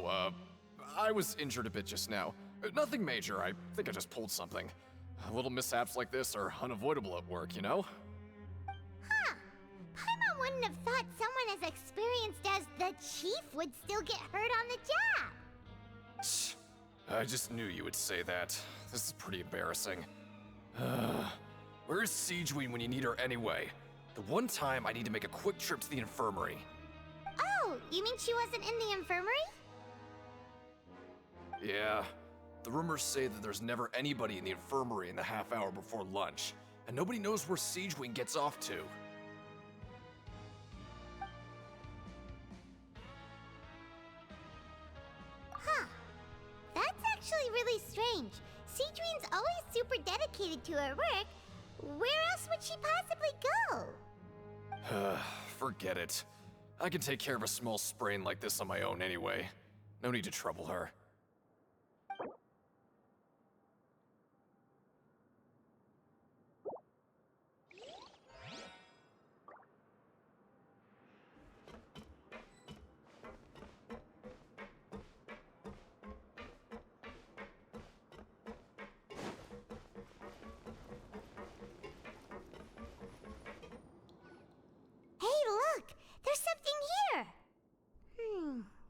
I was injured a bit just now. Nothing major, I think I just pulled something. Little mishaps like this are unavoidable at work, you know? Huh. Paimon wouldn't have thought someone as experienced as the Chief would still get hurt on the job. I just knew you would say that. This is pretty embarrassing. Where's Siegeween when you need her anyway? The one time I need to make a quick trip to the infirmary. Oh, you mean she wasn't in the infirmary? Yeah. The rumors say that there's never anybody in the infirmary in the half hour before lunch, and nobody knows where Siegeween gets off to. Huh. That's actually really strange. Siegeween's always super dedicated to her work. Where else would she possibly go? Forget it. I can take care of a small sprain like this on my own anyway. No need to trouble her. There's something here!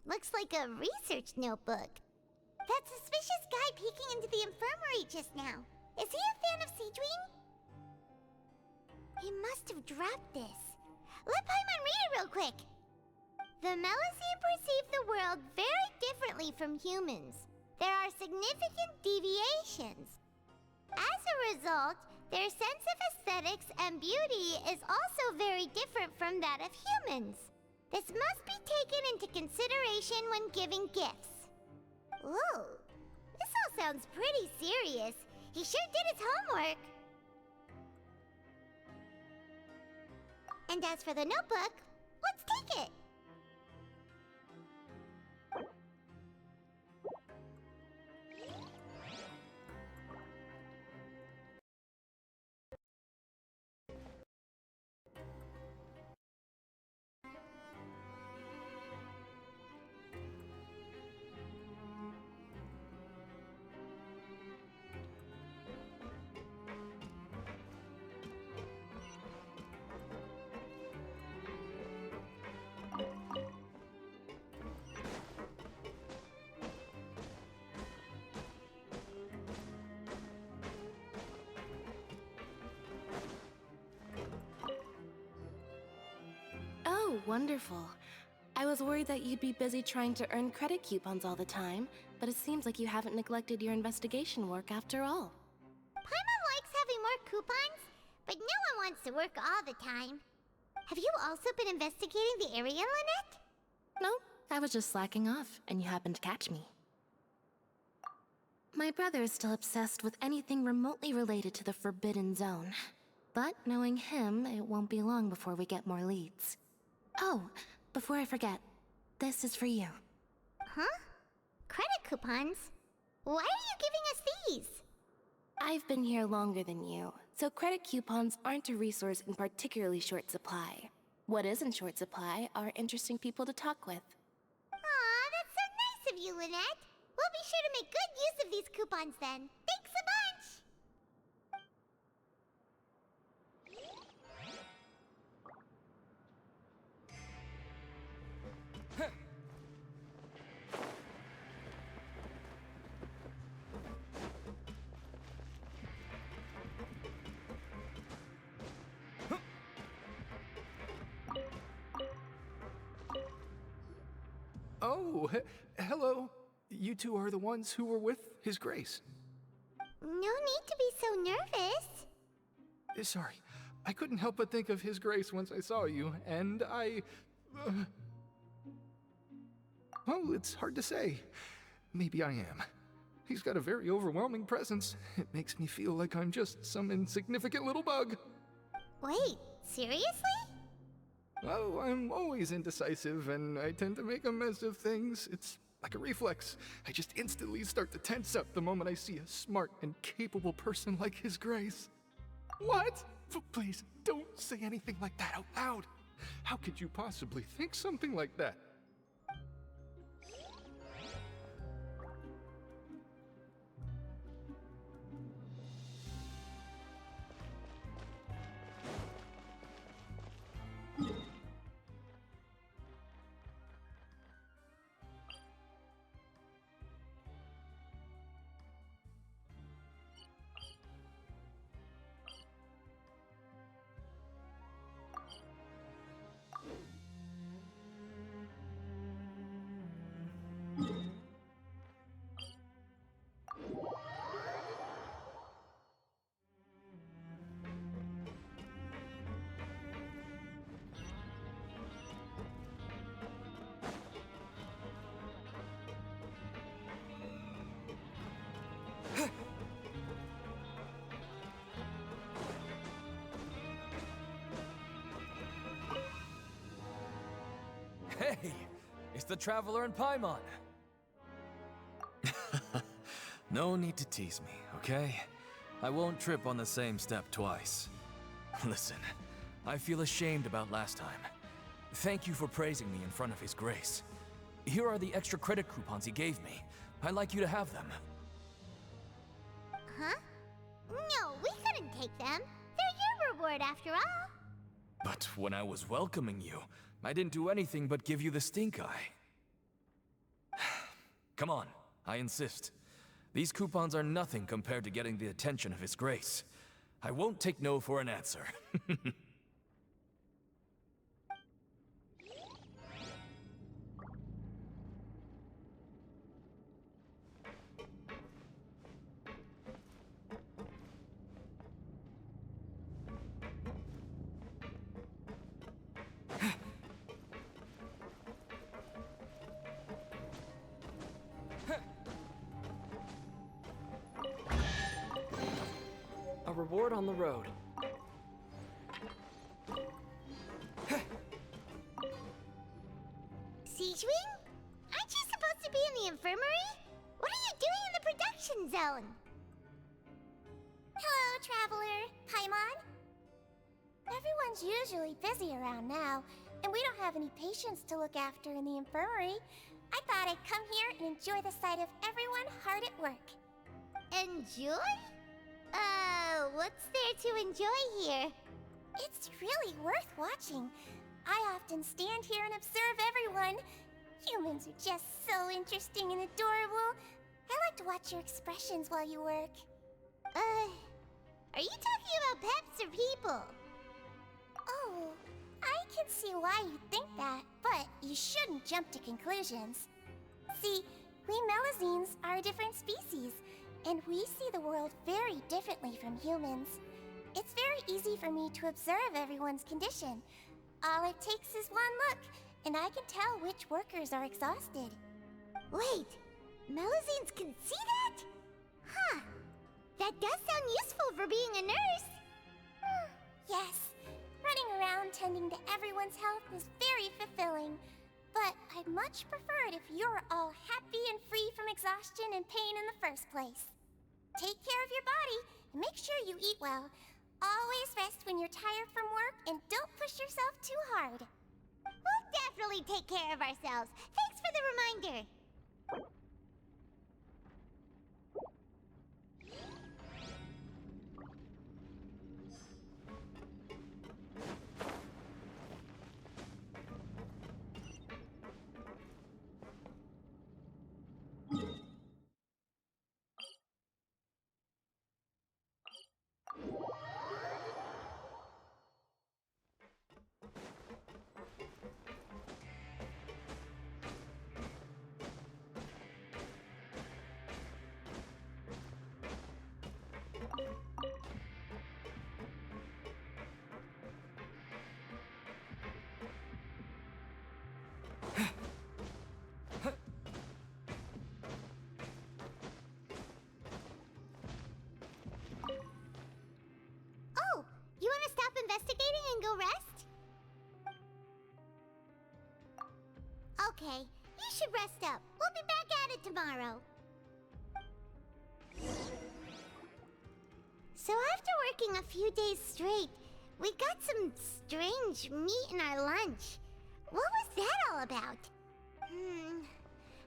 Looks like a research notebook. That suspicious guy peeking into the infirmary just now. Is he a fan of Siegeween? He must have dropped this. Let Paimon read it real quick! The Melusine perceive the world very differently from humans. There are significant deviations. As a result, their sense of aesthetics and beauty is also very different from that of humans. This must be taken into consideration when giving gifts. Ooh, this all sounds pretty serious. He sure did his homework. And as for the notebook, let's take it. Oh, wonderful. I was worried that you'd be busy trying to earn credit coupons all the time, but it seems like you haven't neglected your investigation work after all. Paimon likes having more coupons, but no one wants to work all the time. Have you also been investigating the area, Lynette? No, I was just slacking off, and you happened to catch me. My brother is still obsessed with anything remotely related to the Forbidden Zone. But knowing him, it won't be long before we get more leads. Oh, before I forget, this is for you. Huh? Credit coupons? Why are you giving us these? I've been here longer than you, so credit coupons aren't a resource in particularly short supply. What is in short supply are interesting people to talk with. Aw, that's so nice of you, Lynette. We'll be sure to make good use of these coupons then. Thanks a bunch! Oh, hello. You two are the ones who were with His Grace. No need to be so nervous. Sorry, I couldn't help but think of His Grace once I saw you, and I... Well, it's hard to say. Maybe I am. He's got a very overwhelming presence. It makes me feel like I'm just some insignificant little bug. Wait, seriously? Oh, I'm always indecisive, and I tend to make a mess of things. It's like a reflex. I just instantly start to tense up the moment I see a smart and capable person like His Grace. What? Please, don't say anything like that out loud. How could you possibly think something like that? Hey, it's the Traveler and Paimon. No need to tease me, okay? I won't trip on the same step twice. Listen, I feel ashamed about last time. Thank you for praising me in front of His Grace. Here are the extra credit coupons he gave me. I'd like you to have them. Huh? No, we couldn't take them. They're your reward after all. But when I was welcoming you, I didn't do anything but give you the stink eye. Come on, I insist. These coupons are nothing compared to getting the attention of His Grace. I won't take no for an answer. A reward on the road. Siege Wing? Aren't you supposed to be in the infirmary? What are you doing in the production zone? Hello, Traveler. Paimon? Everyone's usually busy around now, and we don't have any patients to look after in the infirmary. I thought I'd come here and enjoy the sight of everyone hard at work. Enjoy? What's there to enjoy here? It's really worth watching. I often stand here and observe everyone. Humans are just so interesting and adorable. I like to watch your expressions while you work. Are you talking about pets or people? Oh, I can see why you think that, but you shouldn't jump to conclusions. See, we Melazines are a different species, and we see the world very differently from humans. It's very easy for me to observe everyone's condition. All it takes is one look, and I can tell which workers are exhausted. Wait, Melazines can see that? Huh. That does sound useful for being a nurse. Yes, running around tending to everyone's health is very fulfilling. But I'd much prefer it if you're all happy and free from exhaustion and pain in the first place. Take care of your body and make sure you eat well. Always rest when you're tired from work and don't push yourself too hard. We'll definitely take care of ourselves. Thanks for the reminder. Oh, you want to stop investigating and go rest? Okay, you should rest up. We'll be back at it tomorrow. So after working a few days straight, we got some strange meat in our lunch. What was that all about?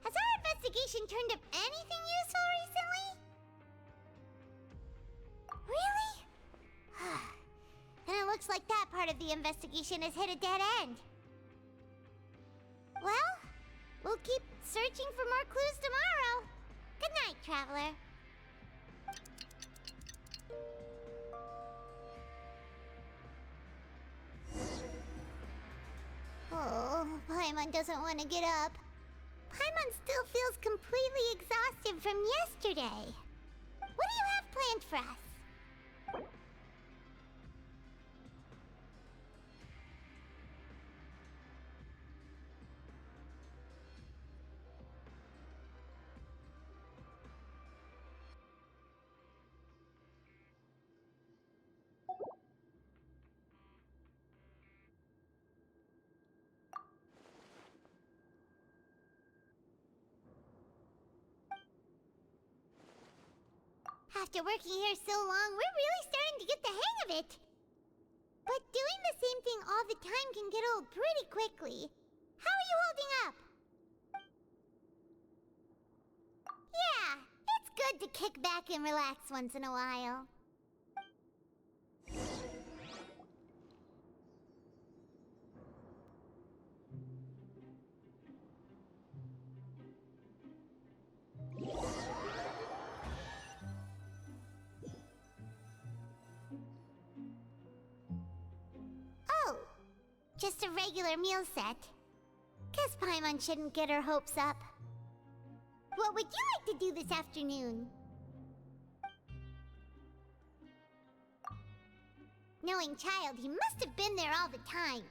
Has our investigation turned up anything useful recently? Really? And it looks like that part of the investigation has hit a dead end. Well, we'll keep searching for more clues tomorrow. Good night, Traveler. Oh, Paimon doesn't want to get up. Paimon still feels completely exhausted from yesterday. What do you have planned for us? After working here so long, we're really starting to get the hang of it. But doing the same thing all the time can get old pretty quickly. How are you holding up? Yeah, it's good to kick back and relax once in a while. Oh, just a regular meal set. Guess Paimon shouldn't get her hopes up. What would you like to do this afternoon? Knowing child, he must have been there all the time.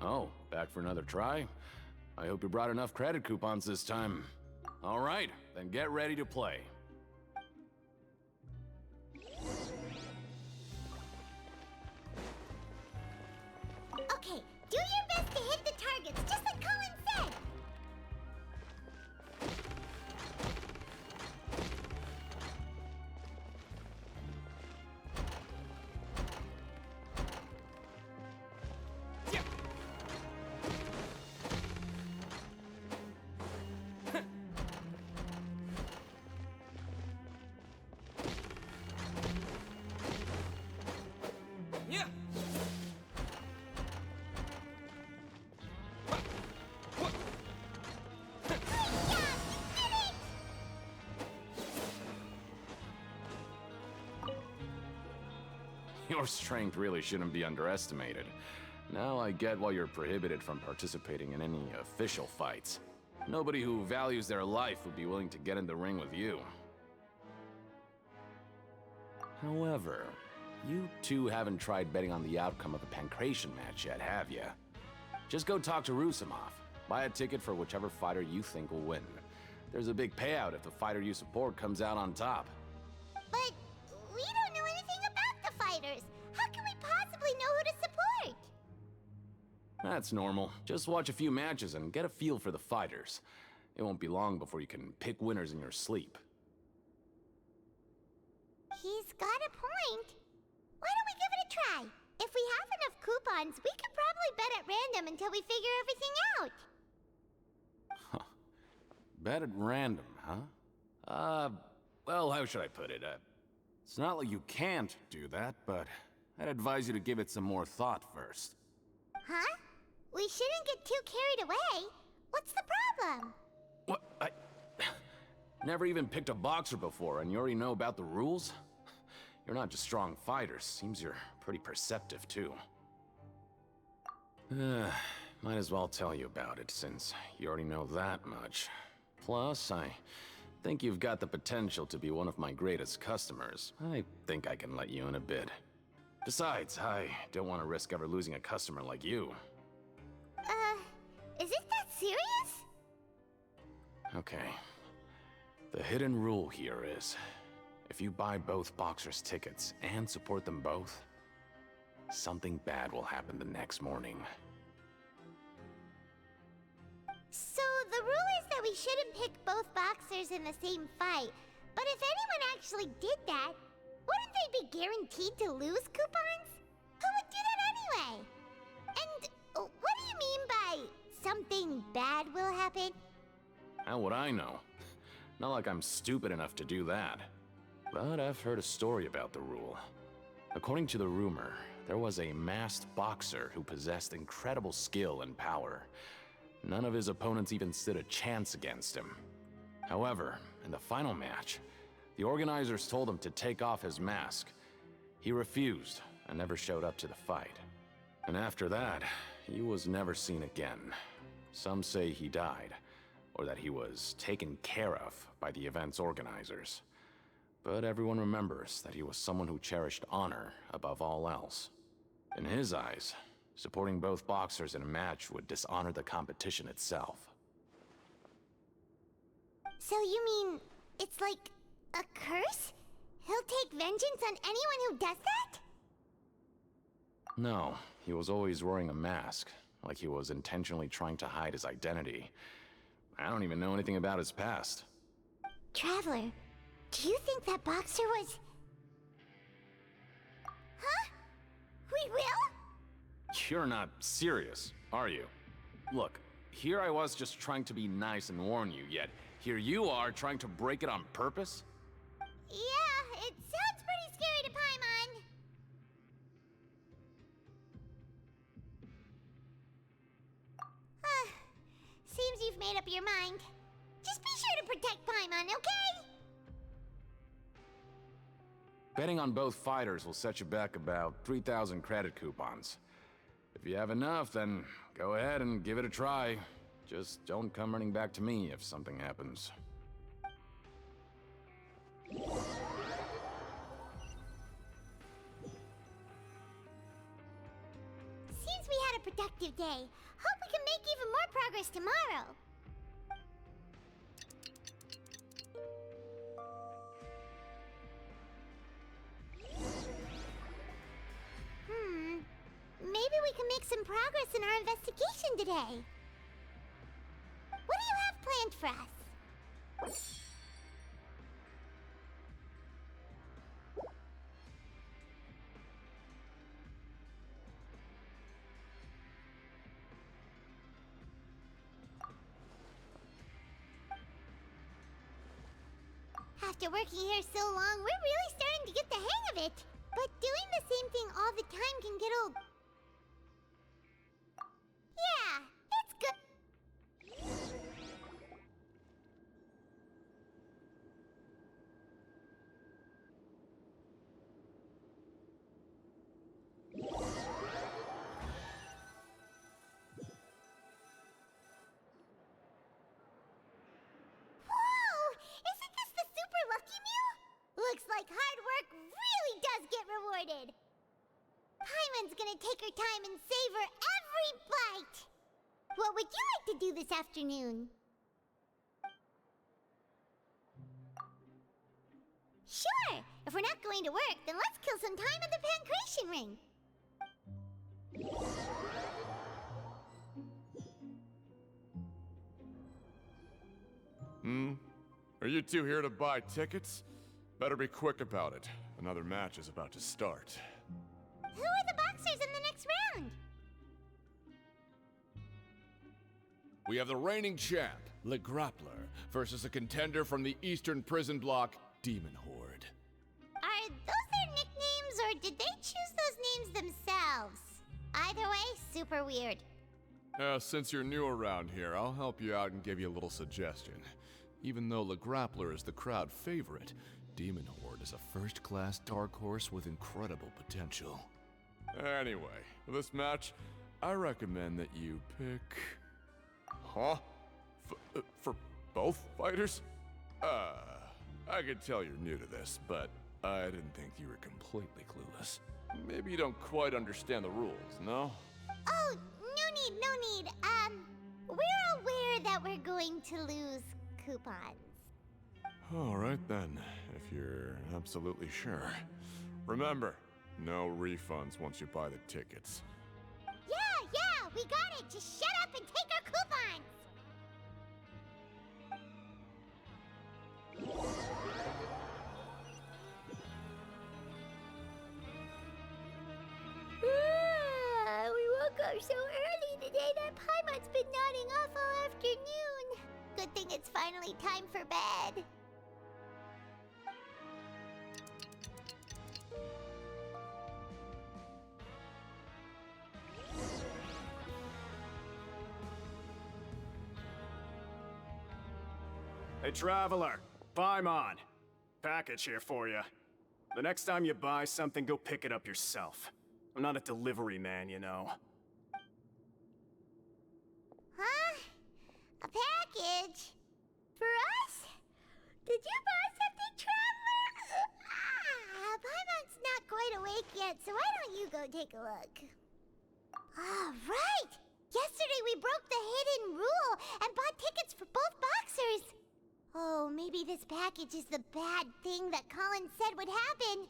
Oh, back for another try? I hope you brought enough credit coupons this time. All right, then get ready to play. Okay, do your best to hit the targets, just like Colin said! Yeah. Your strength really shouldn't be underestimated. Now I get why you're prohibited from participating in any official fights. Nobody who values their life would be willing to get in the ring with you. However, you two haven't tried betting on the outcome of a Pancration match yet, have ya? Just go talk to Rusimov. Buy a ticket for whichever fighter you think will win. There's a big payout if the fighter you support comes out on top. But we don't know anything about the fighters. How can we possibly know who to support? That's normal. Just watch a few matches and get a feel for the fighters. It won't be long before you can pick winners in your sleep. He's got a point. Why don't we give it a try? If we have enough coupons, we could probably bet at random until we figure everything out. Bet at random, huh? Well, how should I put it? It's not like you can't do that, but I'd advise you to give it some more thought first. Huh? We shouldn't get too carried away. What's the problem? What? I never even picked a boxer before, and you already know about the rules? You're not just strong fighters. Seems you're pretty perceptive, too. Might as well tell you about it, since you already know that much. Plus, I think you've got the potential to be one of my greatest customers. I think I can let you in a bid. Besides, I don't want to risk ever losing a customer like you. Is it that serious? Okay. The hidden rule here is, if you buy both boxers' tickets and support them both, something bad will happen the next morning. So the rule is that we shouldn't pick both boxers in the same fight. But if anyone actually did that, wouldn't they be guaranteed to lose coupons? Who would do that anyway? And what do you mean by something bad will happen? How would I know? Not like I'm stupid enough to do that. But I've heard a story about the rule. According to the rumor, there was a masked boxer who possessed incredible skill and power. None of his opponents even stood a chance against him. However, in the final match, the organizers told him to take off his mask. He refused and never showed up to the fight. And after that, he was never seen again. Some say he died, or that he was taken care of by the event's organizers. But everyone remembers that he was someone who cherished honor above all else. In his eyes, supporting both boxers in a match would dishonor the competition itself. So you mean it's like a curse? He'll take vengeance on anyone who does that? No, he was always wearing a mask. like he was intentionally trying to hide his identity. I don't even know anything about his past. Traveler, do you think that boxer was... Huh? We will? You're not serious, are you? Look, here I was just trying to be nice and warn you, yet here you are trying to break it on purpose? Yeah, it sounds pretty scary to Paimon. Seems you've made up your mind. Just be sure to protect Paimon, okay? Betting on both fighters will set you back about 3,000 credit coupons. If you have enough, then go ahead and give it a try. Just don't come running back to me if something happens. Seems we had a productive day. Hope we can make even more progress tomorrow. Maybe we can make some progress in our investigation today. What do you have planned for us? After working here so long, we're really starting to get the hang of it. But doing the same thing all the time can get old. Yeah, it's good. Whoa! Isn't this the Super Lucky Mew? Looks like hard work really does get rewarded. Paimon's gonna take her time and savor every bite. What would you like to do this afternoon? Sure! If we're not going to work, then let's kill some time at the Pancration Ring. Are you two here to buy tickets? Better be quick about it. Another match is about to start. Who are the boxers in the next round? We have the reigning champ, Le Grappler, versus a contender from the Eastern Prison Block, Demon Horde. Are those their nicknames, or did they choose those names themselves? Either way, super weird. Since you're new around here, I'll help you out and give you a little suggestion. Even though Le Grappler is the crowd favorite, Demon Horde is a first-class dark horse with incredible potential. Anyway, for this match, I recommend that you pick... Huh? For both fighters? I could tell you're new to this, but I didn't think you were completely clueless. Maybe you don't quite understand the rules, no? Oh, no need. We're aware that we're going to lose coupons. Alright then, if you're absolutely sure. Remember, no refunds once you buy the tickets. Yeah, we got it. Just shut up and take our coupons. We woke up so early today that Paimon's been nodding off all afternoon. Good thing it's finally time for bed. Hey, Traveler, Paimon. Package here for you. The next time you buy something, go pick it up yourself. I'm not a delivery man, you know. Huh? A package? For us? Did you buy something, Traveler? Paimon's not quite awake yet, so why don't you go take a look? Right! Yesterday we broke the hidden rule and bought tickets for both boxers. Oh, maybe this package is the bad thing that Colin said would happen.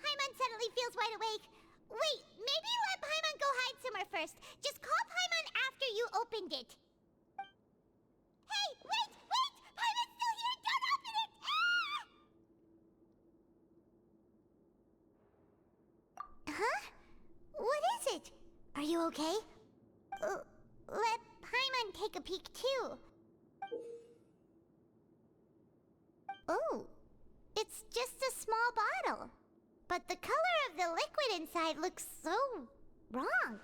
Paimon suddenly feels wide awake. Wait, maybe let Paimon go hide somewhere first. Just call Paimon after you opened it. Hey, wait! Paimon's still here! Don't open it! Ah! Huh? What is it? Are you okay? Let Paimon take a peek too. Oh, it's just a small bottle. But the color of the liquid inside looks so wrong.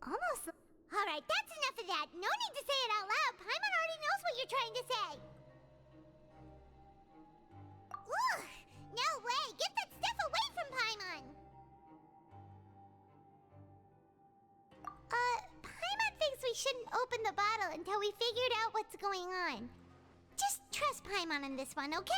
Almost. Alright, that's enough of that. No need to say it out loud. Paimon already knows what you're trying to say. Ugh! No way! Get that stuff away from Paimon! Paimon thinks we shouldn't open the bottle until we figured out what's going on. Just trust Paimon on this one, okay?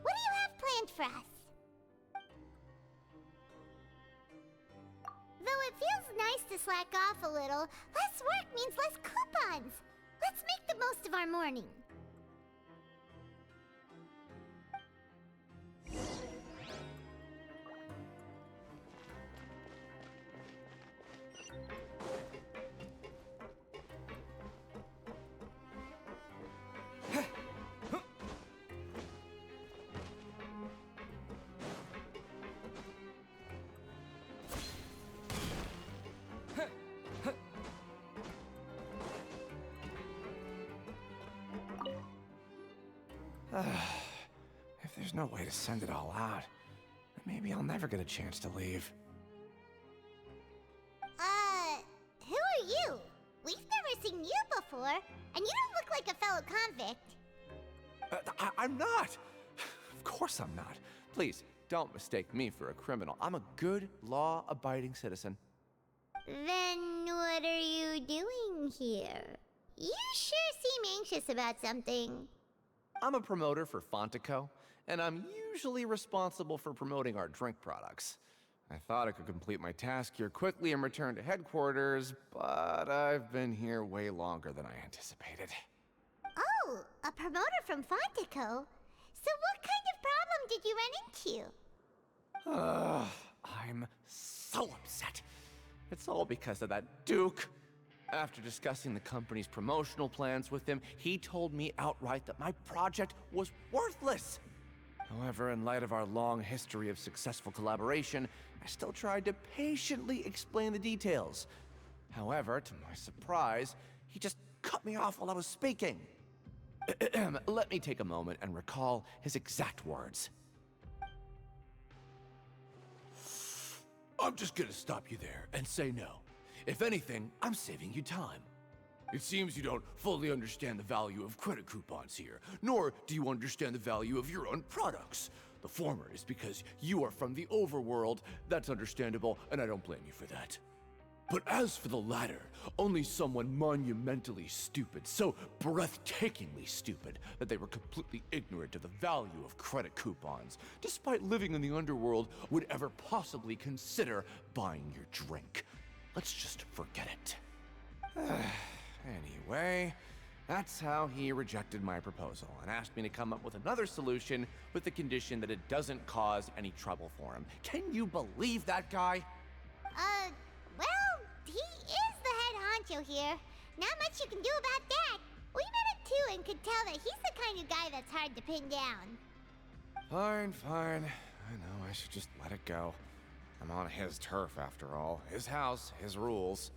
What do you have planned for us? Though it feels nice to slack off a little, less work means less coupons. Let's make the most of our morning. If there's no way to send it all out, then maybe I'll never get a chance to leave. Who are you? We've never seen you before, and you don't look like a fellow convict. I'm not! Of course I'm not. Please, don't mistake me for a criminal. I'm a good, law-abiding citizen. Then what are you doing here? You sure seem anxious about something. I'm a promoter for Fontico, and I'm usually responsible for promoting our drink products. I thought I could complete my task here quickly and return to headquarters, but I've been here way longer than I anticipated. Oh, a promoter from Fontico? So what kind of problem did you run into? I'm so upset. It's all because of that Duke. After discussing the company's promotional plans with him, he told me outright that my project was worthless. However, in light of our long history of successful collaboration, I still tried to patiently explain the details. However, to my surprise, he just cut me off while I was speaking. Let me take a moment and recall his exact words. I'm just gonna stop you there and say no. If anything, I'm saving you time. It seems you don't fully understand the value of credit coupons here, nor do you understand the value of your own products. The former is because you are from the overworld. That's understandable, and I don't blame you for that. But as for the latter, only someone monumentally stupid, so breathtakingly stupid that they were completely ignorant of the value of credit coupons, despite living in the underworld, would ever possibly consider buying your drink. Let's just forget it. Anyway, that's how he rejected my proposal and asked me to come up with another solution with the condition that it doesn't cause any trouble for him. Can you believe that guy? Well, he is the head honcho here. Not much you can do about that. We met him too and could tell that he's the kind of guy that's hard to pin down. Fine. I know I should just let it go. I'm on his turf after all. His house, his rules.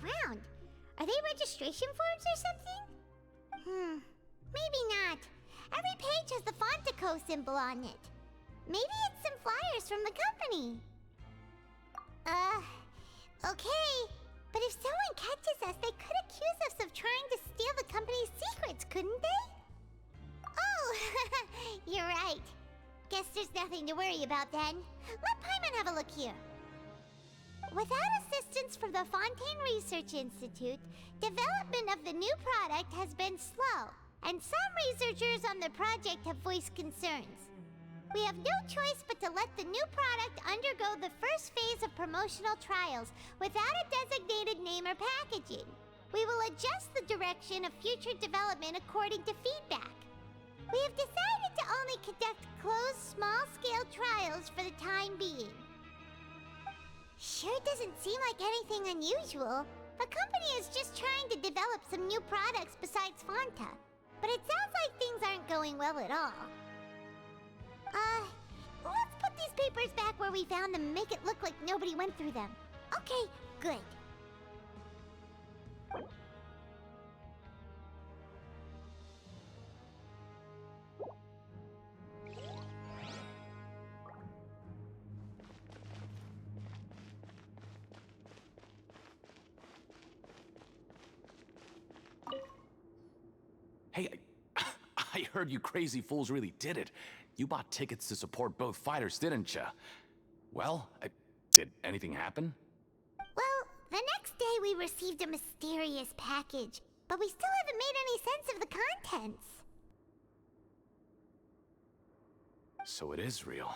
around. Are they registration forms or something? Maybe not. Every page has the Fontaco symbol on it. Maybe it's some flyers from the company. Okay. But if someone catches us, they could accuse us of trying to steal the company's secrets, couldn't they? Oh, you're right. Guess there's nothing to worry about then. Let Paimon have a look here. Without assistance from the Fontaine Research Institute, development of the new product has been slow, and some researchers on the project have voiced concerns. We have no choice but to let the new product undergo the first phase of promotional trials without a designated name or packaging. We will adjust the direction of future development according to feedback. We have decided to only conduct closed, small-scale trials for the time being. Sure doesn't seem like anything unusual. The company is just trying to develop some new products besides Fanta. But it sounds like things aren't going well at all. Let's put these papers back where we found them and make it look like nobody went through them. Okay, good. Hey, I heard you crazy fools really did it. You bought tickets to support both fighters, didn't ya? Well, did anything happen? Well, the next day we received a mysterious package, but we still haven't made any sense of the contents. So it is real.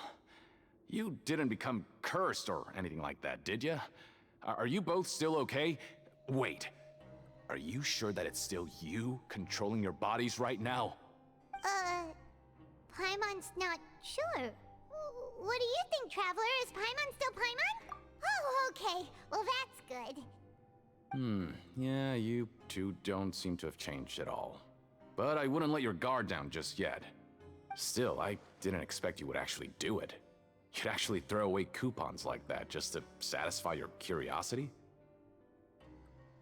You didn't become cursed or anything like that, did ya? Are you both still okay? Wait, are you sure that it's still you controlling your bodies right now? Paimon's not sure. What do you think, Traveler? Is Paimon still Paimon? Oh, okay. Well, that's good. Yeah, you two don't seem to have changed at all. But I wouldn't let your guard down just yet. Still, I didn't expect you would actually do it. You'd actually throw away coupons like that just to satisfy your curiosity?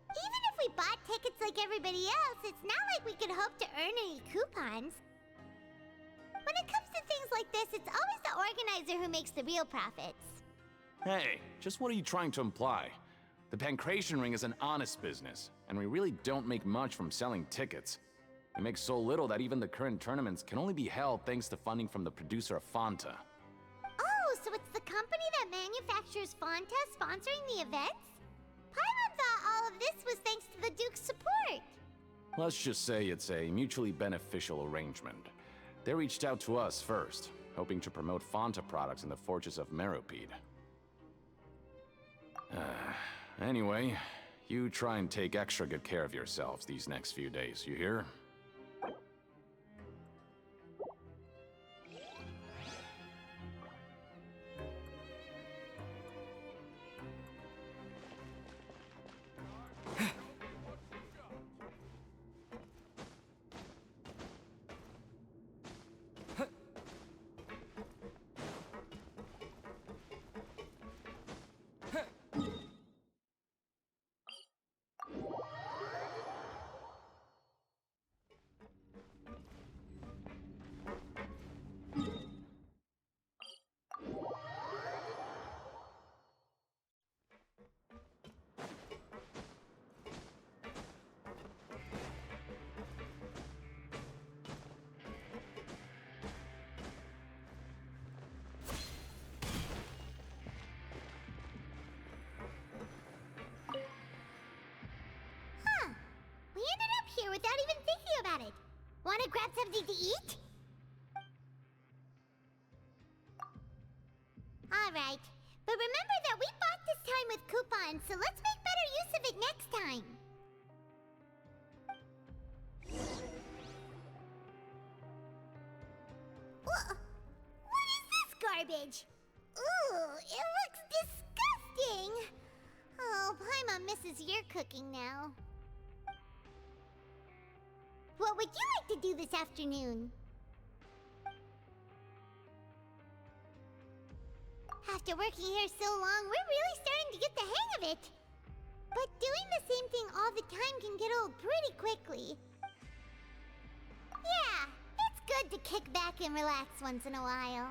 Even if we bought tickets like everybody else, it's not like we could hope to earn any coupons. When it comes to things like this, it's always the organizer who makes the real profits. Hey, just what are you trying to imply? The Pancration Ring is an honest business, and we really don't make much from selling tickets. We make so little that even the current tournaments can only be held thanks to funding from the producer of Fanta. Oh, so it's the company that manufactures Fanta sponsoring the events? Paimon thought all of this was thanks to the Duke's support. Let's just say it's a mutually beneficial arrangement. They reached out to us first, hoping to promote Fanta products in the Fortress of Meropide. Anyway, you try and take extra good care of yourselves these next few days, you hear? We ended up here without even thinking about it. Wanna grab something to eat? Alright, but remember that we bought this time with coupons, so let's make better use of it next time. What is this garbage? Ooh, it looks disgusting! Oh, Paimon misses your cooking now. What would you like to do this afternoon? After working here so long, we're really starting to get the hang of it. But doing the same old pretty quickly. Yeah, it's good to kick back and relax once in a while.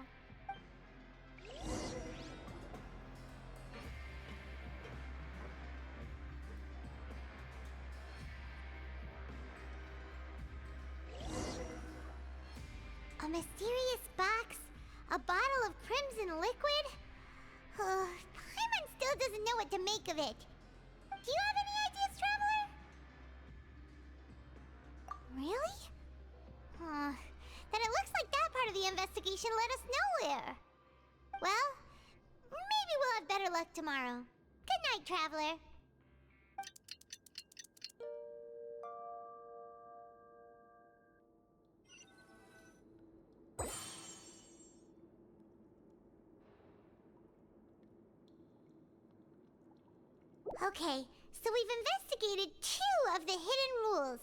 A mysterious box? A bottle of crimson liquid? Paimon still doesn't know what to make of it. Do you have any ideas, Traveler? Really? Then it looks like that part of the investigation led us nowhere. Well, maybe we'll have better luck tomorrow. Good night, Traveler. Okay, so we've investigated 2 of the hidden rules.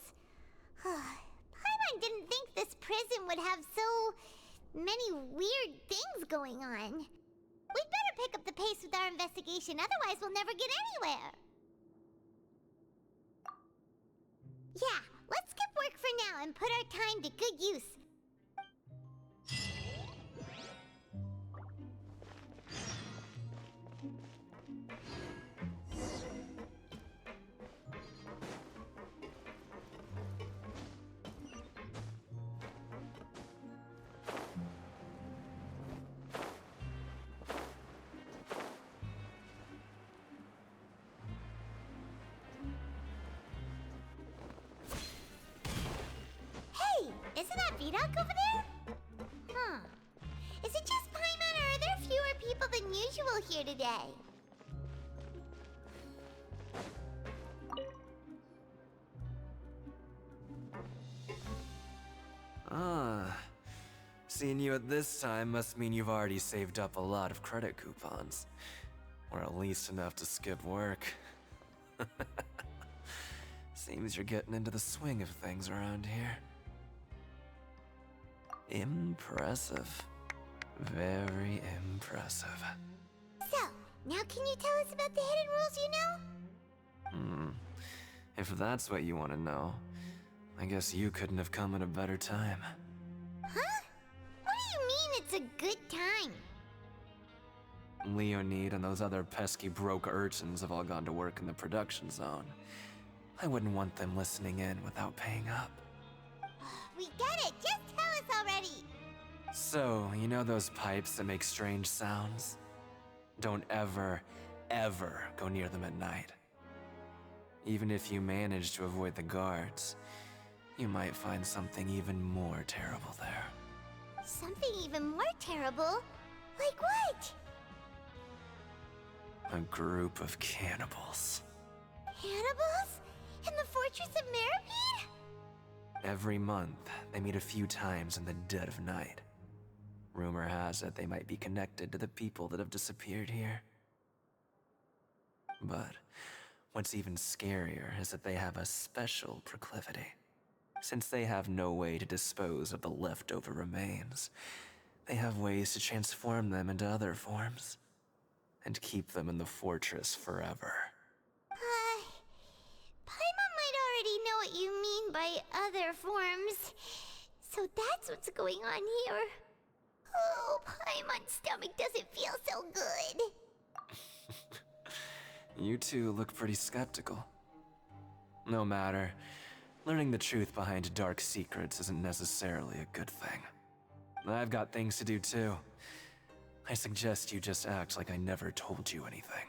Paimon didn't think this prison would have so many weird things going on. We'd better pick up the pace with our investigation, otherwise we'll never get anywhere. Yeah, let's skip work for now and put our time to good use. Isn't that Vidoc over there? Huh. Is it just Paimon, or are there fewer people than usual here today? Seeing you at this time must mean you've already saved up a lot of credit coupons. Or at least enough to skip work. Seems you're getting into the swing of things around here. Impressive. Very impressive. So, now can you tell us about the hidden rules you know? If that's what you want to know, I guess you couldn't have come at a better time. Huh? What do you mean it's a good time? Leonid and those other pesky broke urchins have all gone to work in the production zone. I wouldn't want them listening in without paying up. We get it! Just tell us already! So, you know those pipes that make strange sounds? Don't ever, ever go near them at night. Even if you manage to avoid the guards, you might find something even more terrible there. Something even more terrible? Like what? A group of cannibals. Cannibals? In the Fortress of Meripede? Every month, they meet a few times in the dead of night. Rumor has it they might be connected to the people that have disappeared here. But what's even scarier is that they have a special proclivity. Since they have no way to dispose of the leftover remains, they have ways to transform them into other forms and keep them in the fortress forever. Paimon might already know what you mean by other forms. So that's what's going on here. Oh, Paimon's stomach doesn't feel so good. You two look pretty skeptical. No matter, learning the truth behind dark secrets isn't necessarily a good thing. I've got things to do too. I suggest you just act like I never told you anything.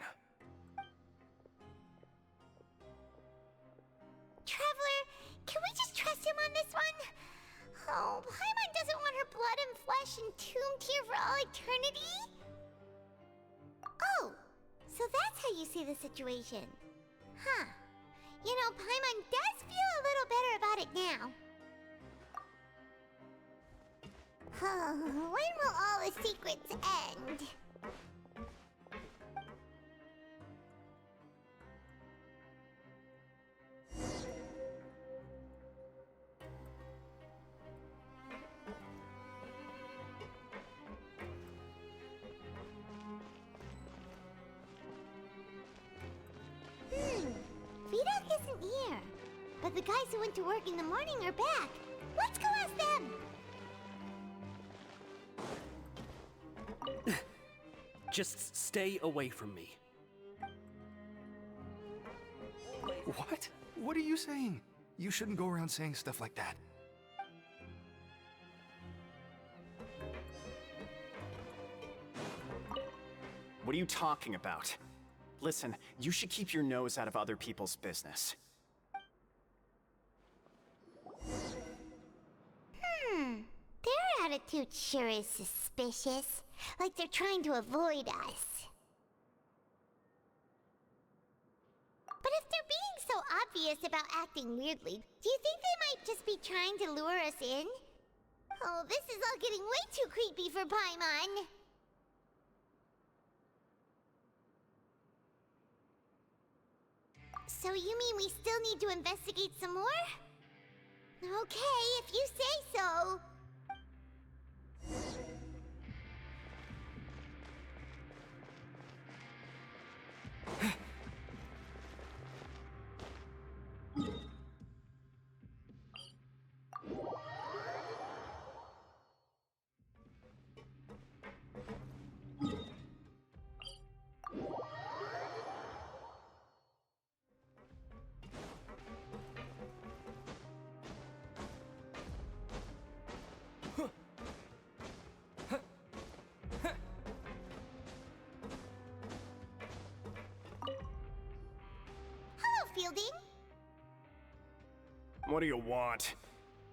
Traveler, can we just trust him on this one? Oh, Paimon doesn't want her blood and flesh entombed here for all eternity? Oh, so that's how you see the situation. Huh. You know, Paimon does feel a little better about it now. When will all the secrets end? Vidoc isn't here. but the guys who went to work in the morning are back. Let's go ask them! Just stay away from me. What? What are you saying? You shouldn't go around saying stuff like that. What are you talking about? Listen, you should keep your nose out of other people's business. Their attitude sure is suspicious. Like they're trying to avoid us. But if they're being so obvious about acting weirdly, do you think they might just be trying to lure us in? Oh, this is all getting way too creepy for Paimon. So you mean we still need to investigate some more? Okay, if you say so. Fielding? What do you want?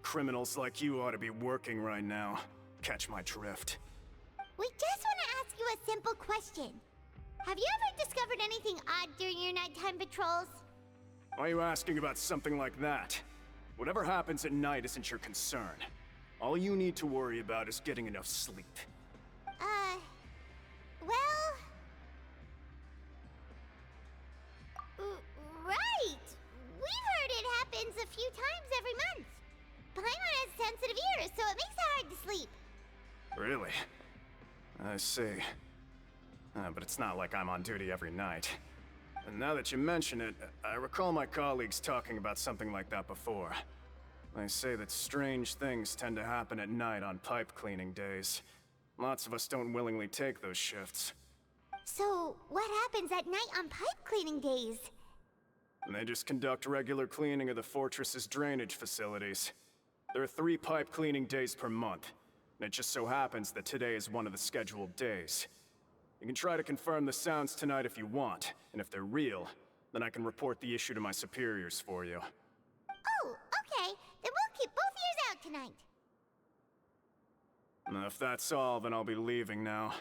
Criminals like you ought to be working right now. Catch my drift. We just want to ask you a simple question. Have you ever discovered anything odd during your nighttime patrols? Why are you asking about something like that? Whatever happens at night isn't your concern. All you need to worry about is getting enough sleep. Well... right! We've heard it happens a few times every month. Paimon has sensitive ears, so it makes it hard to sleep. Really? I see. But it's not like I'm on duty every night. And now that you mention it, I recall my colleagues talking about something like that before. They say that strange things tend to happen at night on pipe cleaning days. Lots of us don't willingly take those shifts. So, what happens at night on pipe cleaning days? And they just conduct regular cleaning of the fortress's drainage facilities. There are 3 pipe cleaning days per month, and it just so happens that today is one of the scheduled days. You can try to confirm the sounds tonight if you want, and if they're real, then I can report the issue to my superiors for you. Oh, okay. Then we'll keep both ears out tonight. Now, if that's all, then I'll be leaving now.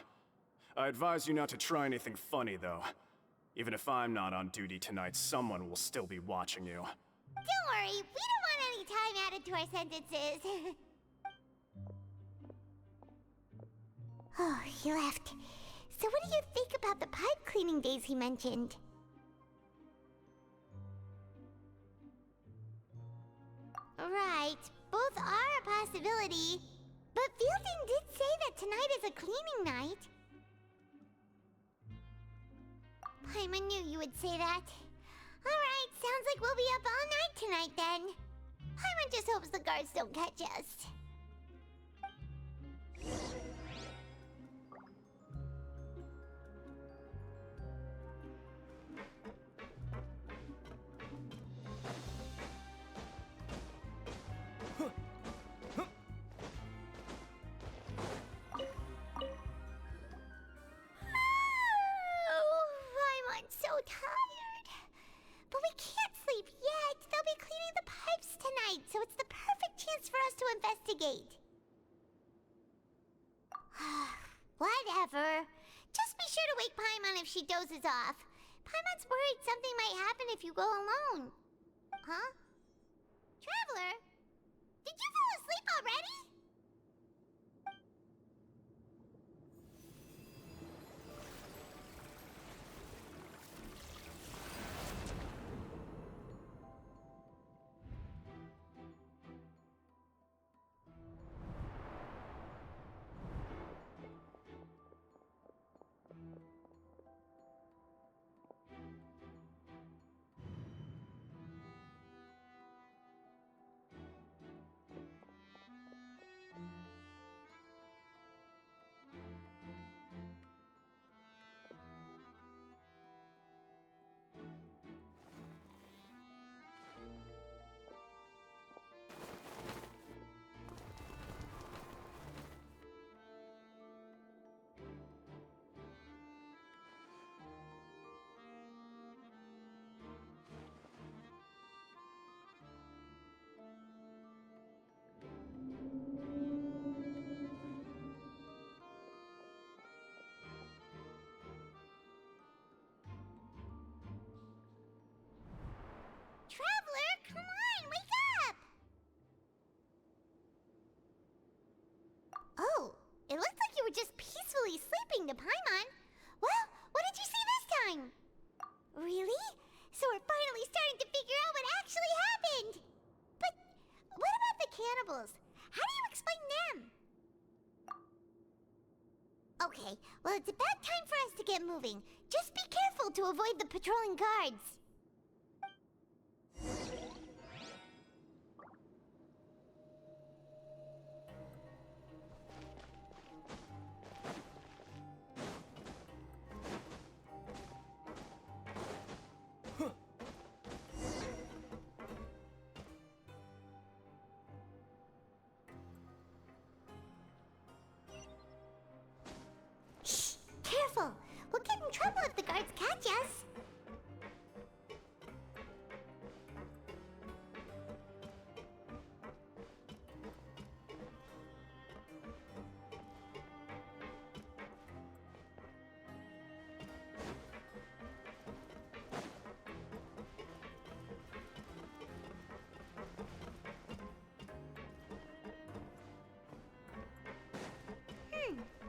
I advise you not to try anything funny, though. Even if I'm not on duty tonight, someone will still be watching you. Don't worry, we don't want any time added to our sentences. Oh, he left. So what do you think about the pipe cleaning days he mentioned? Right, both are a possibility. But Fielding did say that tonight is a cleaning night. Paimon knew you would say that. Alright, sounds like we'll be up all night tonight then. Paimon just hopes the guards don't catch us. So tired. But we can't sleep yet. They'll be cleaning the pipes tonight, so it's the perfect chance for us to investigate. Whatever. Just be sure to wake Paimon if she dozes off. Paimon's worried something might happen if you go alone. Huh? Traveler? Did you fall asleep already? something to Paimon. Well, what did you see this time? Really? So we're finally starting to figure out what actually happened! But what about the cannibals? How do you explain them? Okay, well it's about time for us to get moving. Just be careful to avoid the patrolling guards. Shh! Careful! We'll get in trouble if the guards catch us.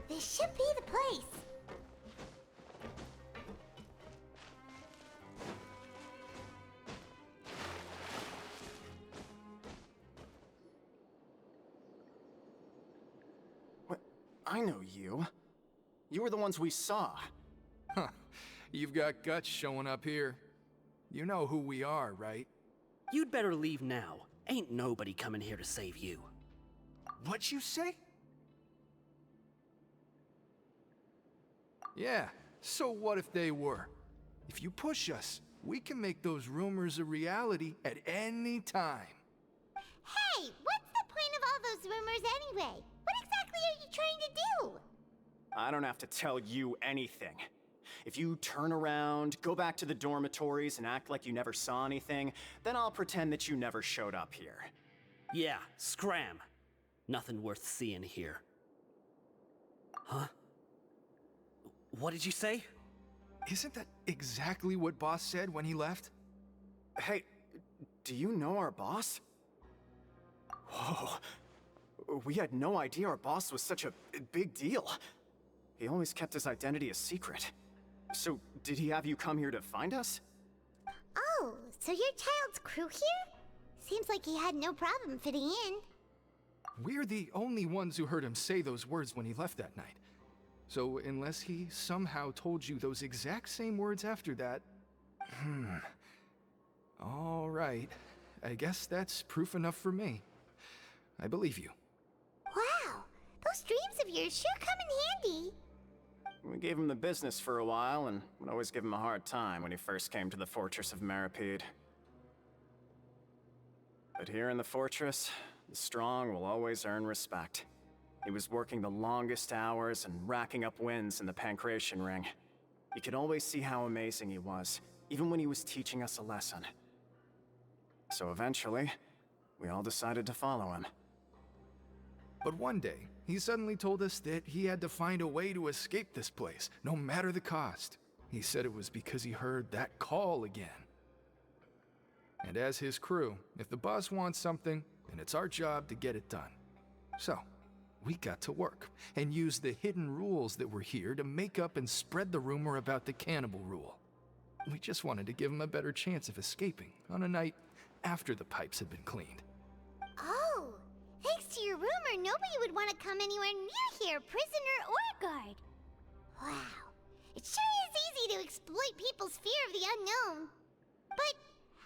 This should be the place. What? I know you. You were the ones we saw. Huh. You've got guts showing up here. You know who we are, right? You'd better leave now. Ain't nobody coming here to save you. What'd you say? Yeah, so what if they were? If you push us, we can make those rumors a reality at any time. Hey, what's the point of all those rumors anyway? What exactly are you trying to do? I don't have to tell you anything. If you turn around, go back to the dormitories, and act like you never saw anything, then I'll pretend that you never showed up here. Yeah, scram. Nothing worth seeing here. Huh? What did you say? Isn't that exactly what Boss said when he left? Hey, do you know our boss? Whoa. We had no idea our boss was such a big deal. He always kept his identity a secret. So, did he have you come here to find us? Oh, so your child's crew here? Seems like he had no problem fitting in. We're the only ones who heard him say those words when he left that night. So, unless he somehow told you those exact same words after that... All right. I guess that's proof enough for me. I believe you. Wow, those dreams of yours sure come in handy. We gave him the business for a while, and would always give him a hard time when he first came to the Fortress of Maripede. But here in the fortress, the strong will always earn respect. He was working the longest hours and racking up wins in the Pancration Ring. You could always see how amazing he was, even when he was teaching us a lesson. So eventually, we all decided to follow him. But one day, he suddenly told us that he had to find a way to escape this place, no matter the cost. He said it was because he heard that call again. And as his crew, if the boss wants something, then it's our job to get it done. So, we got to work, and used the hidden rules that were here to make up and spread the rumor about the cannibal rule. We just wanted to give him a better chance of escaping on a night after the pipes had been cleaned. Oh, thanks to your rumor, nobody would want to come anywhere near here, prisoner or guard. Wow, it sure is easy to exploit people's fear of the unknown. But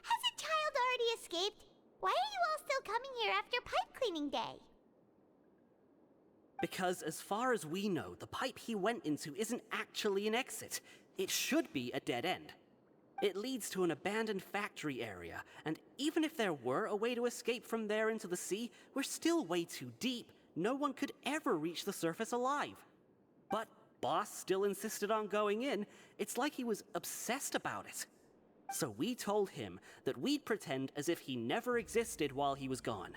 has a child already escaped? Why are you all still coming here after pipe cleaning day? Because as far as we know, the pipe he went into isn't actually an exit. It should be a dead end. It leads to an abandoned factory area, and even if there were a way to escape from there into the sea, we're still way too deep. No one could ever reach the surface alive. But Boss still insisted on going in. It's like he was obsessed about it. So we told him that we'd pretend as if he never existed while he was gone.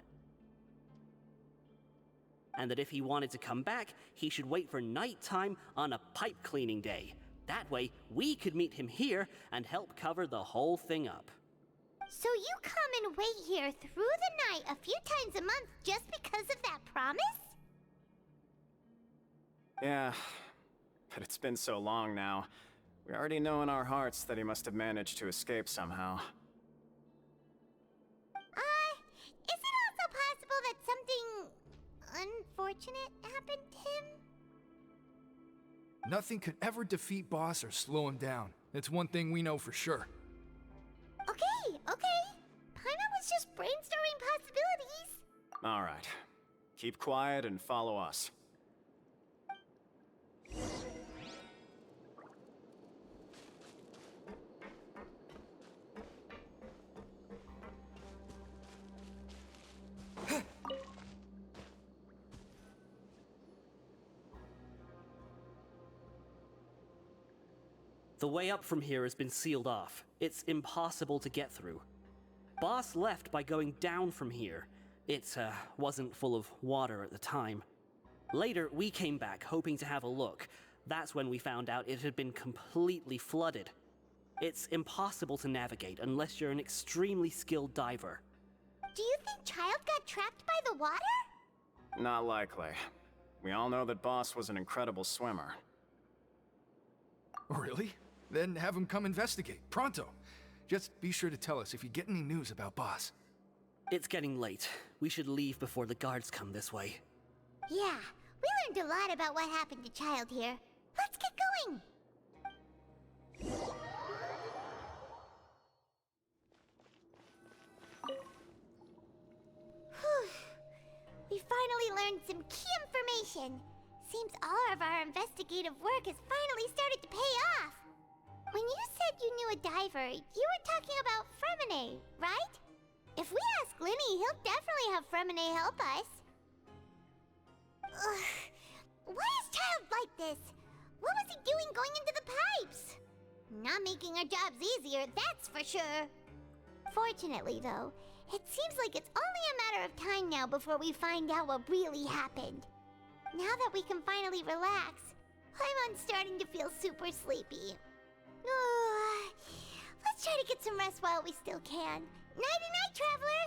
And that if he wanted to come back, he should wait for nighttime on a pipe cleaning day. That way, we could meet him here and help cover the whole thing up. So you come and wait here through the night a few times a month just because of that promise? Yeah, but it's been so long now. We already know in our hearts that he must have managed to escape somehow. Is it also possible that something unfortunate happened to him? Nothing could ever defeat Boss or slow him down. It's one thing we know for sure. Okay. Paimon was just brainstorming possibilities. All right. Keep quiet and follow us. The way up from here has been sealed off. It's impossible to get through. Boss left by going down from here. It wasn't full of water at the time. Later, we came back hoping to have a look. That's when we found out it had been completely flooded. It's impossible to navigate unless you're an extremely skilled diver. Do you think Child got trapped by the water? Not likely. We all know that Boss was an incredible swimmer. Really? Then have him come investigate, pronto. Just be sure to tell us if you get any news about Boss. It's getting late. We should leave before the guards come this way. Yeah, we learned a lot about what happened to Child here. Let's get going! Whew. We finally learned some key information. Seems all of our investigative work has finally started to pay off. When you said you knew a diver, you were talking about Fremine, right? If we ask Linny, he'll definitely have Fremine help us. Ugh. Why is Child like this? What was he doing going into the pipes? Not making our jobs easier, that's for sure. Fortunately, though, it seems like it's only a matter of time now before we find out what really happened. Now that we can finally relax, I'm starting to feel super sleepy. Let's try to get some rest while we still can. Nighty-night, traveler!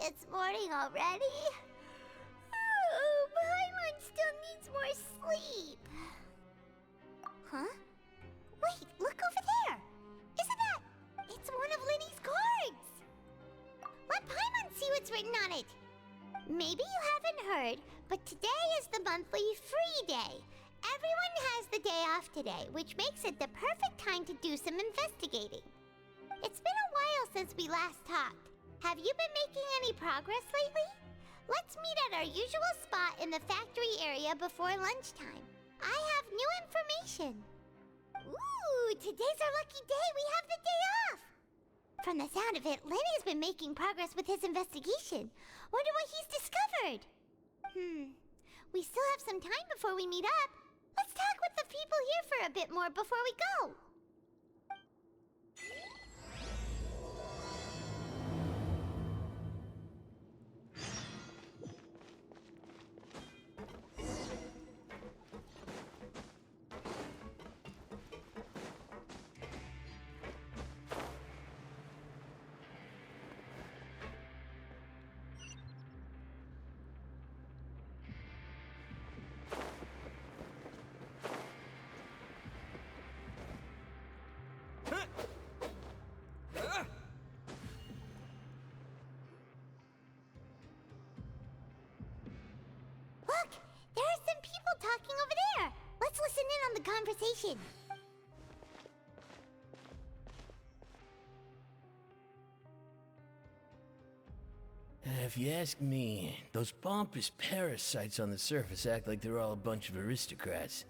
It's morning already? Oh, Paimon still needs more sleep. Huh? Wait, look over there! Isn't that... It's one of Linny's cards! Let Paimon see what's written on it! Maybe you haven't heard, but today is the monthly free day. Everyone has the day off today, which makes it the perfect time to do some investigating. It's been a while since we last talked. Have you been making any progress lately? Let's meet at our usual spot in the factory area before lunchtime. I have new information. Ooh, today's our lucky day. We have the day off. From the sound of it, Lenny's been making progress with his investigation. Wonder what he's discovered. We still have some time before we meet up. Let's talk with the people here for a bit more before we go. Look, there are some people talking over there. Let's listen in on the conversation. If you ask me, those pompous parasites on the surface act like they're all a bunch of aristocrats.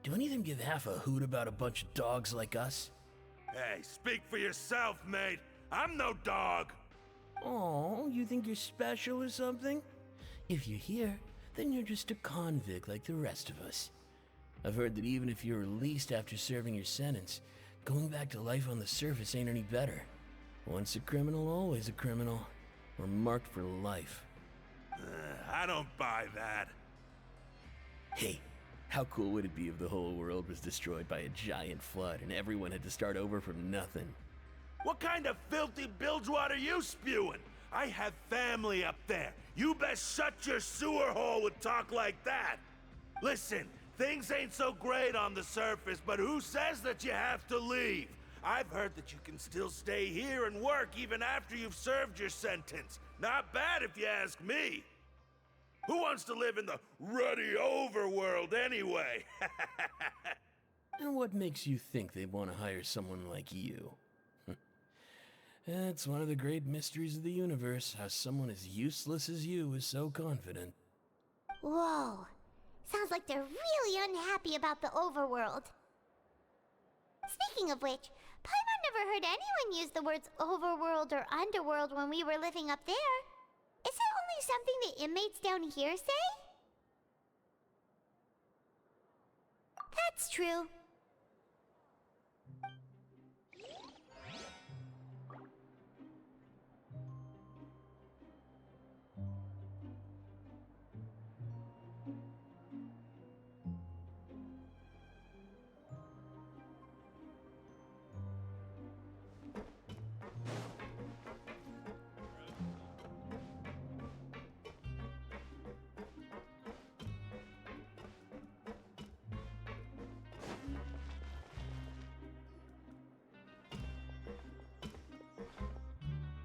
Do any of them give half a hoot about a bunch of dogs like us? Hey, speak for yourself, mate. I'm no dog. Oh, you think you're special or something? If you're here, then you're just a convict like the rest of us. I've heard that even if you're released after serving your sentence, going back to life on the surface ain't any better. Once a criminal, always a criminal. We're marked for life. I don't buy that. Hey, how cool would it be if the whole world was destroyed by a giant flood and everyone had to start over from nothing? What kind of filthy bilgewater are you spewing? I have family up there. You best shut your sewer hole with talk like that. Listen, things ain't so great on the surface, but who says that you have to leave? I've heard that you can still stay here and work even after you've served your sentence. Not bad if you ask me. Who wants to live in the ruddy overworld anyway? And what makes you think they want to hire someone like you? That's one of the great mysteries of the universe, how someone as useless as you is so confident. Whoa. Sounds like they're really unhappy about the overworld. Speaking of which, Paimon never heard anyone use the words overworld or underworld when we were living up there. Is it only something the inmates down here say? That's true.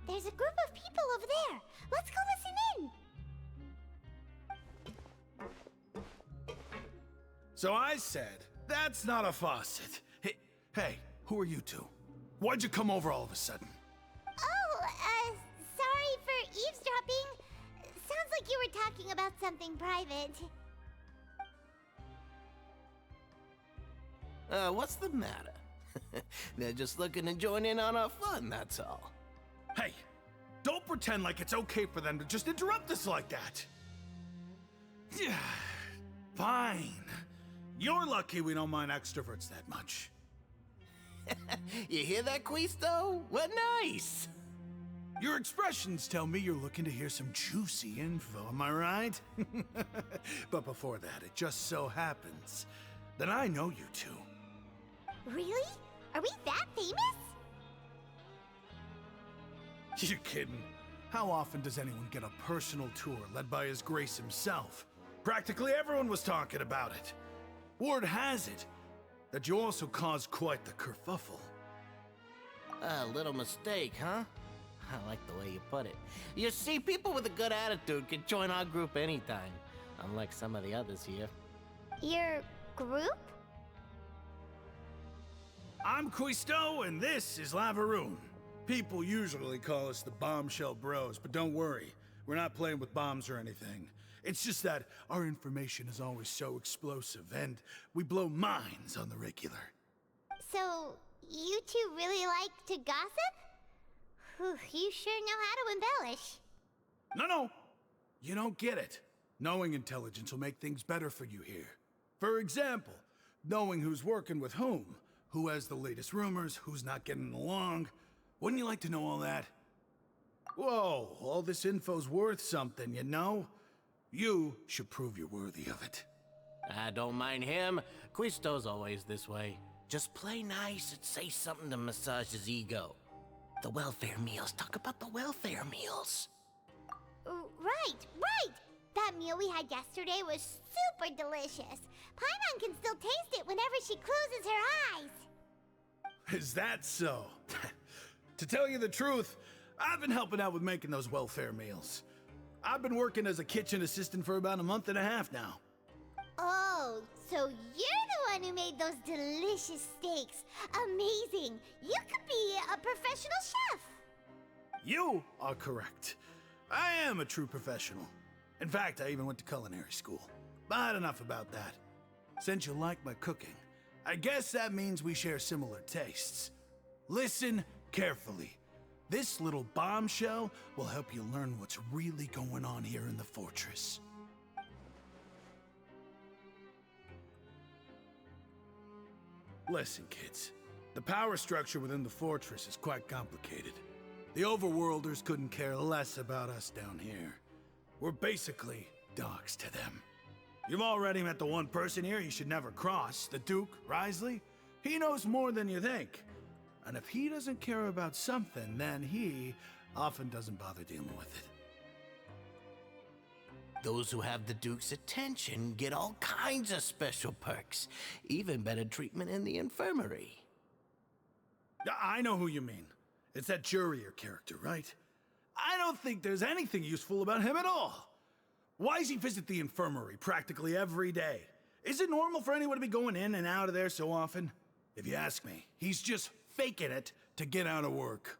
There's a group of people over there. Let's go listen in. So I said, that's not a faucet. Hey, who are you two? Why'd you come over all of a sudden? Oh, sorry for eavesdropping. Sounds like you were talking about something private. What's the matter? They're just looking to join in on our fun, that's all. Hey, don't pretend like it's okay for them to just interrupt us like that. Yeah, fine. You're lucky we don't mind extroverts that much. You hear that, Quisto? What nice! Your expressions tell me you're looking to hear some juicy info, am I right? But before that, it just so happens that I know you two. Really? Are we that famous? You're kidding. How often does anyone get a personal tour led by His Grace himself? Practically everyone was talking about it. Word has it that you also caused quite the kerfuffle. A little mistake, huh? I like the way you put it. You see, people with a good attitude can join our group anytime, unlike some of the others here. Your group? I'm Quisto, and this is Lavaroon. People usually call us the Bombshell Bros, but don't worry, we're not playing with bombs or anything. It's just that our information is always so explosive, and we blow minds on the regular. So, you two really like to gossip? Whew, you sure know how to embellish. No, you don't get it. Knowing intelligence will make things better for you here. For example, knowing who's working with whom, who has the latest rumors, who's not getting along. Wouldn't you like to know all that? Whoa, all this info's worth something, you know? You should prove you're worthy of it. I don't mind him. Quisto's always this way. Just play nice and say something to massage his ego. The welfare meals. Talk about the welfare meals. Right. That meal we had yesterday was super delicious. Paimon can still taste it whenever she closes her eyes. Is that so? To tell you the truth, I've been helping out with making those welfare meals. I've been working as a kitchen assistant for about a month and a half now. Oh, so you're the one who made those delicious steaks. Amazing. You could be a professional chef. You are correct. I am a true professional. In fact, I even went to culinary school. But enough about that. Since you like my cooking, I guess that means we share similar tastes. Listen carefully. This little bombshell will help you learn what's really going on here in the fortress. Listen, kids. The power structure within the fortress is quite complicated. The overworlders couldn't care less about us down here. We're basically dogs to them. You've already met the one person here you should never cross, the Duke, Risley. He knows more than you think. And if he doesn't care about something, then he often doesn't bother dealing with it. Those who have the Duke's attention get all kinds of special perks, even better treatment in the infirmary. I know who you mean. It's that Jurier character, right? I don't think there's anything useful about him at all. Why does he visit the infirmary practically every day? Is it normal for anyone to be going in and out of there so often? If you ask me, he's just faking it to get out of work.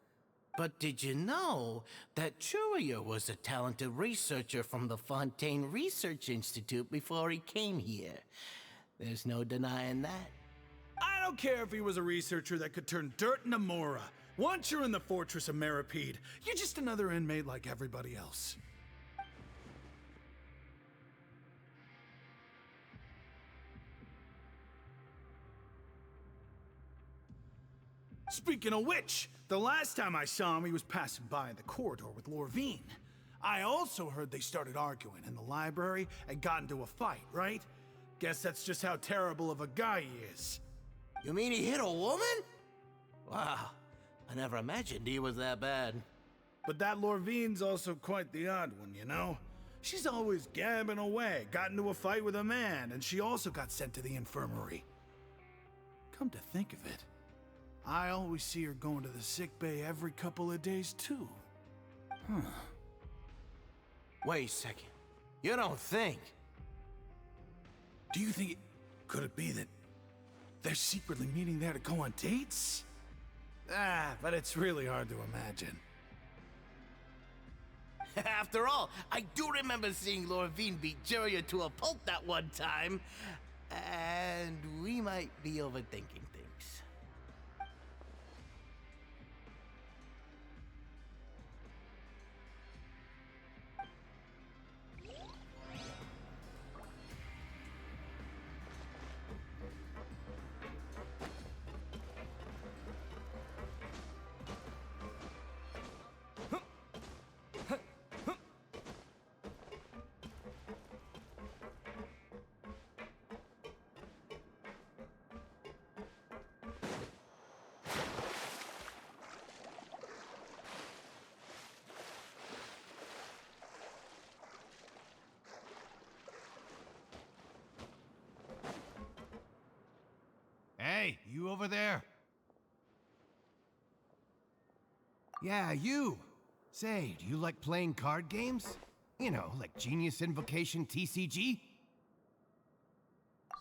But did you know that Jurier was a talented researcher from the Fontaine Research Institute before he came here? There's no denying that. I don't care if he was a researcher that could turn dirt into Mora. Once you're in the fortress of Meripede, you're just another inmate like everybody else. Speaking of which, the last time I saw him, he was passing by in the corridor with Lorvine. I also heard they started arguing in the library and got into a fight, right? Guess that's just how terrible of a guy he is. You mean he hit a woman? Wow, I never imagined he was that bad. But that Lorvine's also quite the odd one, you know? She's always gabbing away, got into a fight with a man, and she also got sent to the infirmary. Come to think of it, I always see her going to the sick bay every couple of days, too. Huh. Wait a second. You don't think? Do you think could it be that they're secretly meeting there to go on dates? But it's really hard to imagine. After all, I do remember seeing Lorvine beat Jurier to a pulp that one time. And we might be overthinking things. Hey, you over there? Yeah, you. Say, do you like playing card games? You know, like Genius Invocation TCG?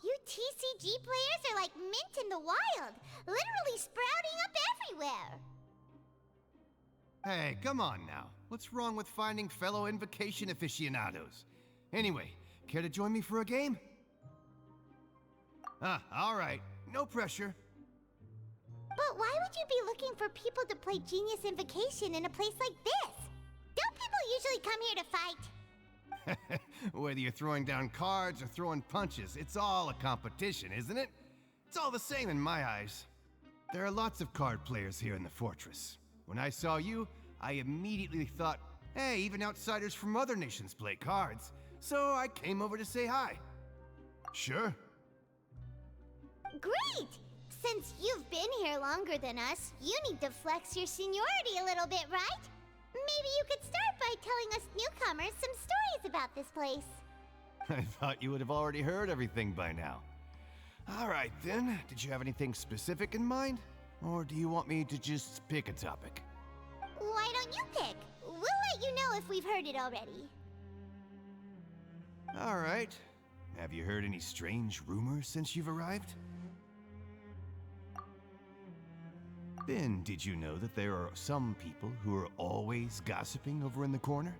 You TCG players are like mint in the wild, literally sprouting up everywhere. Hey, come on now. What's wrong with finding fellow Invocation aficionados? Anyway, care to join me for a game? All right. No pressure. But why would you be looking for people to play Genius Invocation in a place like this? Don't people usually come here to fight? Whether you're throwing down cards or throwing punches, it's all a competition, isn't it? It's all the same in my eyes. There are lots of card players here in the fortress. When I saw you, I immediately thought, hey, even outsiders from other nations play cards. So I came over to say hi. Sure. Great! Since you've been here longer than us, you need to flex your seniority a little bit, right? Maybe you could start by telling us newcomers some stories about this place. I thought you would have already heard everything by now. All right then, did you have anything specific in mind? Or do you want me to just pick a topic? Why don't you pick? We'll let you know if we've heard it already. All right. Have you heard any strange rumors since you've arrived? Then, did you know that there are some people who are always gossiping over in the corner?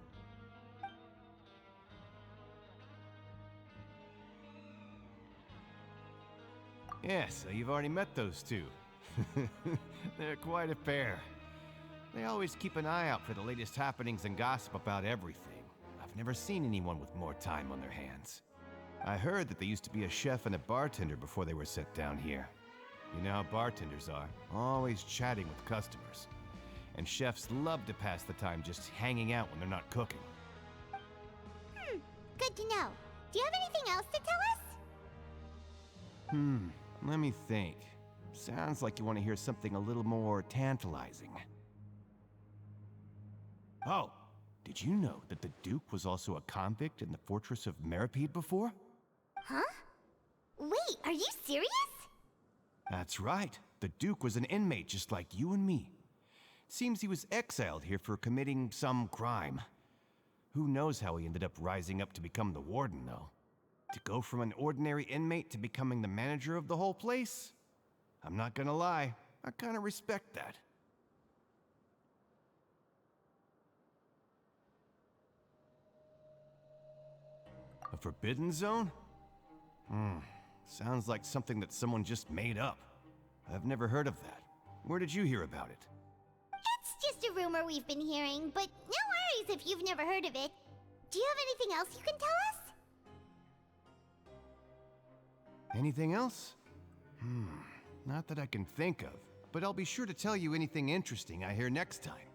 Yeah, so you've already met those two. They're quite a pair. They always keep an eye out for the latest happenings and gossip about everything. I've never seen anyone with more time on their hands. I heard that they used to be a chef and a bartender before they were sent down here. You know how bartenders are, always chatting with customers. And chefs love to pass the time just hanging out when they're not cooking. Good to know. Do you have anything else to tell us? Let me think. Sounds like you want to hear something a little more tantalizing. Oh, did you know that the Duke was also a convict in the fortress of Meripede before? Huh? Wait, are you serious? That's right. The Duke was an inmate just like you and me. Seems he was exiled here for committing some crime. Who knows how he ended up rising up to become the warden, though? To go from an ordinary inmate to becoming the manager of the whole place? I'm not gonna lie, I kinda respect that. A forbidden zone? Sounds like something that someone just made up. I've never heard of that. Where did you hear about it? It's just a rumor we've been hearing, but no worries if you've never heard of it. Do you have anything else you can tell us? Anything else? Not that I can think of, but I'll be sure to tell you anything interesting I hear next time.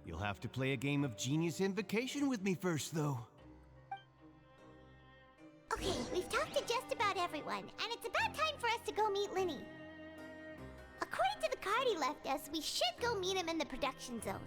You'll have to play a game of Genius Invocation with me first, though. Okay, we've talked to just about everyone, and it's about time for us to go meet Linny. According to the card he left us, we should go meet him in the production zone.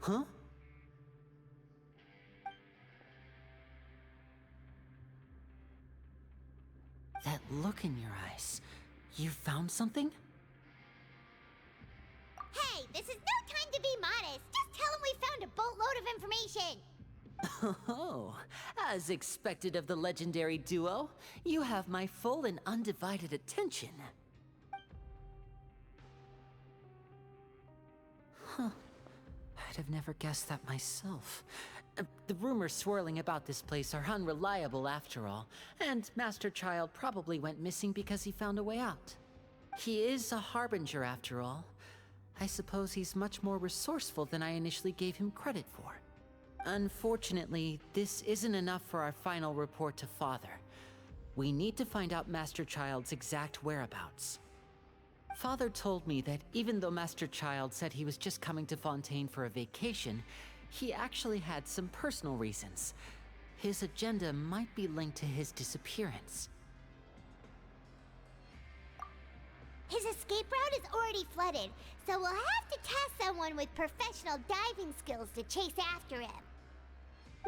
Huh? That look in your eyes. You found something? Hey, this is no time to be modest. Just tell him we found a boatload of information. Oh, as expected of the legendary duo, you have my full and undivided attention. Huh. I'd have never guessed that myself. The rumors swirling about this place are unreliable after all, and Master Child probably went missing because he found a way out. He is a harbinger after all. I suppose he's much more resourceful than I initially gave him credit for. Unfortunately, this isn't enough for our final report to Father. We need to find out Master Child's exact whereabouts. Father told me that even though Master Child said he was just coming to Fontaine for a vacation, he actually had some personal reasons. His agenda might be linked to his disappearance. His escape route is already flooded, so we'll have to task someone with professional diving skills to chase after him.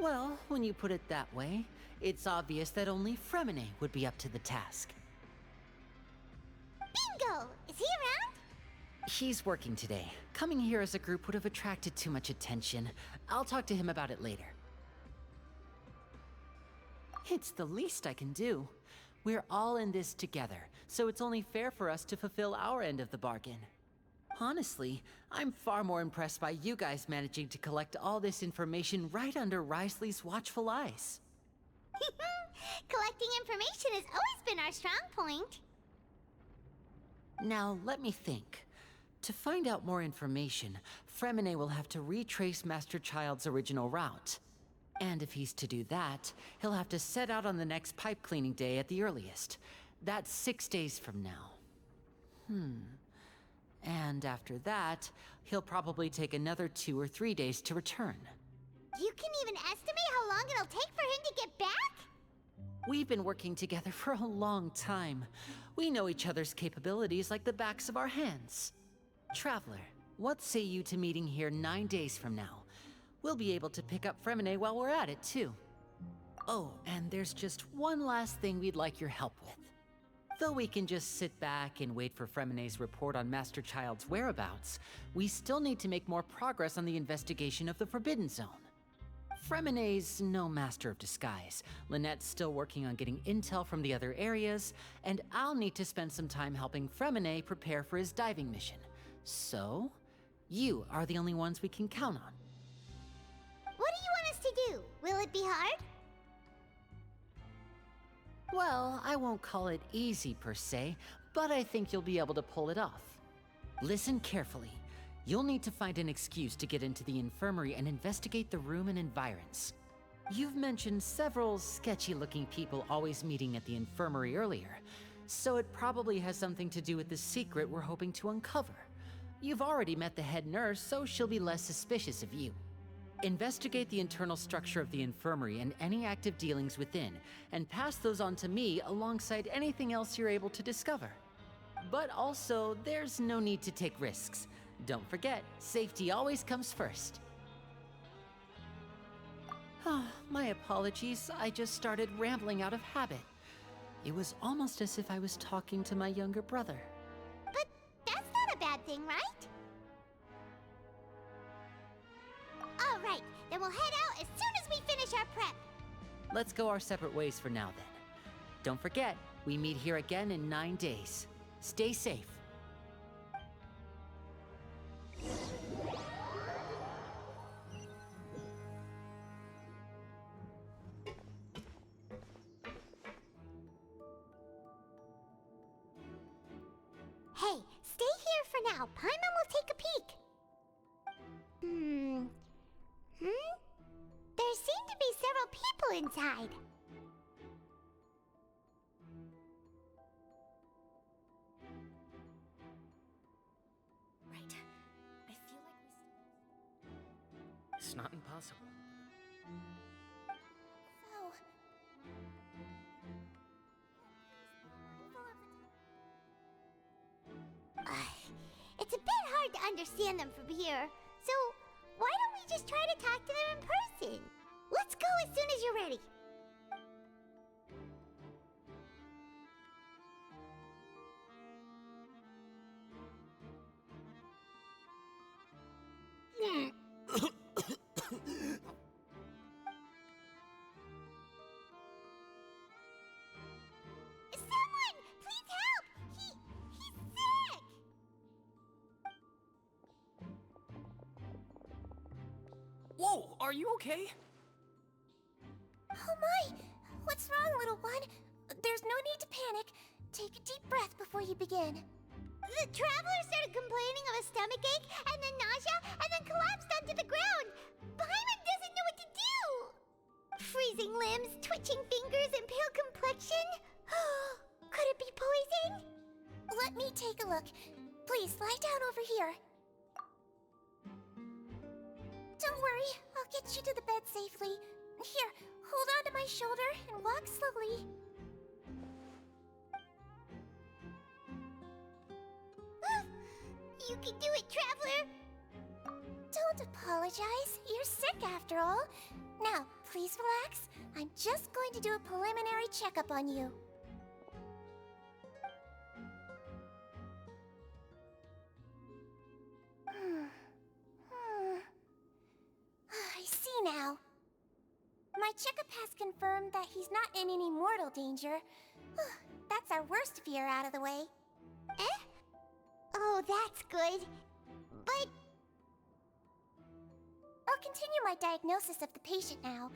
Well, when you put it that way, it's obvious that only Fremine would be up to the task. Bingo! Is he around? He's working today. Coming here as a group would have attracted too much attention. I'll talk to him about it later. It's the least I can do. We're all in this together, so it's only fair for us to fulfill our end of the bargain. Honestly, I'm far more impressed by you guys managing to collect all this information right under Risley's watchful eyes. Collecting information has always been our strong point. Now, let me think. To find out more information, Fremine will have to retrace Master Child's original route. And if he's to do that, he'll have to set out on the next pipe cleaning day at the earliest. That's 6 days from now. And after that, he'll probably take another 2 or 3 days to return. You can even estimate how long it'll take for him to get back? We've been working together for a long time. We know each other's capabilities like the backs of our hands. Traveler, what say you to meeting here 9 days from now? We'll be able to pick up Fremine while we're at it, too. Oh, and there's just one last thing we'd like your help with. Though we can just sit back and wait for Fremine's report on Master Child's whereabouts, we still need to make more progress on the investigation of the Forbidden Zone. Fremine's no master of disguise. Lynette's still working on getting intel from the other areas, and I'll need to spend some time helping Fremine prepare for his diving mission. So, you are the only ones we can count on. What do you want us to do? Will it be hard? Well, I won't call it easy per se, but I think you'll be able to pull it off. Listen carefully. You'll need to find an excuse to get into the infirmary and investigate the room and environs. You've mentioned several sketchy-looking people always meeting at the infirmary earlier, so it probably has something to do with the secret we're hoping to uncover. You've already met the head nurse, so she'll be less suspicious of you. Investigate the internal structure of the infirmary and any active dealings within, and pass those on to me alongside anything else you're able to discover. But also, there's no need to take risks. Don't forget, safety always comes first. My apologies, I just started rambling out of habit. It was almost as if I was talking to my younger brother. But that's not a bad thing, right? All right, then we'll head out as soon as we finish our prep. Let's go our separate ways for now then. Don't forget, we meet here again in 9 days. Stay safe. Hey, stay here for now. Paimon will take a peek. There seem to be several people inside. Right. I feel like it's not impossible. It's a bit hard to understand them from here, so why don't we just try to talk to them in person? Let's go as soon as you're ready. Someone! Please help! He's sick! Whoa, are you okay? Oh my! What's wrong, little one? There's no need to panic. Take a deep breath before you begin. The traveler started complaining of a stomachache, and then nausea, and then collapsed onto the ground. Paimon doesn't know what to do! Freezing limbs, twitching fingers, and pale complexion? Could it be poison? Let me take a look. Please, lie down over here. Don't worry, I'll get you to the bed safely. Here, hold on to my shoulder and walk slowly. You can do it, traveler! Don't apologize. You're sick after all. Now, please relax. I'm just going to do a preliminary checkup on you. I see now. My checkup has confirmed that he's not in any mortal danger. That's our worst fear out of the way. Eh? Oh, that's good. But... I'll continue my diagnosis of the patient now.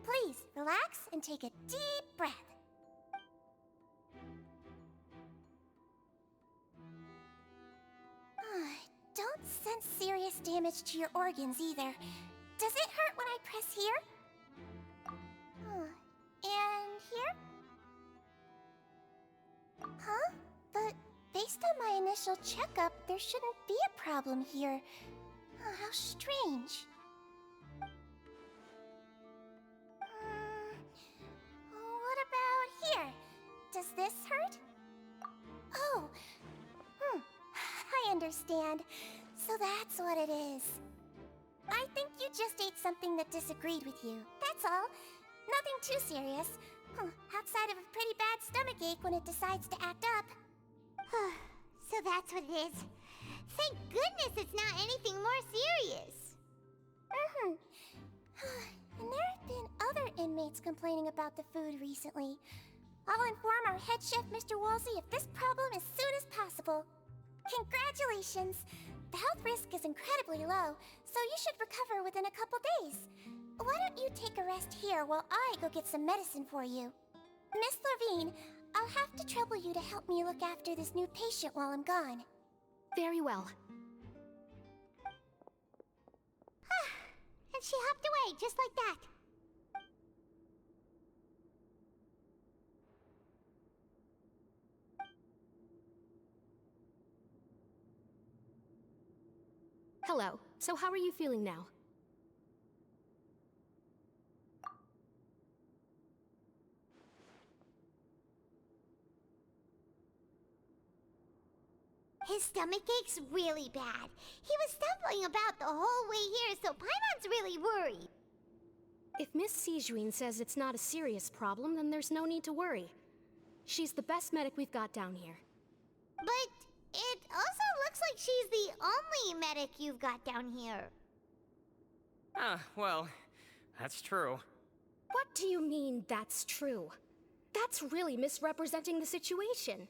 Please, relax and take a deep breath. Don't sense serious damage to your organs either. Does it hurt when I press here? And here? Huh? But based on my initial checkup, there shouldn't be a problem here. How strange. Does this hurt? Oh. I understand. So that's what it is. I think you just ate something that disagreed with you. That's all. Nothing too serious. Outside of a pretty bad stomachache when it decides to act up. So that's what it is. Thank goodness it's not anything more serious. And there have been other inmates complaining about the food recently. I'll inform our head chef, Mr. Woolsey, of this problem as soon as possible. Congratulations! The health risk is incredibly low, so you should recover within a couple days. Why don't you take a rest here while I go get some medicine for you? Miss Levine, I'll have to trouble you to help me look after this new patient while I'm gone. Very well. And she hopped away just like that. Hello. So how are you feeling now? His stomach ache's really bad. He was stumbling about the whole way here, so Paimon's really worried. If Miss Sijuin says it's not a serious problem, then there's no need to worry. She's the best medic we've got down here. But it also looks like she's the only medic you've got down here. Well, that's true. What do you mean, that's true? That's really misrepresenting the situation.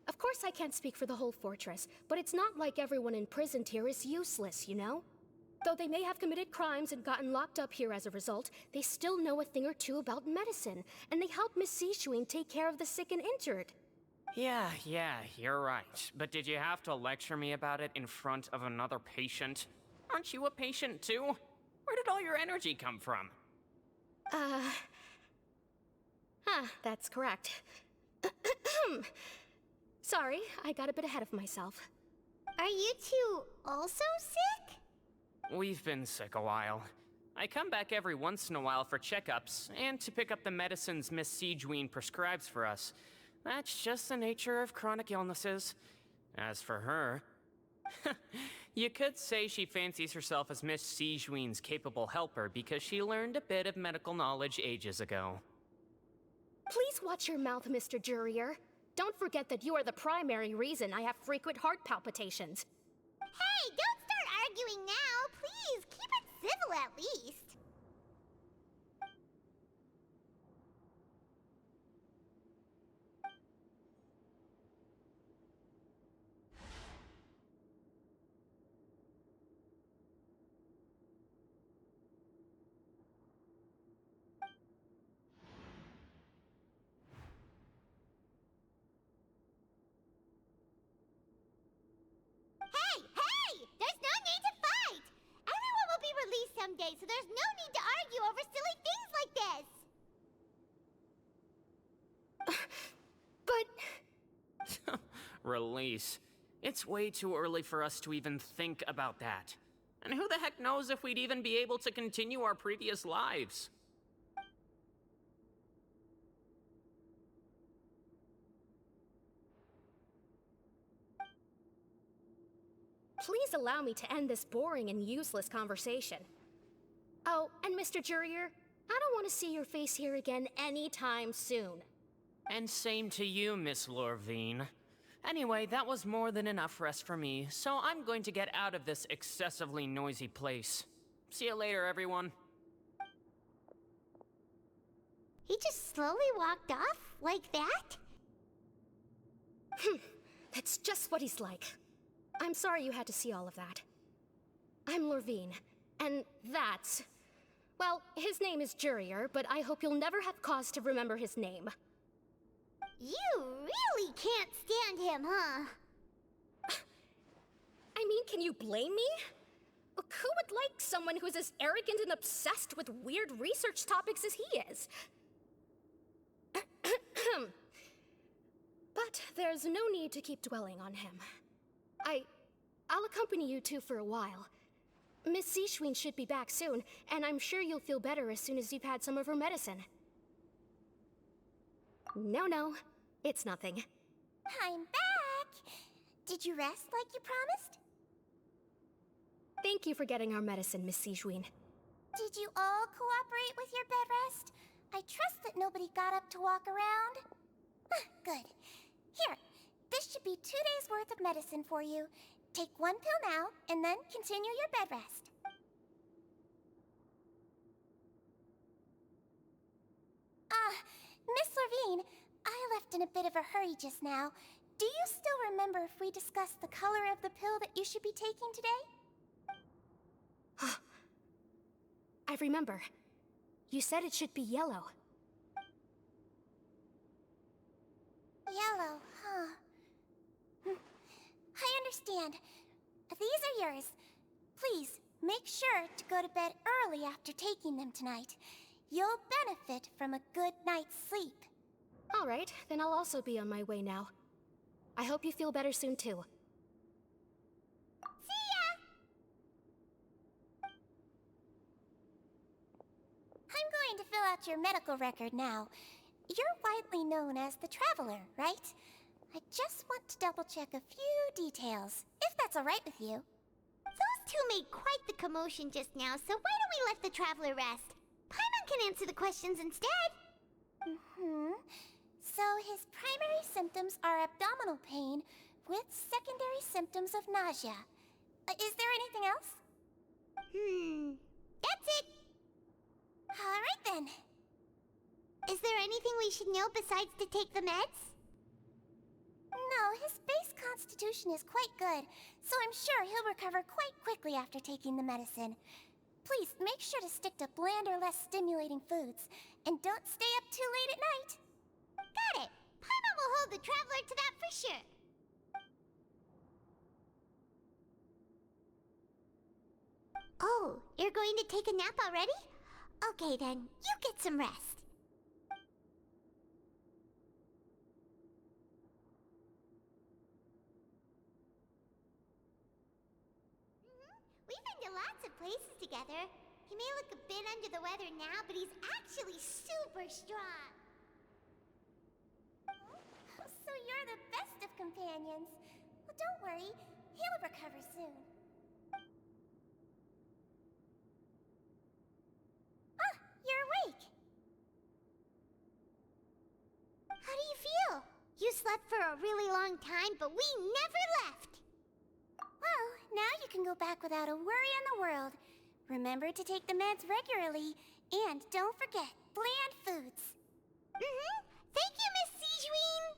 Of course I can't speak for the whole fortress, but it's not like everyone imprisoned here is useless, you know? Though they may have committed crimes and gotten locked up here as a result, they still know a thing or two about medicine, and they help Miss Sijuin take care of the sick and injured. Yeah, you're right. But did you have to lecture me about it in front of another patient? Aren't you a patient too? Where did all your energy come from? That's correct. Sorry, I got a bit ahead of myself. Are you two also sick? We've been sick a while. I come back every once in a while for checkups, and to pick up the medicines Miss Sijuin prescribes for us. That's just the nature of chronic illnesses. As for her... you could say she fancies herself as Miss Sijuin's capable helper because she learned a bit of medical knowledge ages ago. Please watch your mouth, Mr. Jurier. Don't forget that you are the primary reason I have frequent heart palpitations. Hey, don't start arguing now! Please, keep it civil at least. Someday, so there's no need to argue over silly things like this. But... Release. It's way too early for us to even think about that. And who the heck knows if we'd even be able to continue our previous lives? Please allow me to end this boring and useless conversation. Oh, and Mr. Jurier, I don't want to see your face here again anytime soon. And same to you, Miss Lorvine. Anyway, that was more than enough rest for me, so I'm going to get out of this excessively noisy place. See you later, everyone. He just slowly walked off like that? That's just what he's like. I'm sorry you had to see all of that. I'm Lorvine, and that's... Well, his name is Jurier, but I hope you'll never have cause to remember his name. You really can't stand him, huh? I mean, can you blame me? Who would like someone who's as arrogant and obsessed with weird research topics as he is? But there's no need to keep dwelling on him. I'll accompany you two for a while. Miss Sijuin should be back soon, and I'm sure you'll feel better as soon as you've had some of her medicine. No, it's nothing. I'm back! Did you rest like you promised? Thank you for getting our medicine, Miss Sigewin. Did you all cooperate with your bed rest? I trust that nobody got up to walk around. Good. Here, this should be 2 days' worth of medicine for you. Take 1 pill now, and then continue your bed rest. Miss Levine, I left in a bit of a hurry just now. Do you still remember if we discussed the color of the pill that you should be taking today? I remember. You said it should be yellow. Yellow, huh? I understand. These are yours. Please, make sure to go to bed early after taking them tonight. You'll benefit from a good night's sleep. All right, then I'll also be on my way now. I hope you feel better soon, too. See ya! I'm going to fill out your medical record now. You're widely known as the Traveler, right? I just want to double-check a few details, if that's all right with you. Those two made quite the commotion just now, so why don't we let the Traveler rest? Paimon can answer the questions instead. So his primary symptoms are abdominal pain with secondary symptoms of nausea. Is there anything else? That's it. All right then. Is there anything we should know besides to take the meds? No, his base constitution is quite good, so I'm sure he'll recover quite quickly after taking the medicine. Please make sure to stick to bland or less stimulating foods, and don't stay up too late at night. Got it. Paimon will hold the Traveler to that for sure. Oh, you're going to take a nap already? Okay then, you get some rest. We've been to lots of places together. He may look a bit under the weather now, but he's actually super strong. So you're the best of companions. Well, don't worry, he'll recover soon. You're awake. How do you feel? You slept for a really long time, but we never left. Well, now you can go back without a worry in the world. Remember to take the meds regularly, and don't forget bland foods. Thank you, Miss Sigewin.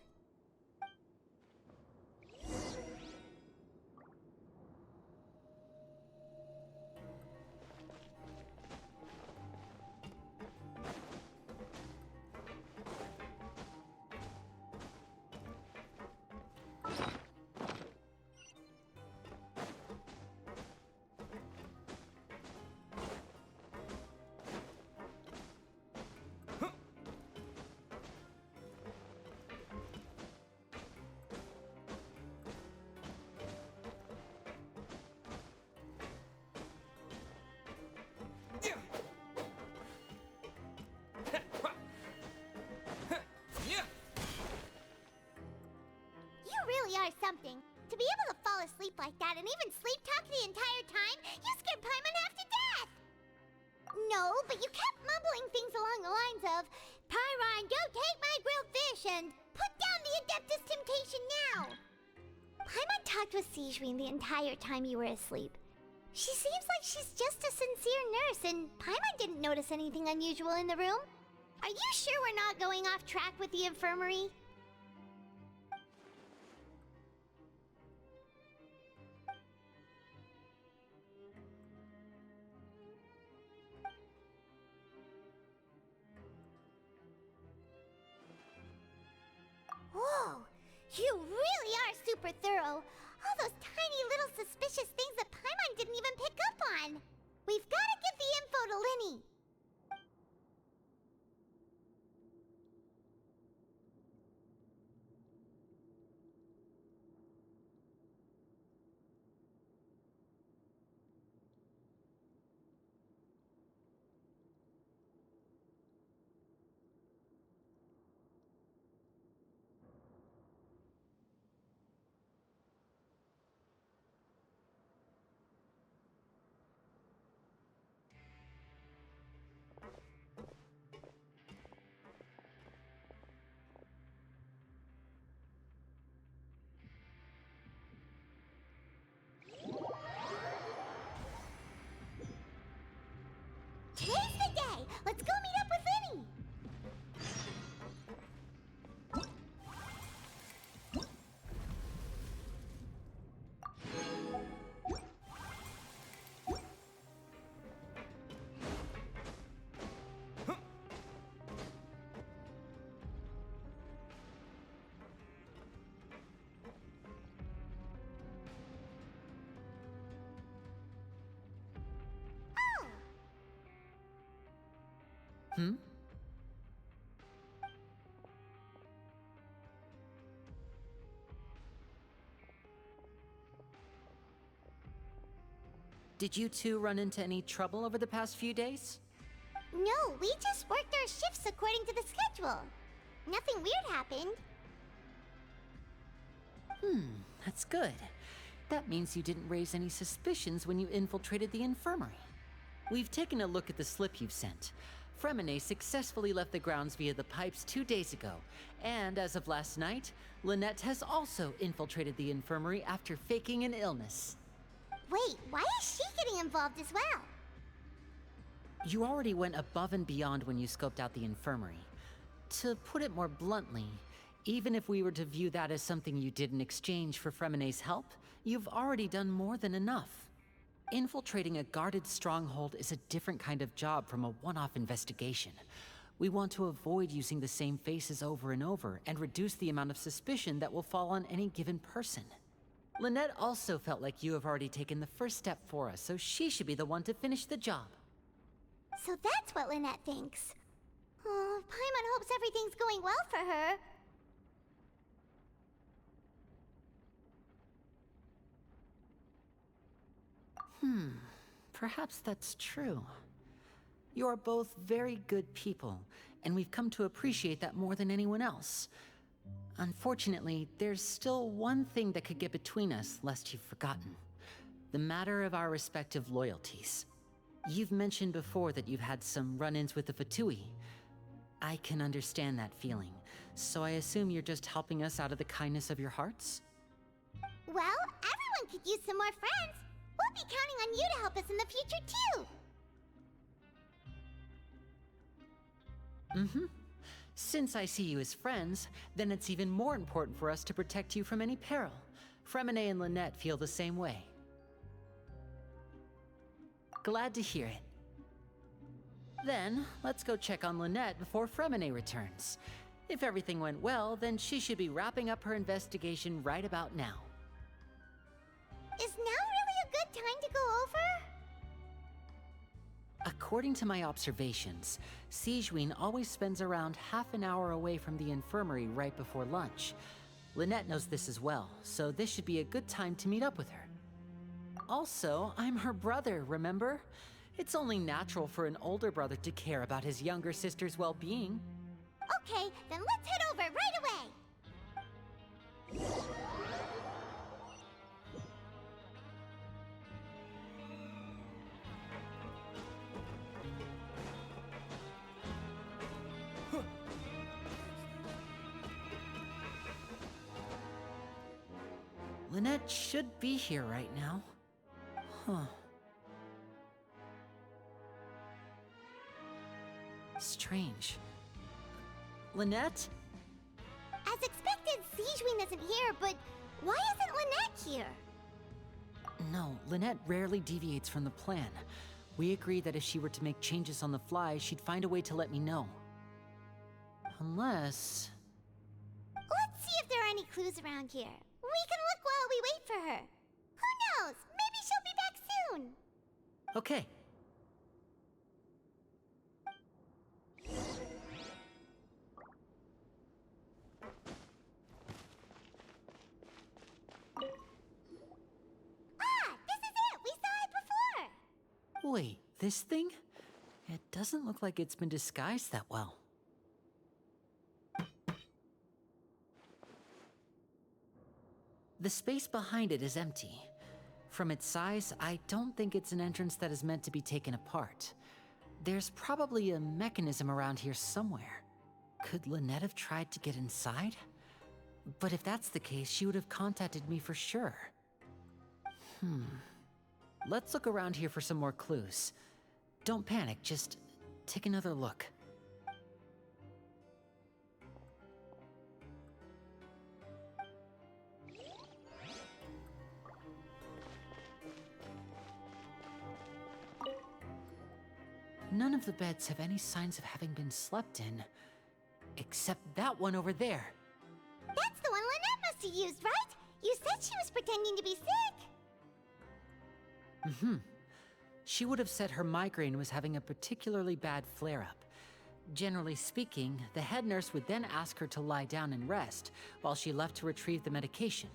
Are something. To be able to fall asleep like that and even sleep talk the entire time, you scared Paimon half to death! No, but you kept mumbling things along the lines of, Pyron, go take my grilled fish and put down the Adeptus Temptation now! Paimon talked with Sigewin the entire time you were asleep. She seems like she's just a sincere nurse, and Paimon didn't notice anything unusual in the room. Are you sure we're not going off track with the infirmary? Whoa! You really are super thorough! All those tiny little suspicious things that Paimon didn't even pick up on! We've gotta give the info to Linny! Hmm? Did you two run into any trouble over the past few days? No, we just worked our shifts according to the schedule. Nothing weird happened. That's good. That means you didn't raise any suspicions when you infiltrated the infirmary. We've taken a look at the slip you've sent. Fremine successfully left the grounds via the pipes 2 days ago, and as of last night, Lynette has also infiltrated the infirmary after faking an illness. Wait, why is she getting involved as well? You already went above and beyond when you scoped out the infirmary. To put it more bluntly, even if we were to view that as something you did in exchange for Fremine's help, you've already done more than enough. Infiltrating a guarded stronghold is a different kind of job from a one-off investigation. We want to avoid using the same faces over and over and reduce the amount of suspicion that will fall on any given person. Lynette also felt like you have already taken the first step for us, so she should be the one to finish the job. So that's what Lynette thinks. Oh, Paimon hopes everything's going well for her. Perhaps that's true. You are both very good people, and we've come to appreciate that more than anyone else. Unfortunately, there's still one thing that could get between us, lest you've forgotten. The matter of our respective loyalties. You've mentioned before that you've had some run-ins with the Fatui. I can understand that feeling, so I assume you're just helping us out of the kindness of your hearts? Well, everyone could use some more friends. We'll be counting on you to help us in the future, too. Since I see you as friends, then it's even more important for us to protect you from any peril. Fremine and Lynette feel the same way. Glad to hear it. Then, let's go check on Lynette before Fremine returns. If everything went well, then she should be wrapping up her investigation right about now. Is now really a good time to go over? According to my observations, Sigewinne always spends around half an hour away from the infirmary right before lunch. Lynette knows this as well, so this should be a good time to meet up with her. Also, I'm her brother, remember? It's only natural for an older brother to care about his younger sister's well-being. Okay, then let's head over right away! Lynette should be here right now. Strange. Lynette? As expected, Sigewinne isn't here, but why isn't Lynette here? No, Lynette rarely deviates from the plan. We agreed that if she were to make changes on the fly, she'd find a way to let me know. Unless... Let's see if there are any clues around here. We can look while we wait for her. Who knows? Maybe she'll be back soon. Okay. This is it! We saw it before! Wait, this thing? It doesn't look like it's been disguised that well. The space behind it is empty. From its size, I don't think it's an entrance that is meant to be taken apart. There's probably a mechanism around here somewhere. Could Lynette have tried to get inside? But if that's the case, she would have contacted me for sure. Let's look around here for some more clues. Don't panic, just take another look. None of the beds have any signs of having been slept in. Except that one over there. That's the one Lynette must have used, right? You said she was pretending to be sick. She would have said her migraine was having a particularly bad flare-up. Generally speaking, the head nurse would then ask her to lie down and rest while she left to retrieve the medication.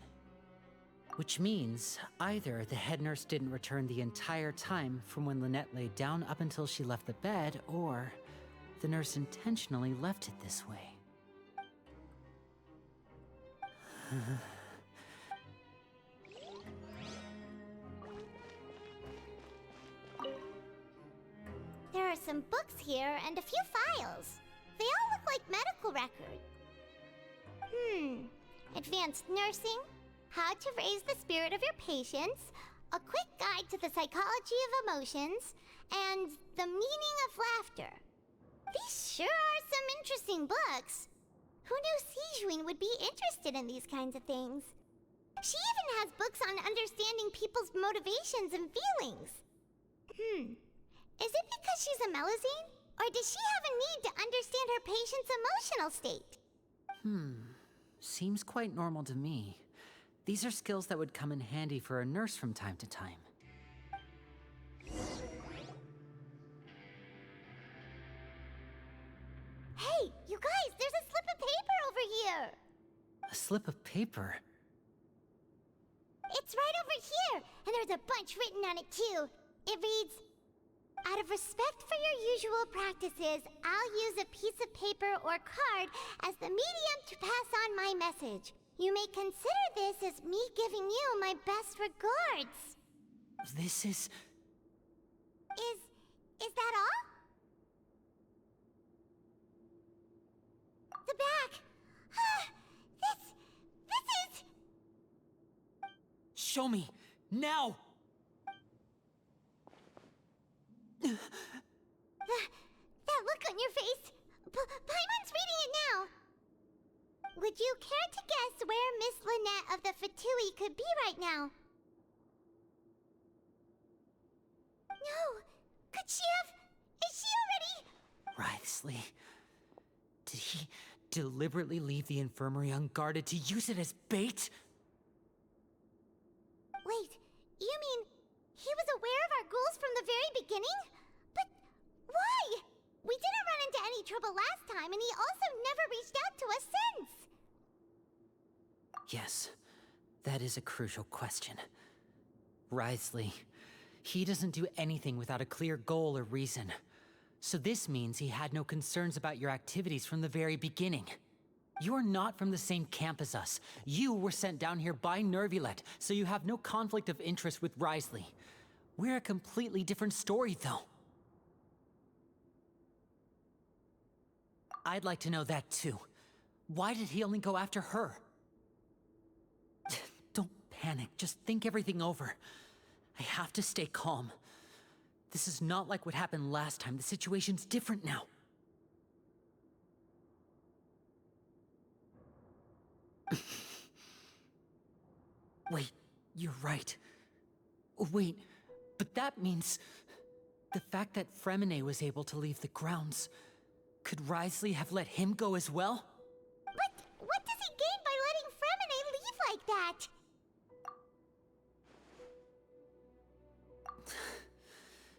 Which means either the head nurse didn't return the entire time from when Lynette laid down up until she left the bed, or the nurse intentionally left it this way. There are some books here and a few files. They all look like medical records. Advanced nursing, how to raise the spirit of your patients, a quick guide to the psychology of emotions, and the meaning of laughter. These sure are some interesting books. Who knew Sijuin would be interested in these kinds of things? She even has books on understanding people's motivations and feelings. Is it because she's a Melusine? Or does she have a need to understand her patient's emotional state? Seems quite normal to me. These are skills that would come in handy for a nurse from time to time. Hey, you guys, there's a slip of paper over here! A slip of paper? It's right over here, and there's a bunch written on it too. It reads, "Out of respect for your usual practices, I'll use a piece of paper or card as the medium to pass on my message. You may consider this as me giving you my best regards." This is... Is that all? The back. This is... Show me! Now! That look on your face. Paimon's reading it now. Would you care to guess where Miss Lynette of the Fatui could be right now? No. Could she have... Is she already... Wriothesley. Did he deliberately leave the infirmary unguarded to use it as bait? Wait, you mean he was aware of our goals from the very beginning? But why? We didn't run into any trouble last time, and he also never reached out to us since. Yes, that is a crucial question. Wriothesley, he doesn't do anything without a clear goal or reason. So this means he had no concerns about your activities from the very beginning. You're not from the same camp as us. You were sent down here by Nervulet, so you have no conflict of interest with Wriothesley. We're a completely different story, though. I'd like to know that, too. Why did he only go after her? Don't panic, just think everything over. I have to stay calm. This is not like what happened last time. The situation's different now. Wait, you're right. Wait, but that means... the fact that Fremine was able to leave the grounds... Could Wriothesley have let him go as well? But what does he gain by letting Fremine leave like that?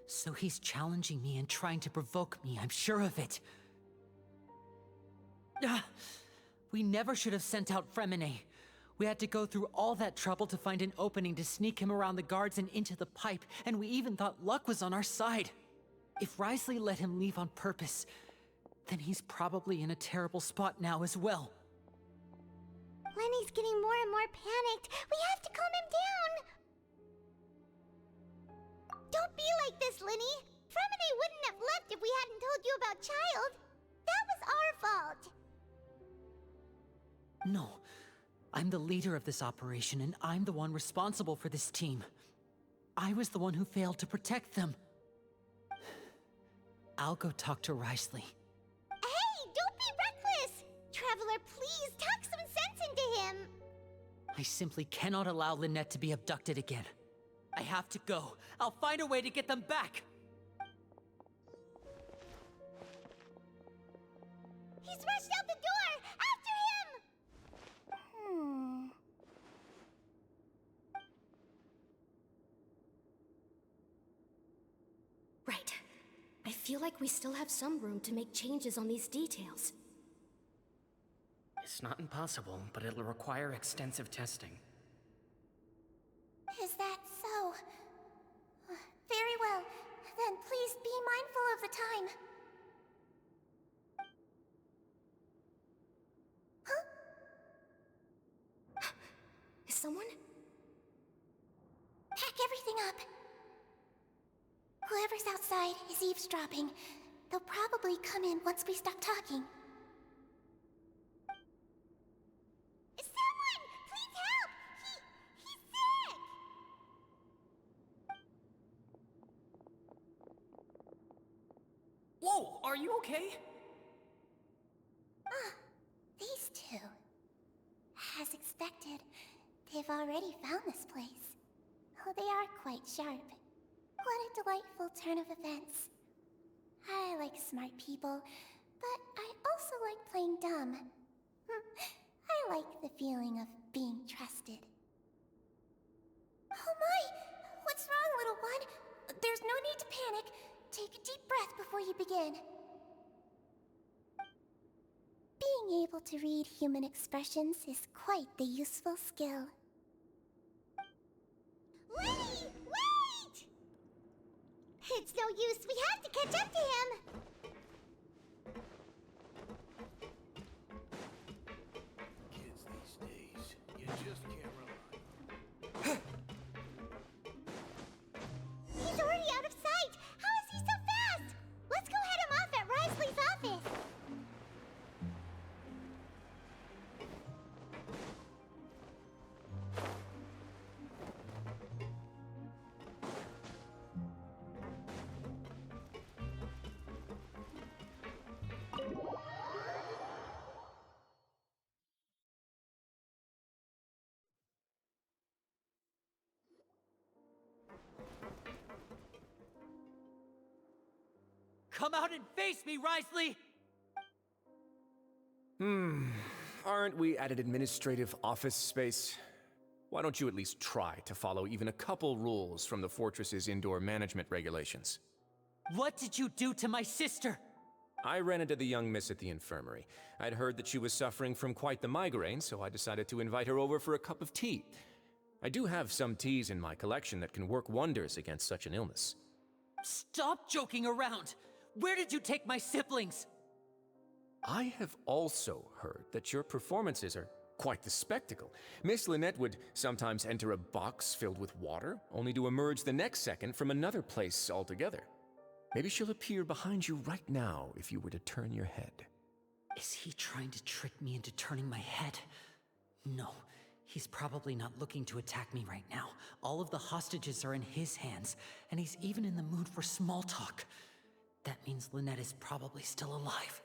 So he's challenging me and trying to provoke me, I'm sure of it. We never should have sent out Fremine. We had to go through all that trouble to find an opening to sneak him around the guards and into the pipe, and we even thought luck was on our side. If Wriothesley let him leave on purpose, then he's probably in a terrible spot now as well. Lenny's getting more and more panicked. We have to calm him down. Don't be like this, Lenny. Fremine wouldn't have left if we hadn't told you about Child. That was our fault. No. I'm the leader of this operation, and I'm the one responsible for this team. I was the one who failed to protect them. I'll go talk to Wriothesley. Hey, don't be reckless! Traveler, please, talk some sense into him! I simply cannot allow Lynette to be abducted again. I have to go. I'll find a way to get them back! He's rushed out the door! After him! Right. I feel like we still have some room to make changes on these details. It's not impossible, but it'll require extensive testing. Is that so? Very well. Then please be mindful of the time. Huh? Is someone? Pack everything up. Whoever's outside is eavesdropping. They'll probably come in once we stop talking. Someone! Please help! He's sick! Whoa, are you okay? These two. As expected, they've already found this place. Oh, they are quite sharp. What a delightful turn of events. I like smart people, but I also like playing dumb. I like the feeling of being trusted. Oh my! What's wrong, little one? There's no need to panic. Take a deep breath before you begin. Being able to read human expressions is quite the useful skill. Lenny, wait! It's no use. We have to catch up to him. Kids these days, you just can't rely. He's already out of sight. How is he so fast? Let's go head him off at Risley's office. Come out and face me, Risley! Aren't we at an administrative office space? Why don't you at least try to follow even a couple rules from the fortress's indoor management regulations? What did you do to my sister? I ran into the young miss at the infirmary. I'd heard that she was suffering from quite the migraine, so I decided to invite her over for a cup of tea. I do have some teas in my collection that can work wonders against such an illness. Stop joking around! Where did you take my siblings? I have also heard that your performances are quite the spectacle. Miss Lynette would sometimes enter a box filled with water, only to emerge the next second from another place altogether. Maybe she'll appear behind you right now if you were to turn your head. Is he trying to trick me into turning my head? No, he's probably not looking to attack me right now. All of the hostages are in his hands, and he's even in the mood for small talk. That means Lynette is probably still alive.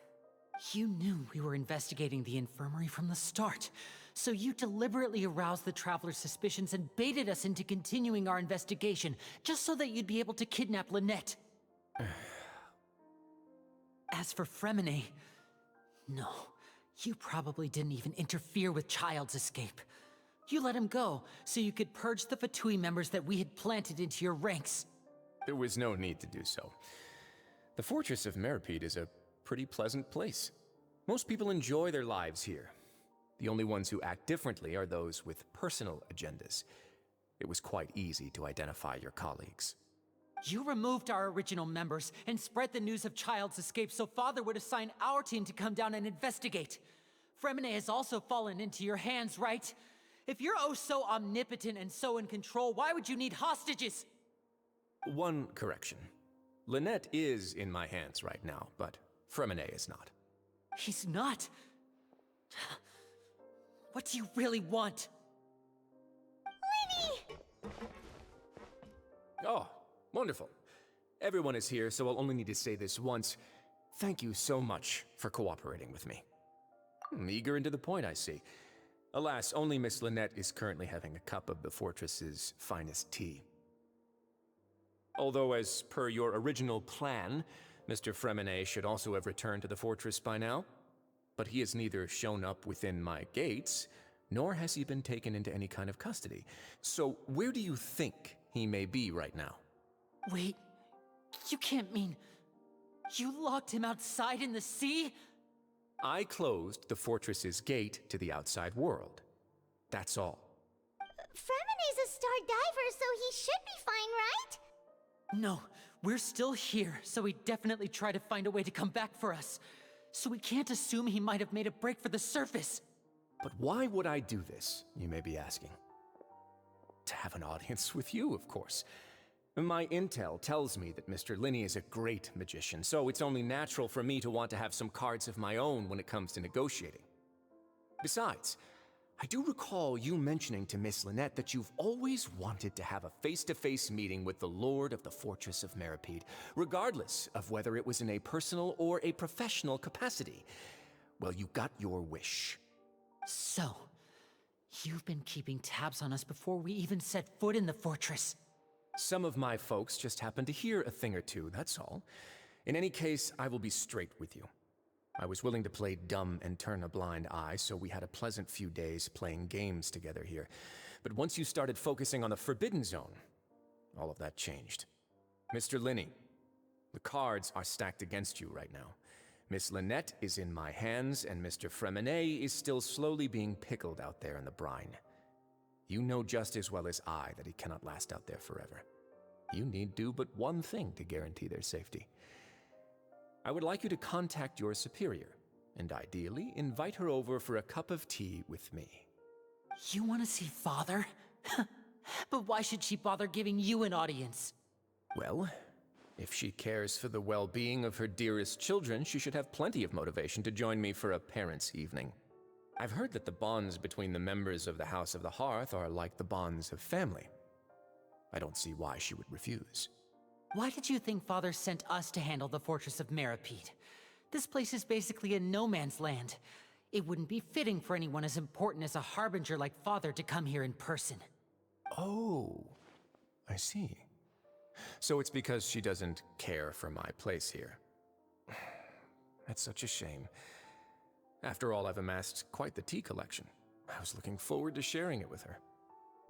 You knew we were investigating the infirmary from the start, so you deliberately aroused the Traveler's suspicions and baited us into continuing our investigation, just so that you'd be able to kidnap Lynette. As for Fremine, no, you probably didn't even interfere with Child's escape. You let him go, so you could purge the Fatui members that we had planted into your ranks. There was no need to do so. The Fortress of Meripede is a pretty pleasant place. Most people enjoy their lives here. The only ones who act differently are those with personal agendas. It was quite easy to identify your colleagues. You removed our original members and spread the news of Child's escape so Father would assign our team to come down and investigate. Fremine has also fallen into your hands, right? If you're oh so omnipotent and so in control, why would you need hostages? One correction. Lynette is in my hands right now, but Fremine is not. He's not? What do you really want? Lenny! Oh, wonderful. Everyone is here, so I'll only need to say this once. Thank you so much for cooperating with me. Eager and to the point, I see. Alas, only Miss Lynette is currently having a cup of the fortress's finest tea. Although, as per your original plan, Mr. Fremine should also have returned to the fortress by now. But he has neither shown up within my gates, nor has he been taken into any kind of custody. So where do you think he may be right now? Wait, you can't mean... You locked him outside in the sea? I closed the fortress's gate to the outside world. That's all. Fremene's a star diver, so he should be fine, right? No, we're still here, so he definitely tried to find a way to come back for us. So we can't assume he might have made a break for the surface. But why would I do this, you may be asking? To have an audience with you, of course. My intel tells me that Mr. Linney is a great magician, so it's only natural for me to want to have some cards of my own when it comes to negotiating. Besides, I do recall you mentioning to Miss Lynette that you've always wanted to have a face-to-face meeting with the Lord of the Fortress of Meripede, regardless of whether it was in a personal or a professional capacity. Well, you got your wish. So, you've been keeping tabs on us before we even set foot in the fortress. Some of my folks just happened to hear a thing or two, that's all. In any case, I will be straight with you. I was willing to play dumb and turn a blind eye, so we had a pleasant few days playing games together here. But once you started focusing on the Forbidden Zone, all of that changed. Mr. Linney, the cards are stacked against you right now. Miss Lynette is in my hands, and Mr. Fremene is still slowly being pickled out there in the brine. You know just as well as I that he cannot last out there forever. You need do but one thing to guarantee their safety. I would like you to contact your superior, and ideally invite her over for a cup of tea with me. You want to see Father? But why should she bother giving you an audience? Well, if she cares for the well-being of her dearest children, she should have plenty of motivation to join me for a parents' evening. I've heard that the bonds between the members of the House of the Hearth are like the bonds of family. I don't see why she would refuse. Why did you think Father sent us to handle the Fortress of Meripede? This place is basically a no-man's land. It wouldn't be fitting for anyone as important as a harbinger like Father to come here in person. Oh, I see. So it's because she doesn't care for my place here. That's such a shame. After all, I've amassed quite the tea collection. I was looking forward to sharing it with her.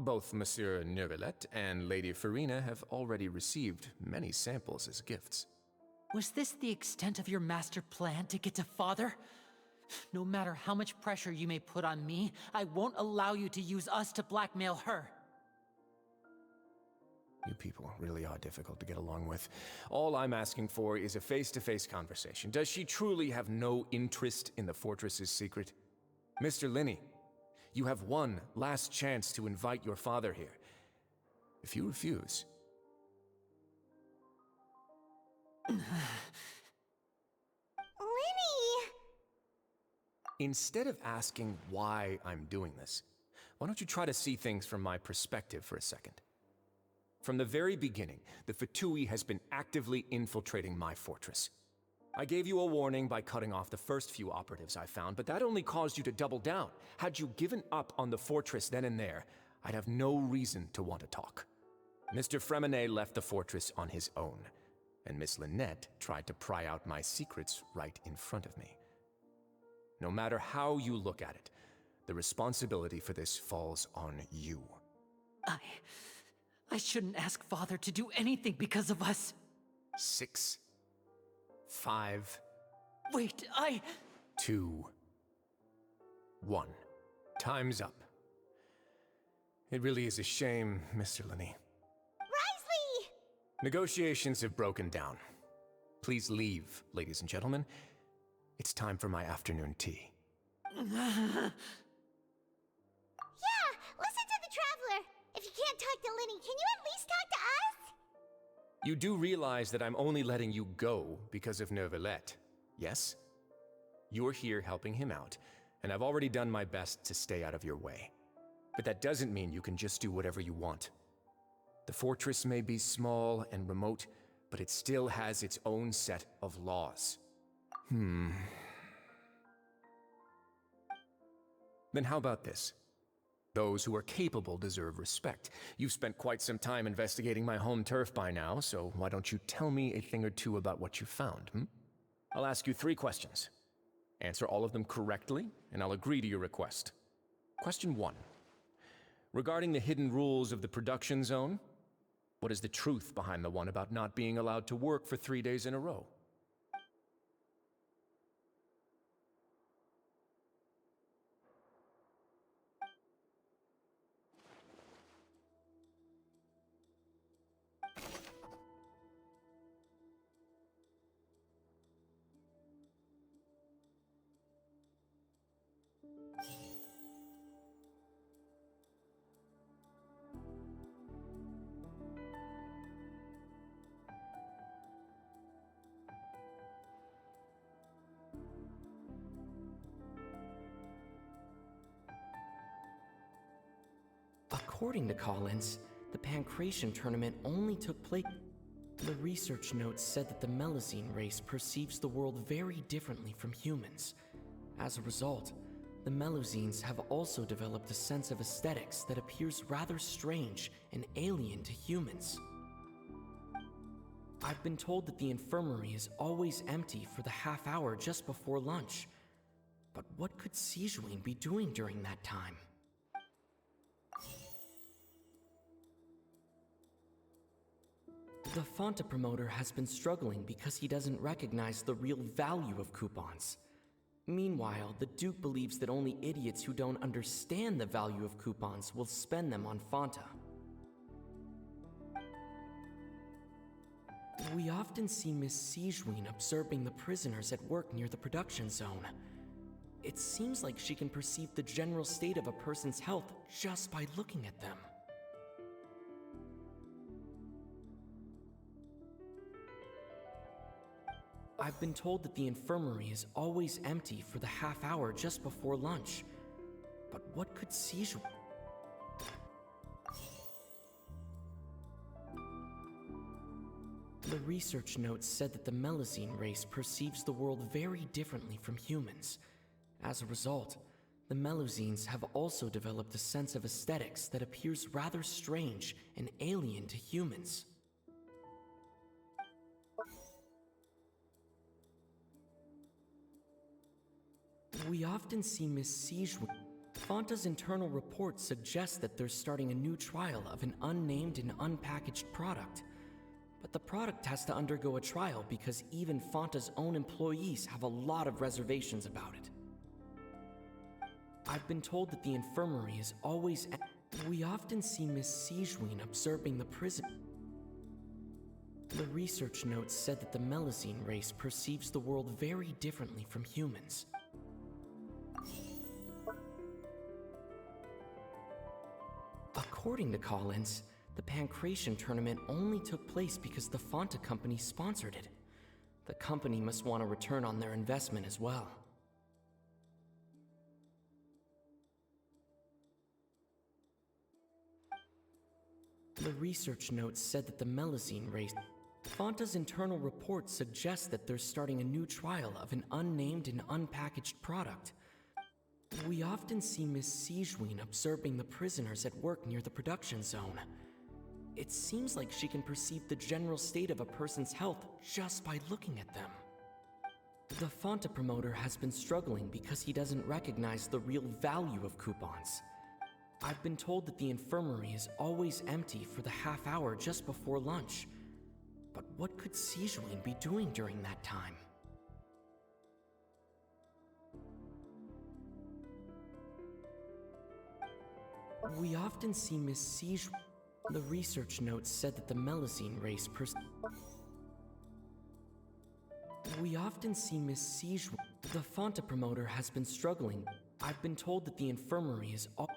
Both Monsieur Neuvillette and Lady Farina have already received many samples as gifts. Was this the extent of your master plan to get to Father? No matter how much pressure you may put on me, I won't allow you to use us to blackmail her. You people really are difficult to get along with. All I'm asking for is a face-to-face conversation. Does she truly have no interest in the fortress's secret? Mr. Linney, you have one last chance to invite your father here. If you refuse... Linny! Instead of asking why I'm doing this, why don't you try to see things from my perspective for a second? From the very beginning, the Fatui has been actively infiltrating my fortress. I gave you a warning by cutting off the first few operatives I found, but that only caused you to double down. Had you given up on the fortress then and there, I'd have no reason to want to talk. Mr. Fremene left the fortress on his own, and Miss Lynette tried to pry out my secrets right in front of me. No matter how you look at it, the responsibility for this falls on you. I shouldn't ask Father to do anything because of us. 6, 5... Wait, 2, 1. Time's up. It really is a shame, Mr. Linney. Risley! Negotiations have broken down. Please leave, ladies and gentlemen. It's time for my afternoon tea. Yeah, listen to the Traveler. If you can't talk to Linny, can you at least talk to us? You do realize that I'm only letting you go because of Neuvillette, yes? You're here helping him out, and I've already done my best to stay out of your way. But that doesn't mean you can just do whatever you want. The fortress may be small and remote, but it still has its own set of laws. Then how about this? Those who are capable deserve respect. You've spent quite some time investigating my home turf by now, so why don't you tell me a thing or two about what you found, I'll ask you 3 questions. Answer all of them correctly, and I'll agree to your request. Question 1. Regarding the hidden rules of the production zone, what is the truth behind the one about not being allowed to work for 3 days in a row? According to Collins, the Pancration tournament only took place. The research notes said that the Melazine race perceives the world very differently from humans. As a result, the Melazines have also developed a sense of aesthetics that appears rather strange and alien to humans. I've been told that the infirmary is always empty for the half hour just before lunch. But what could Sijuin be doing during that time? The Fonta promoter has been struggling because he doesn't recognize the real value of coupons. Meanwhile, the Duke believes that only idiots who don't understand the value of coupons will spend them on Fonta. We often see Miss Sijuin observing the prisoners at work near the production zone. It seems like she can perceive the general state of a person's health just by looking at them. I've been told that the infirmary is always empty for the half hour just before lunch. But what could Sijuin... The research notes said that the Melazine race perceives the world very differently from humans. As a result, the Melazines have also developed a sense of aesthetics that appears rather strange and alien to humans. We often see Miss Sijuin. Fonta's internal report suggests that they're starting a new trial of an unnamed and unpackaged product. But the product has to undergo a trial because even Fonta's own employees have a lot of reservations about it. I've been told that the infirmary is always... We often see Miss Sijuin observing the prison. The research notes said that the Melazine race perceives the world very differently from humans. According to Collins, the Pancration tournament only took place because the Fonta company sponsored it. The company must want a return on their investment as well. The research notes said that the Melazine race... Fonta's internal report suggests that they're starting a new trial of an unnamed and unpackaged product. We often see Miss Sijuin observing the prisoners at work near the production zone. It seems like she can perceive the general state of a person's health just by looking at them. The Fonta promoter has been struggling because he doesn't recognize the real value of coupons. I've been told that the infirmary is always empty for the half hour just before lunch. But what could Sijuin be doing during that time? We often see Miss Sijuin. The research notes said that the Melazine race We often see Miss Sijuin. The Fonta promoter has been struggling. I've been told that the infirmary is all...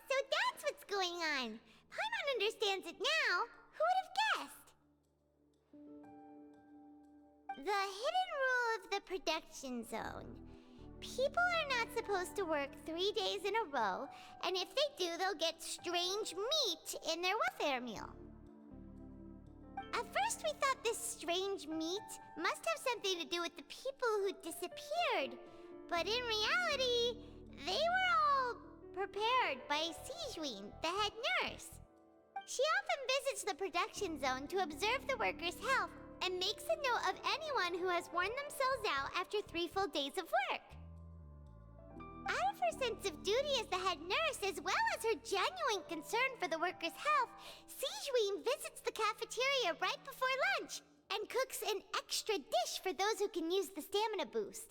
So that's what's going on. Paimon understands it now. Who would have guessed? The hidden rule of the production zone. People are not supposed to work 3 days in a row, and if they do, they'll get strange meat in their welfare meal. At first we thought this strange meat must have something to do with the people who disappeared, but in reality, they were all prepared by Sijuin, the head nurse. She often visits the production zone to observe the workers' health and makes a note of anyone who has worn themselves out after 3 full days of work. Out of her sense of duty as the head nurse, as well as her genuine concern for the workers' health, Sijuin visits the cafeteria right before lunch and cooks an extra dish for those who can use the stamina boost.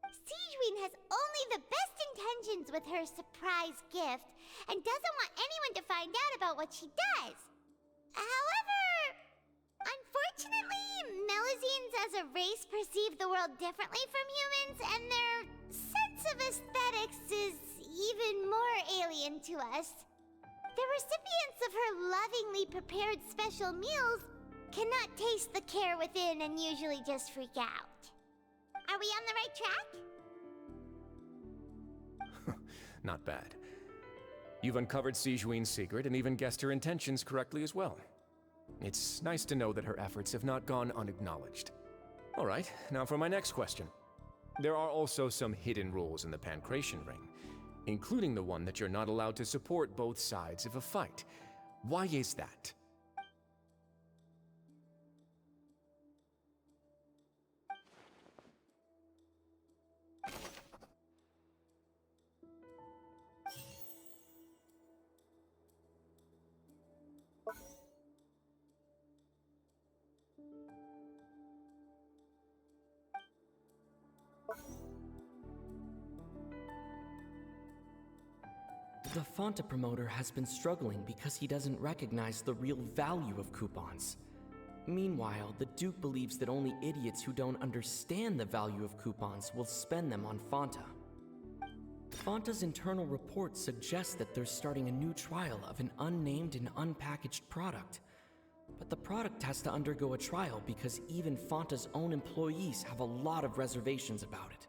Sijuin has only the best intentions with her surprise gift and doesn't want anyone to find out about what she does. However, unfortunately, Melazines as a race perceive the world differently from humans, and their sense of aesthetics is even more alien to us. The recipients of her lovingly prepared special meals cannot taste the care within and usually just freak out. Are we on the right track? Not bad. You've uncovered Sijuin's secret and even guessed her intentions correctly as well. It's nice to know that her efforts have not gone unacknowledged. All right, now for my next question. There are also some hidden rules in the Pancration Ring, including the one that you're not allowed to support both sides of a fight. Why is that? The Fonta promoter has been struggling because he doesn't recognize the real value of coupons. Meanwhile, the Duke believes that only idiots who don't understand the value of coupons will spend them on Fonta. Fonta's internal report suggests that they're starting a new trial of an unnamed and unpackaged product. But the product has to undergo a trial because even Fonta's own employees have a lot of reservations about it.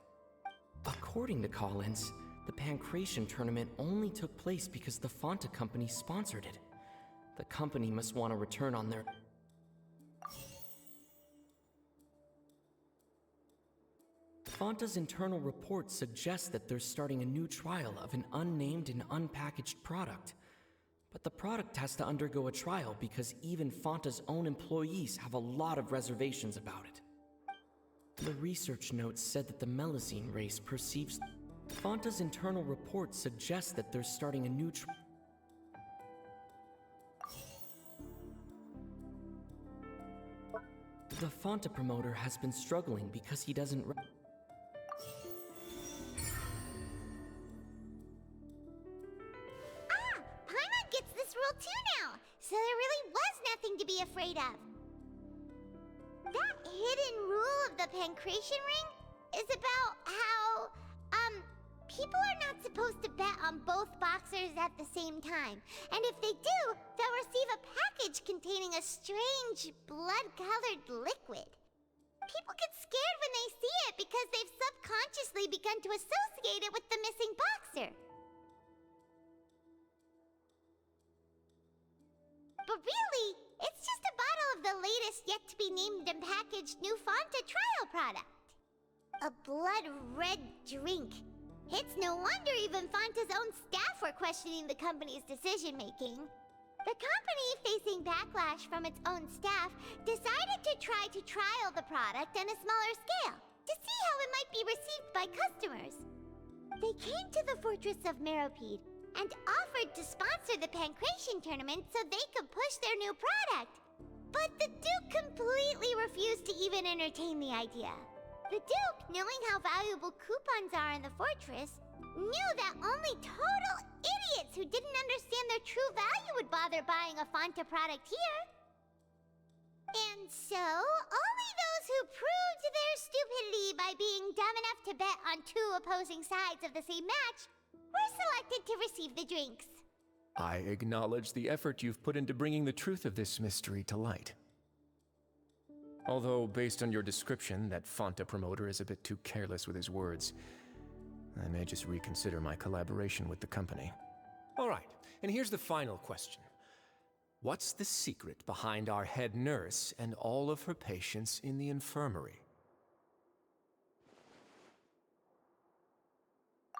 According to Collins, the Pancration tournament only took place because the Fonta company sponsored it. The company must want a return on their... Fonta's internal report suggests that they're starting a new trial of an unnamed and unpackaged product. But the product has to undergo a trial because even Fonta's own employees have a lot of reservations about it. The research notes said that the Melusine race perceives... Fonta's internal report suggests that they're starting a new The Fonta promoter has been struggling because he doesn't Paimon gets this rule too now, so there really was nothing to be afraid of. That hidden rule of the Pancration Ring is about how, people are not supposed to bet on both boxers at the same time. And if they do, they'll receive a package containing a strange, blood-colored liquid. People get scared when they see it because they've subconsciously begun to associate it with the missing boxer. But really, it's just a bottle of the latest yet-to-be-named and packaged new Fonta trial product. A blood-red drink. It's no wonder even Fonta's own staff were questioning the company's decision-making. The company, facing backlash from its own staff, decided to try to trial the product on a smaller scale, to see how it might be received by customers. They came to the fortress of Meropide and offered to sponsor the Pancration tournament so they could push their new product. But the Duke completely refused to even entertain the idea. The Duke, knowing how valuable coupons are in the fortress, knew that only total idiots who didn't understand their true value would bother buying a Fonta product here. And so, only those who proved their stupidity by being dumb enough to bet on two opposing sides of the same match were selected to receive the drinks. I acknowledge the effort you've put into bringing the truth of this mystery to light. Although, based on your description, that Fonta promoter is a bit too careless with his words, I may just reconsider my collaboration with the company. All right, and here's the final question. What's the secret behind our head nurse and all of her patients in the infirmary?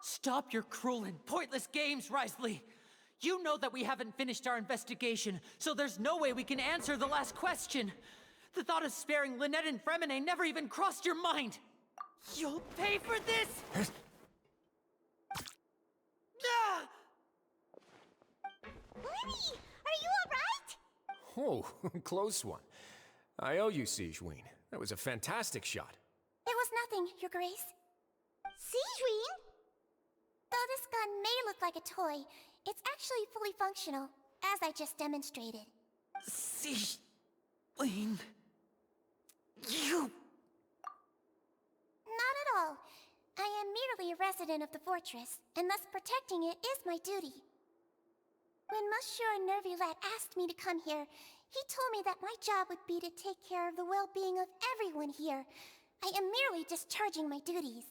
Stop your cruel and pointless games, Risley! You know that we haven't finished our investigation, so there's no way we can answer the last question! The thought of sparing Lynette and Fremine never even crossed your mind! You'll pay for this! Ah! Lenny, are you alright? Oh, close one. I owe you, Sijuin. That was a fantastic shot. It was nothing, Your Grace. Sijuin? Though this gun may look like a toy, it's actually fully functional, as I just demonstrated. Sijuin... You... Not at all. I am merely a resident of the fortress, and thus protecting it is my duty. When Monsieur Nervulette asked me to come here, he told me that my job would be to take care of the well-being of everyone here, I am merely discharging my duties.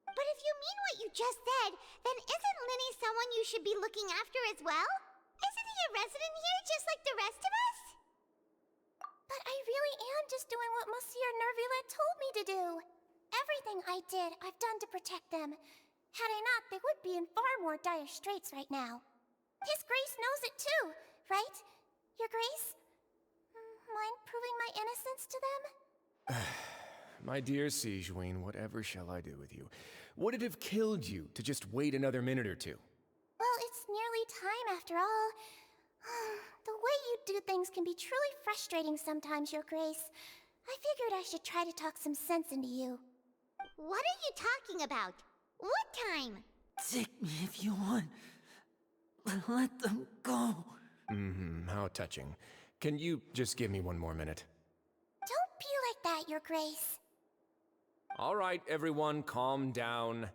But if you mean what you just said, then isn't Linny someone you should be looking after as well? Isn't he a resident here just like the rest of us? But I really am just doing what Monsieur Nervillette told me to do. Everything I did, I've done to protect them. Had I not, they would be in far more dire straits right now. His Grace knows it too, right? Your Grace? Mind proving my innocence to them? My dear Sigewinne, whatever shall I do with you? Would it have killed you to just wait another minute or two? Well, it's nearly time after all. The way you do things can be truly frustrating sometimes, Your Grace. I figured I should try to talk some sense into you. What are you talking about? What time? Take me if you want. Let them go. How touching. Can you just give me one more minute? Don't be like that, Your Grace. All right, everyone, calm down.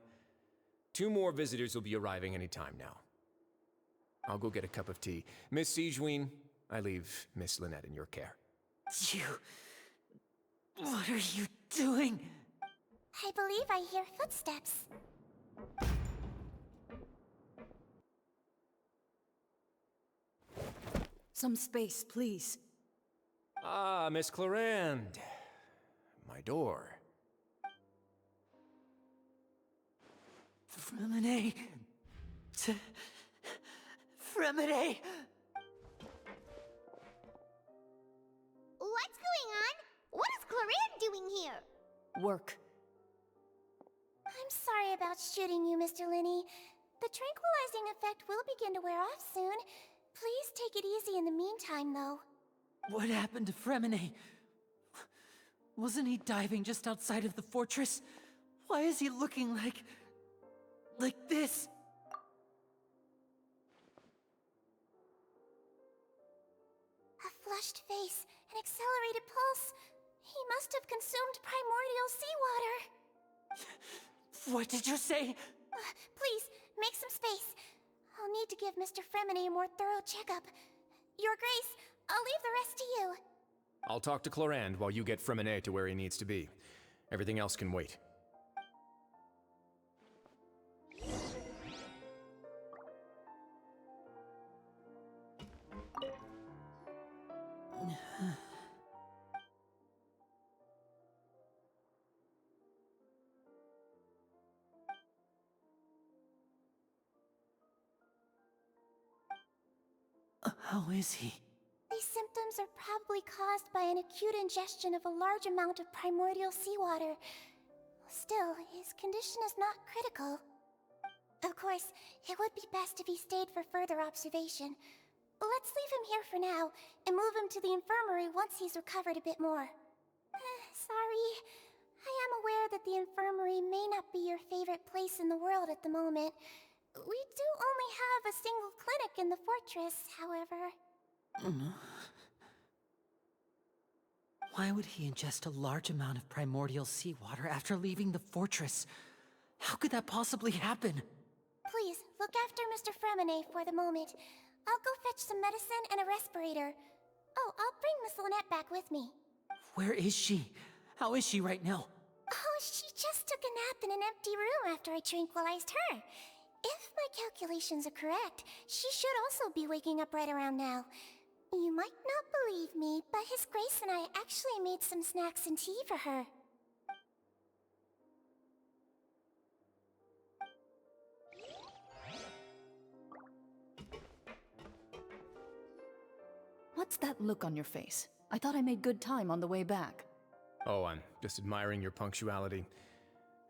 2 more visitors will be arriving any time now. I'll go get a cup of tea. Miss Sigewinne, I leave Miss Lynette in your care. You... What are you doing? I believe I hear footsteps. Some space, please. Ah, Miss Clarande. My door. Fremine... Fremine... What's going on? What is Clarande doing here? Work. I'm sorry about shooting you, Mr. Linny. The tranquilizing effect will begin to wear off soon. Please take it easy in the meantime, though. What happened to Fremine? Wasn't he diving just outside of the fortress? Why is he looking like this? A flushed face, an accelerated pulse. He must have consumed primordial seawater. What did you say? Please, make some space. I'll need to give Mr. Fremine a more thorough checkup. Your Grace, I'll leave the rest to you. I'll talk to Clarande while you get Fremine to where he needs to be. Everything else can wait. How is he? These symptoms are probably caused by an acute ingestion of a large amount of primordial seawater. Still, his condition is not critical. Of course, it would be best if he stayed for further observation. Let's leave him here for now, and move him to the infirmary once he's recovered a bit more. Sorry. I am aware that the infirmary may not be your favorite place in the world at the moment. We do only have a single clinic in the fortress, however. Why would he ingest a large amount of primordial seawater after leaving the fortress? How could that possibly happen? Please, look after Mr. Fremine for the moment. I'll go fetch some medicine and a respirator. Oh, I'll bring Miss Lynette back with me. Where is she? How is she right now? Oh, she just took a nap in an empty room after I tranquilized her. If my calculations are correct, she should also be waking up right around now. You might not believe me, but His Grace and I actually made some snacks and tea for her. What's that look on your face? I thought I made good time on the way back. Oh, I'm just admiring your punctuality.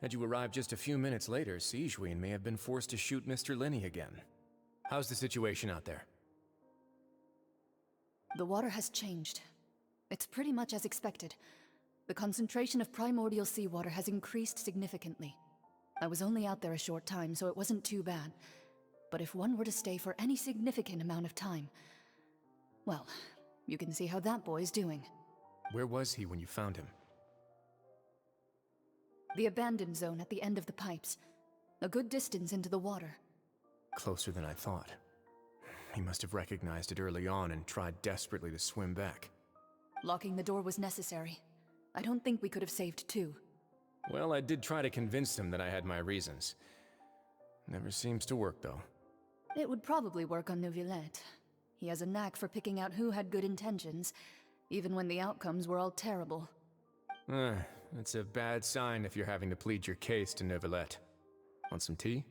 Had you arrived just a few minutes later, Sigewinne may have been forced to shoot Mr. Linny again. How's the situation out there? The water has changed. It's pretty much as expected. The concentration of primordial seawater has increased significantly. I was only out there a short time, so it wasn't too bad. But if one were to stay for any significant amount of time... well, you can see how that boy's doing. Where was he when you found him? The abandoned zone at the end of the pipes. A good distance into the water. Closer than I thought. He must have recognized it early on and tried desperately to swim back. Locking the door was necessary. I don't think we could have saved two. Well, I did try to convince him that I had my reasons. Never seems to work, though. It would probably work on Neuvillette. He has a knack for picking out who had good intentions, even when the outcomes were all terrible. That's a bad sign if you're having to plead your case to Neuvillette. Want some tea?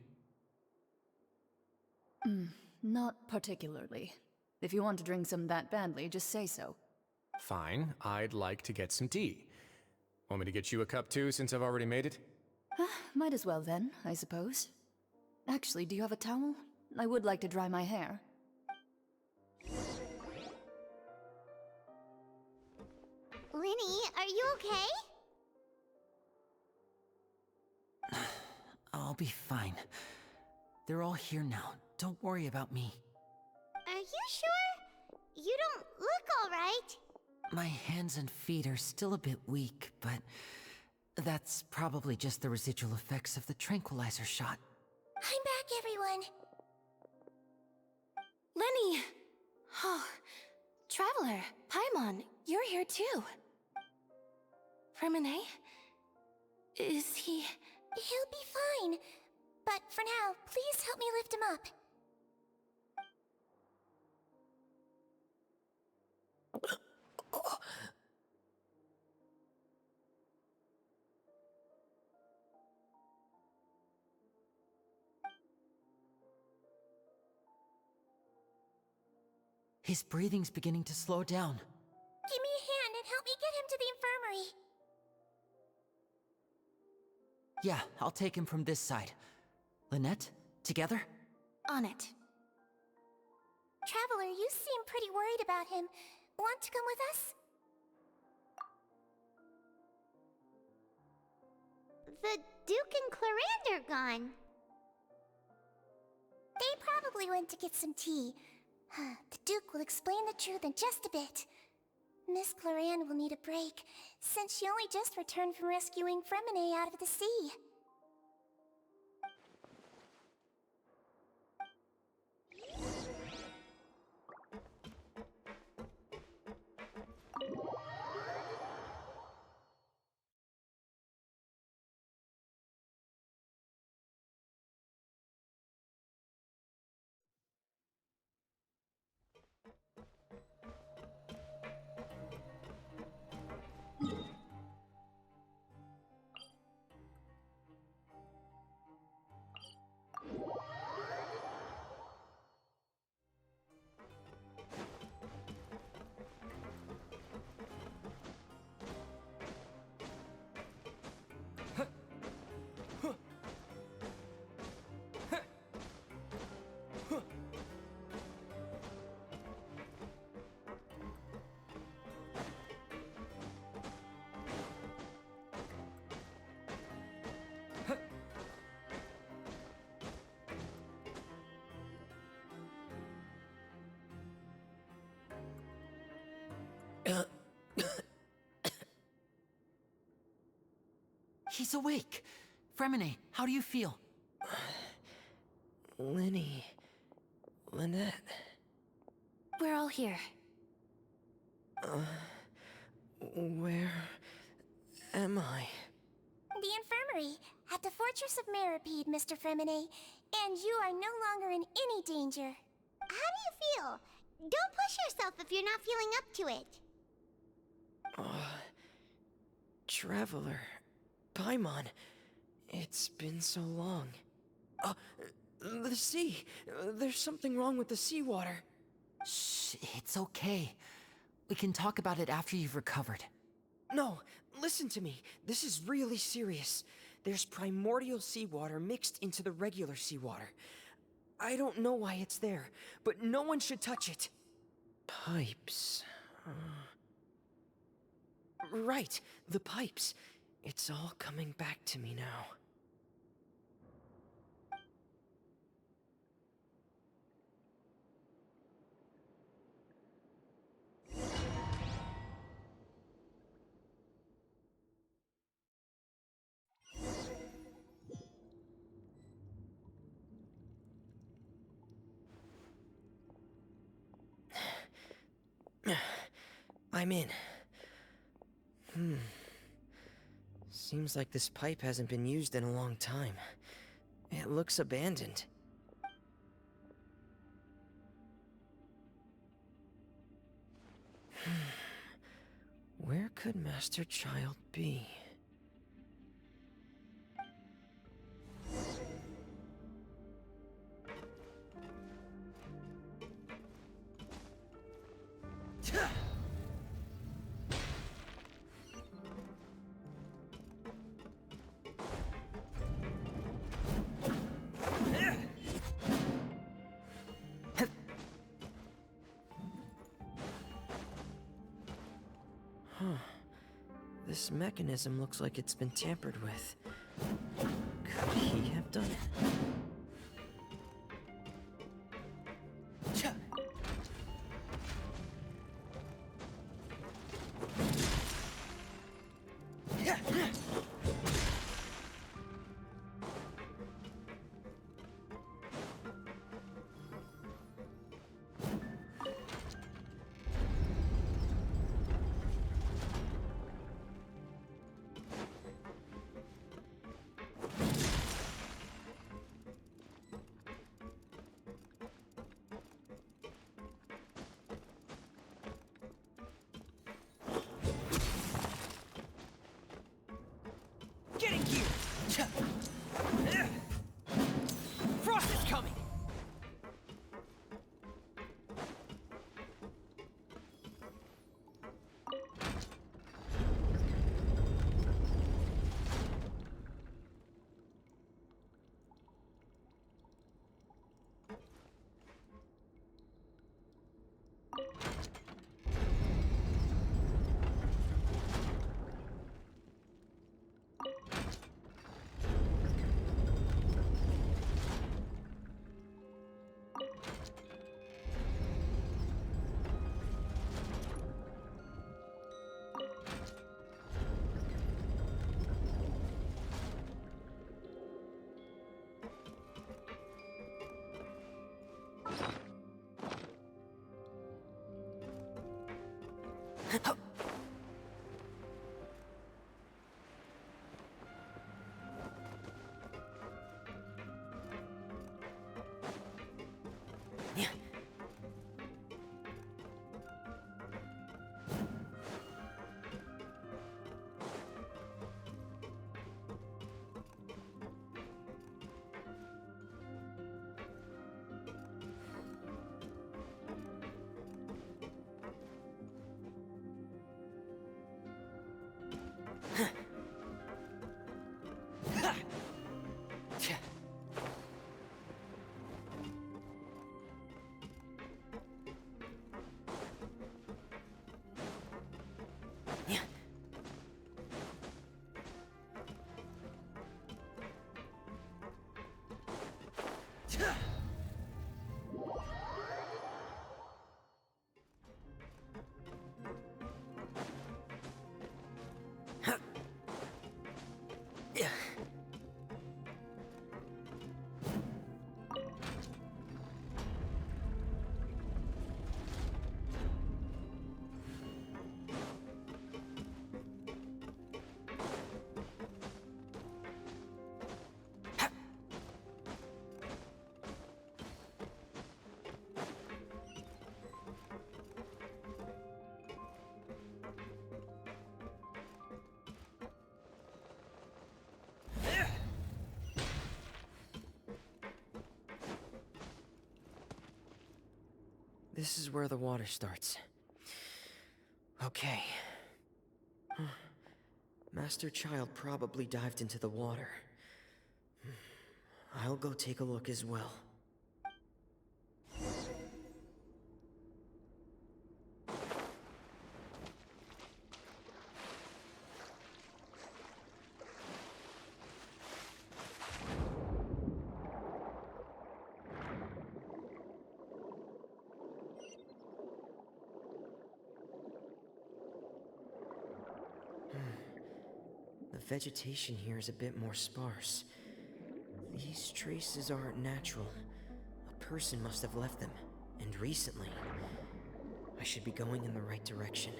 Not particularly. If you want to drink some that badly, just say so. Fine, I'd like to get some tea. Want me to get you a cup too, since I've already made it? Might as well then, I suppose. Actually, do you have a towel? I would like to dry my hair. Linny, are you okay? I'll be fine. They're all here now. Don't worry about me. Are you sure? You don't look alright. My hands and feet are still a bit weak, but that's probably just the residual effects of the tranquilizer shot. I'm back, everyone. Lenny! Oh, Traveler, Paimon, you're here too. Fremine? Is he... He'll be fine. But for now, please help me lift him up. His breathing's beginning to slow down. Give me a hand and help me get him to the infirmary. Yeah, I'll take him from this side. Lynette, together? On it. Traveler, you seem pretty worried about him. Want to come with us? The Duke and Clarande are gone. They probably went to get some tea. The Duke will explain the truth in just a bit. Miss Clarande will need a break, since she only just returned from rescuing Fremine out of the sea. He's awake! Fremine, how do you feel? Lenny... Lynette... We're all here. Where... am I? The infirmary, at the Fortress of Meripede, Mr. Fremine, and you are no longer in any danger. How do you feel? Don't push yourself if you're not feeling up to it. Traveler... Paimon... It's been so long. The sea! There's something wrong with the seawater. Shh, it's okay. We can talk about it after you've recovered. No, listen to me. This is really serious. There's primordial seawater mixed into the regular seawater. I don't know why it's there, but no one should touch it. Pipes... Right, the pipes. It's all coming back to me now. I'm in. Seems like this pipe hasn't been used in a long time. It looks abandoned. Where could Master Child be? This mechanism looks like it's been tampered with. Could he have done it? Getting gear! Frost is coming! This is where the water starts. Okay. Master Child probably dived into the water. I'll go take a look as well. The vegetation here is a bit more sparse. These traces aren't natural. A person must have left them, and recently. I should be going in the right direction.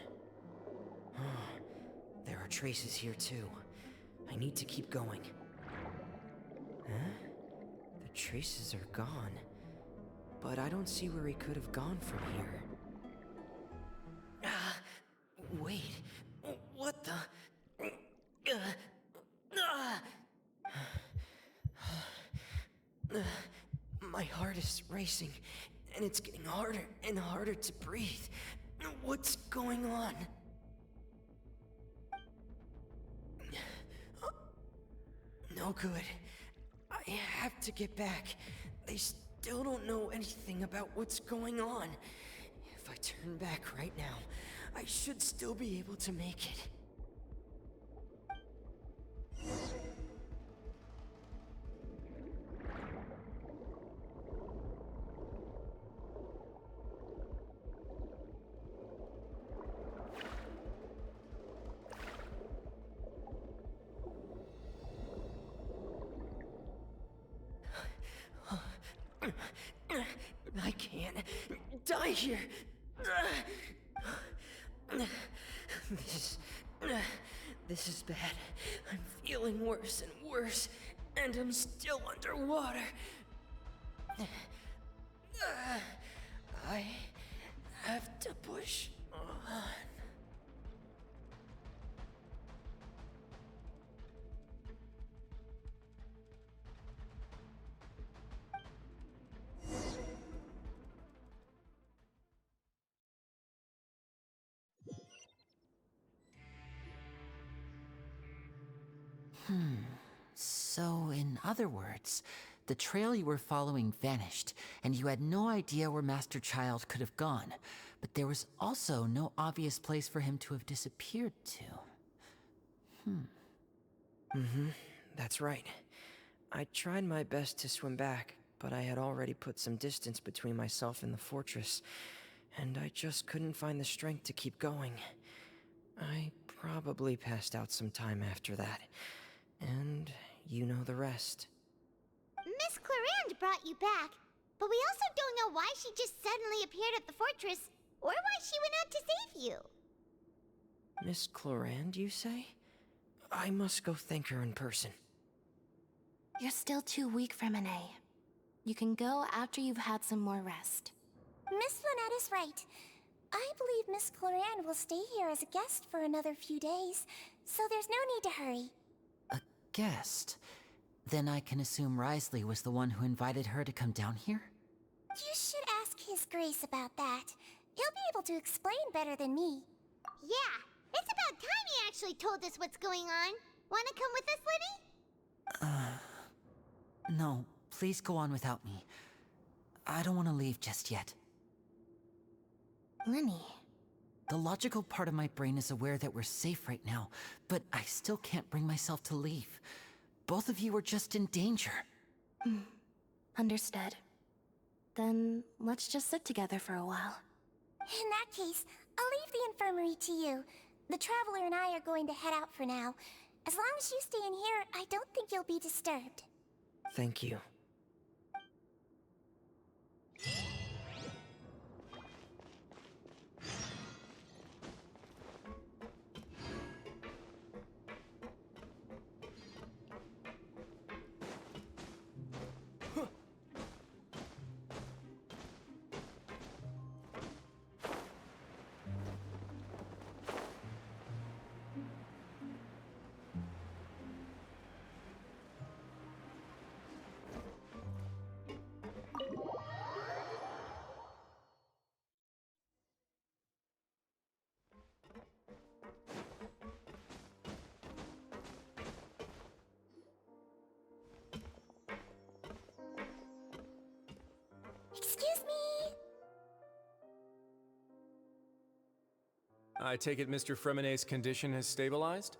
There are traces here too. I need to keep going. Huh? The traces are gone. But I don't see where he could have gone from here. Wait. What the? My heart is racing, and it's getting harder and harder to breathe. What's going on? No good. I have to get back. They still don't know anything about what's going on. If I turn back right now, I should still be able to make it. I can't die here. This is bad. I'm feeling worse and worse, and I'm still underwater. I have to push on. So, in other words, the trail you were following vanished, and you had no idea where Master Child could have gone, but there was also no obvious place for him to have disappeared to. That's right. I tried my best to swim back, but I had already put some distance between myself and the fortress, and I just couldn't find the strength to keep going. I probably passed out some time after that, and you know the rest. Miss Clarande brought you back, but we also don't know why she just suddenly appeared at the fortress, or why she went out to save you. Miss Clarande, you say? I must go thank her in person. You're still too weak, Fremine. You can go after you've had some more rest. Miss Lynette is right. I believe Miss Clarande will stay here as a guest for another few days, so there's no need to hurry. A guest? Then I can assume Risley was the one who invited her to come down here? You should ask His Grace about that. He'll be able to explain better than me. Yeah, it's about time he actually told us what's going on. Wanna come with us, Lenny? No, please go on without me. I don't want to leave just yet. Lenny. The logical part of my brain is aware that we're safe right now, but I still can't bring myself to leave. Both of you are just in danger. Understood. Then let's just sit together for a while. In that case, I'll leave the infirmary to you. The Traveler and I are going to head out for now. As long as you stay in here, I don't think you'll be disturbed. Thank you. Excuse me! I take it Mr. Fremine's condition has stabilized?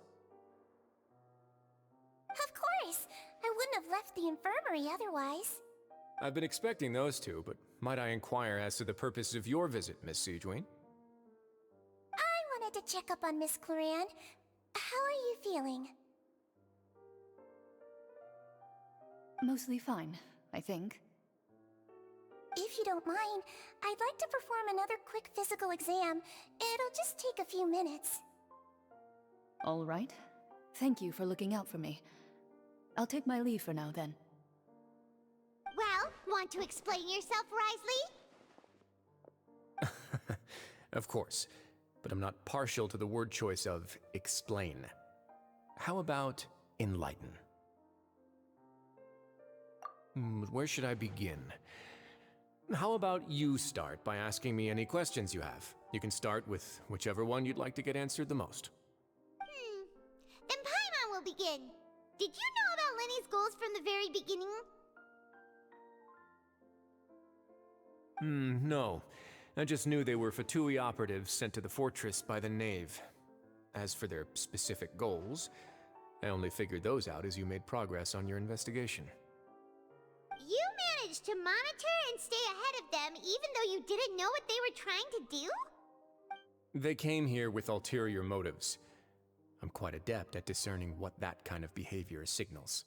Of course! I wouldn't have left the infirmary otherwise. I've been expecting those two, but might I inquire as to the purpose of your visit, Miss Siegewien? I wanted to check up on Miss Clarande. How are you feeling? Mostly fine, I think. If you don't mind, I'd like to perform another quick physical exam. It'll just take a few minutes. All right. Thank you for looking out for me. I'll take my leave for now, then. Well, want to explain yourself, Risley? Of course, but I'm not partial to the word choice of explain. How about enlighten? Where should I begin? How about you start by asking me any questions you have? You can start with whichever one you'd like to get answered the most. Then Paimon will begin. Did you know about Lenny's goals from the very beginning? No. I just knew they were Fatui operatives sent to the fortress by the Knave. As for their specific goals, I only figured those out as you made progress on your investigation. You managed to monitor and stay ahead of them even though you didn't know what they were trying to do? They came here with ulterior motives. I'm quite adept at discerning what that kind of behavior signals.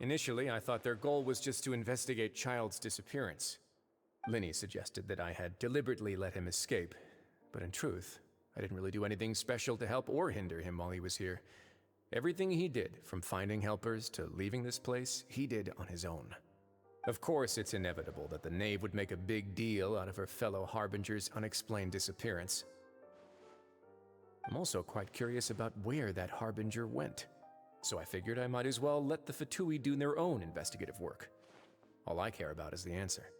Initially, I thought their goal was just to investigate Child's disappearance. Linny suggested that I had deliberately let him escape, but in truth, I didn't really do anything special to help or hinder him while he was here. Everything he did, from finding helpers to leaving this place, he did on his own. Of course, it's inevitable that the Knave would make a big deal out of her fellow Harbinger's unexplained disappearance. I'm also quite curious about where that Harbinger went, so I figured I might as well let the Fatui do their own investigative work. All I care about is the answer.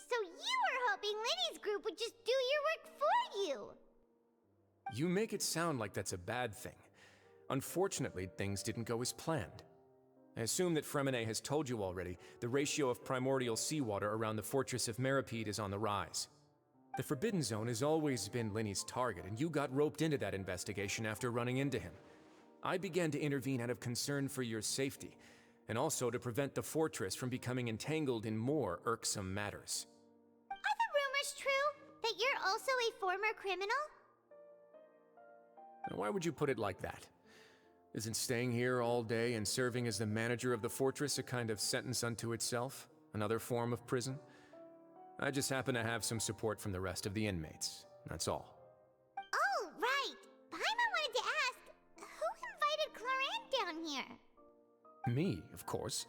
So you were hoping Lenny's group would just do your work for you! You make it sound like that's a bad thing. Unfortunately, things didn't go as planned. I assume that Fremine has told you already, the ratio of primordial seawater around the fortress of Meripede is on the rise. The Forbidden Zone has always been Linny's target, and you got roped into that investigation after running into him. I began to intervene out of concern for your safety, and also to prevent the fortress from becoming entangled in more irksome matters. Are the rumors true? That you're also a former criminal? Why would you put it like that? Isn't staying here all day and serving as the manager of the fortress a kind of sentence unto itself? Another form of prison? I just happen to have some support from the rest of the inmates. That's all. Oh, right! Paimon wanted to ask, who invited Cloran down here? Me, of course.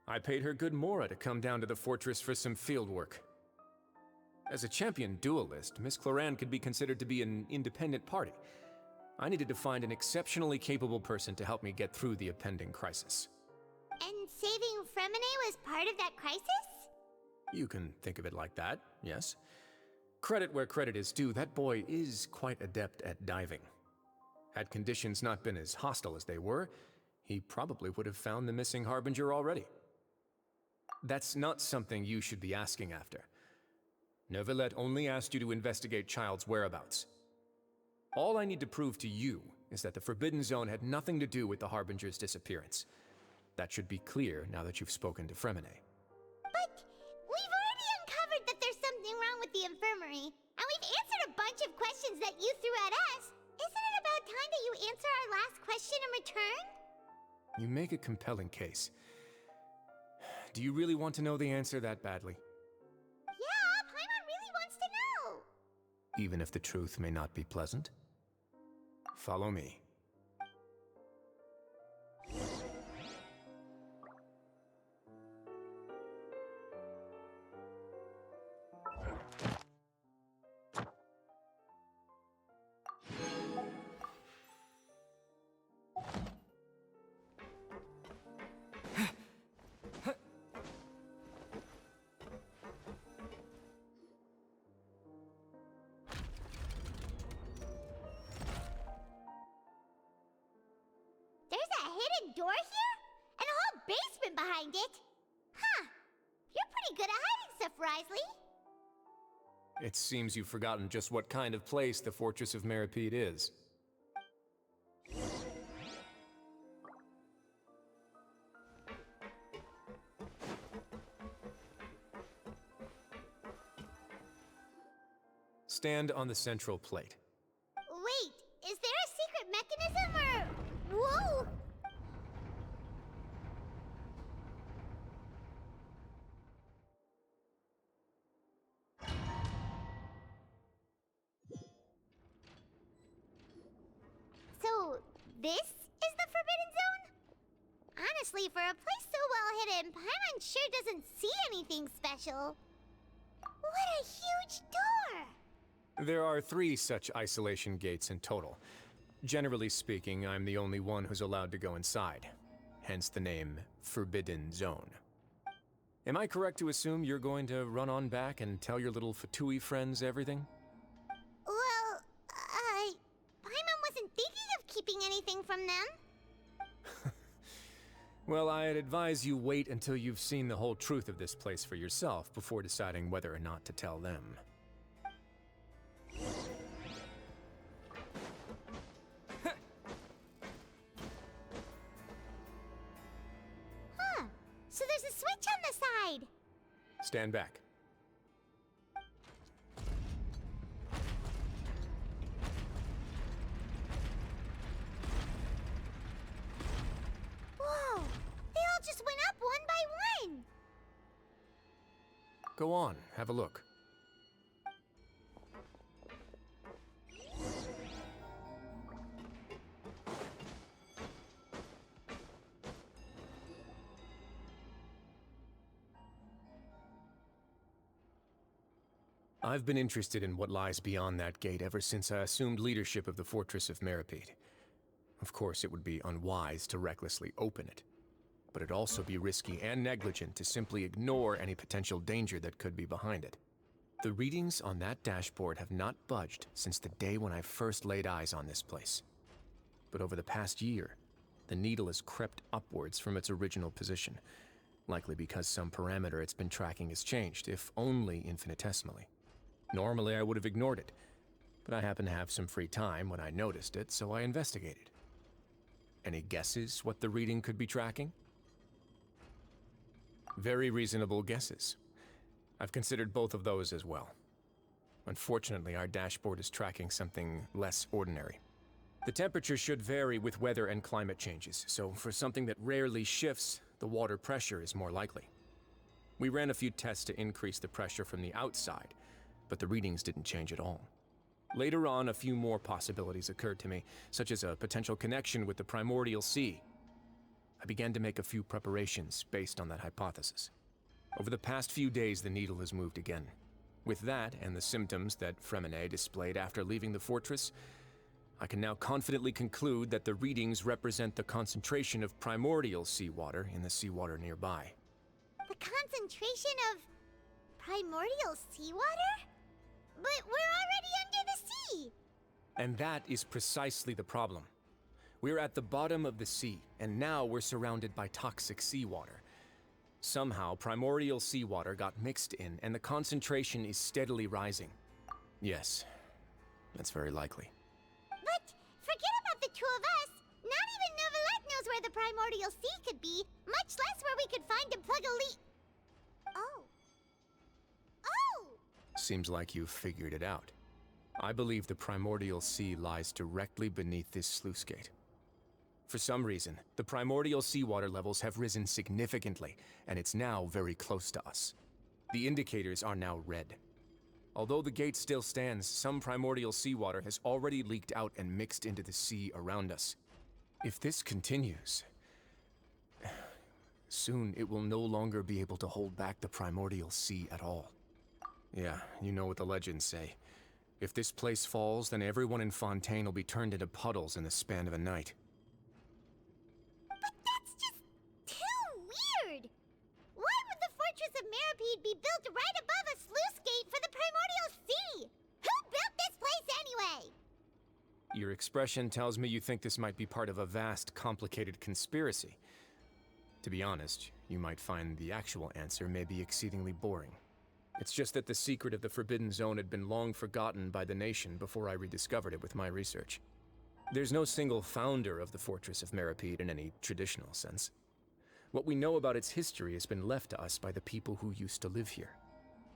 I paid her good mora to come down to the fortress for some field work. As a champion duelist, Miss Cloran could be considered to be an independent party. I needed to find an exceptionally capable person to help me get through the impending crisis. And saving Fremine was part of that crisis? You can think of it like that, yes. Credit where credit is due, that boy is quite adept at diving. Had conditions not been as hostile as they were, he probably would have found the missing Harbinger already. That's not something you should be asking after. Neuvillette only asked you to investigate Child's whereabouts. All I need to prove to you is that the Forbidden Zone had nothing to do with the Harbinger's disappearance. That should be clear now that you've spoken to Fremine. But we've already uncovered that there's something wrong with the infirmary, and we've answered a bunch of questions that you threw at us. Isn't it about time that you answer our last question in return? You make a compelling case. Do you really want to know the answer that badly? Yeah, Paimon really wants to know! Even if the truth may not be pleasant? Follow me. Door here? And a whole basement behind it? Huh. You're pretty good at hiding stuff, Risley. It seems you've forgotten just what kind of place the Fortress of Meripede is. Stand on the central plate. Wait, is there a secret mechanism or... Whoa! This is the Forbidden Zone? Honestly, for a place so well hidden, Paimon sure doesn't see anything special. What a huge door! There are 3 such isolation gates in total. Generally speaking, I'm the only one who's allowed to go inside. Hence the name Forbidden Zone. Am I correct to assume you're going to run on back and tell your little Fatui friends everything? Well, Paimon wasn't thinking of keeping anything from them. Well, I'd advise you wait until you've seen the whole truth of this place for yourself before deciding whether or not to tell them. Huh. So there's a switch on the side. Stand back. Whoa! They all just went up one by one. Go on, have a look. I've been interested in what lies beyond that gate ever since I assumed leadership of the Fortress of Meripede. Of course, it would be unwise to recklessly open it, but it'd also be risky and negligent to simply ignore any potential danger that could be behind it. The readings on that dashboard have not budged since the day when I first laid eyes on this place. But over the past year, the needle has crept upwards from its original position, likely because some parameter it's been tracking has changed, if only infinitesimally. Normally, I would have ignored it, but I happened to have some free time when I noticed it, so I investigated. Any guesses what the reading could be tracking? Very reasonable guesses. I've considered both of those as well. Unfortunately, our dashboard is tracking something less ordinary. The temperature should vary with weather and climate changes, so for something that rarely shifts, the water pressure is more likely. We ran a few tests to increase the pressure from the outside, but the readings didn't change at all. Later on, a few more possibilities occurred to me, such as a potential connection with the primordial sea. I began to make a few preparations based on that hypothesis. Over the past few days, the needle has moved again. With that, and the symptoms that Fremine displayed after leaving the fortress, I can now confidently conclude that the readings represent the concentration of primordial seawater in the seawater nearby. The concentration of primordial seawater? But we're already under the sea! And that is precisely the problem. We're at the bottom of the sea, and now we're surrounded by toxic seawater. Somehow, primordial seawater got mixed in, and the concentration is steadily rising. Yes, that's very likely. But forget about the two of us! Not even Novelette knows where the primordial sea could be, much less where we could find and plug a leak. Oh. Oh! Seems like you've figured it out. I believe the primordial sea lies directly beneath this sluice gate. For some reason, the primordial seawater levels have risen significantly, and it's now very close to us. The indicators are now red. Although the gate still stands, some primordial seawater has already leaked out and mixed into the sea around us. If this continues, soon it will no longer be able to hold back the primordial sea at all. Yeah, you know what the legends say. If this place falls, then everyone in Fontaine will be turned into puddles in the span of a night. But that's just too weird! Why would the Fortress of Meripede be built right above a sluice gate for the primordial sea? Who built this place anyway? Your expression tells me you think this might be part of a vast, complicated conspiracy. To be honest, you might find the actual answer may be exceedingly boring. It's just that the secret of the Forbidden Zone had been long forgotten by the nation before I rediscovered it with my research. There's no single founder of the Fortress of Meripede in any traditional sense. What we know about its history has been left to us by the people who used to live here.